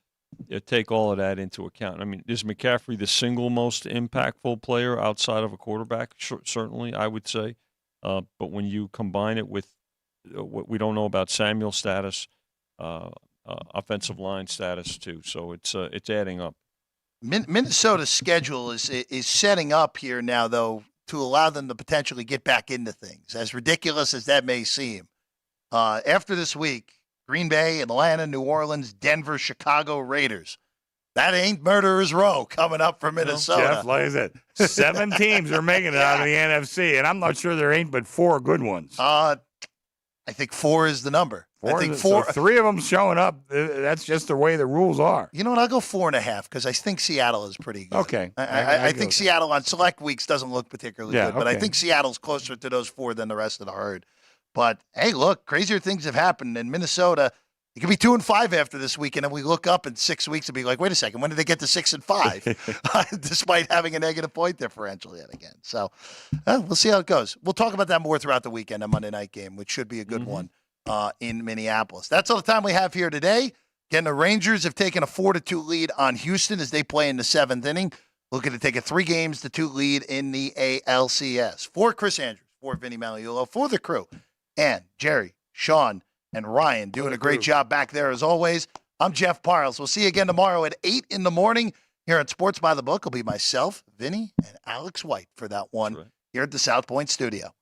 take all of that into account. I mean, is McCaffrey the single most impactful player outside of a quarterback? Certainly, I would say. But when you combine it with what we don't know about Samuel's status, offensive line status too, so it's adding up. Minnesota's schedule is setting up here now, though, to allow them to potentially get back into things, as ridiculous as that may seem. After this week, Green Bay, Atlanta, New Orleans, Denver, Chicago, Raiders. That ain't Murderer's Row coming up for Minnesota. Jeff, like I said, 7 teams are making it out of the NFC, and I'm not sure there ain't but 4 good ones. I think 4 is the number. I think 4. So 3 of them showing up. That's just the way the rules are. You know what? I'll go 4.5 because I think Seattle is pretty good. Okay. I think Seattle on select weeks doesn't look particularly good, but I think Seattle's closer to those 4 than the rest of the herd. But, hey, look, crazier things have happened in Minnesota. It could be 2-5 after this weekend, and we look up in 6 weeks and be like, wait a second, when did they get to 6-5? Despite having a negative point differential yet again. So we'll see how it goes. We'll talk about that more throughout the weekend, a Monday night game, which should be a good one in Minneapolis. That's all the time we have here today. Again, the Rangers have taken a 4-2 lead on Houston as they play in the 7th inning. Looking to take a 3-2 lead in the ALCS. For Chris Andrews, for Vinny Magliulo, for the crew, and Jerry, Sean, and Ryan doing a great job back there as always. I'm Jeff Parles. We'll see you again tomorrow at 8 in the morning here at Sports by the Book. It'll be myself, Vinny, and Alex White for that one here at the South Point studio.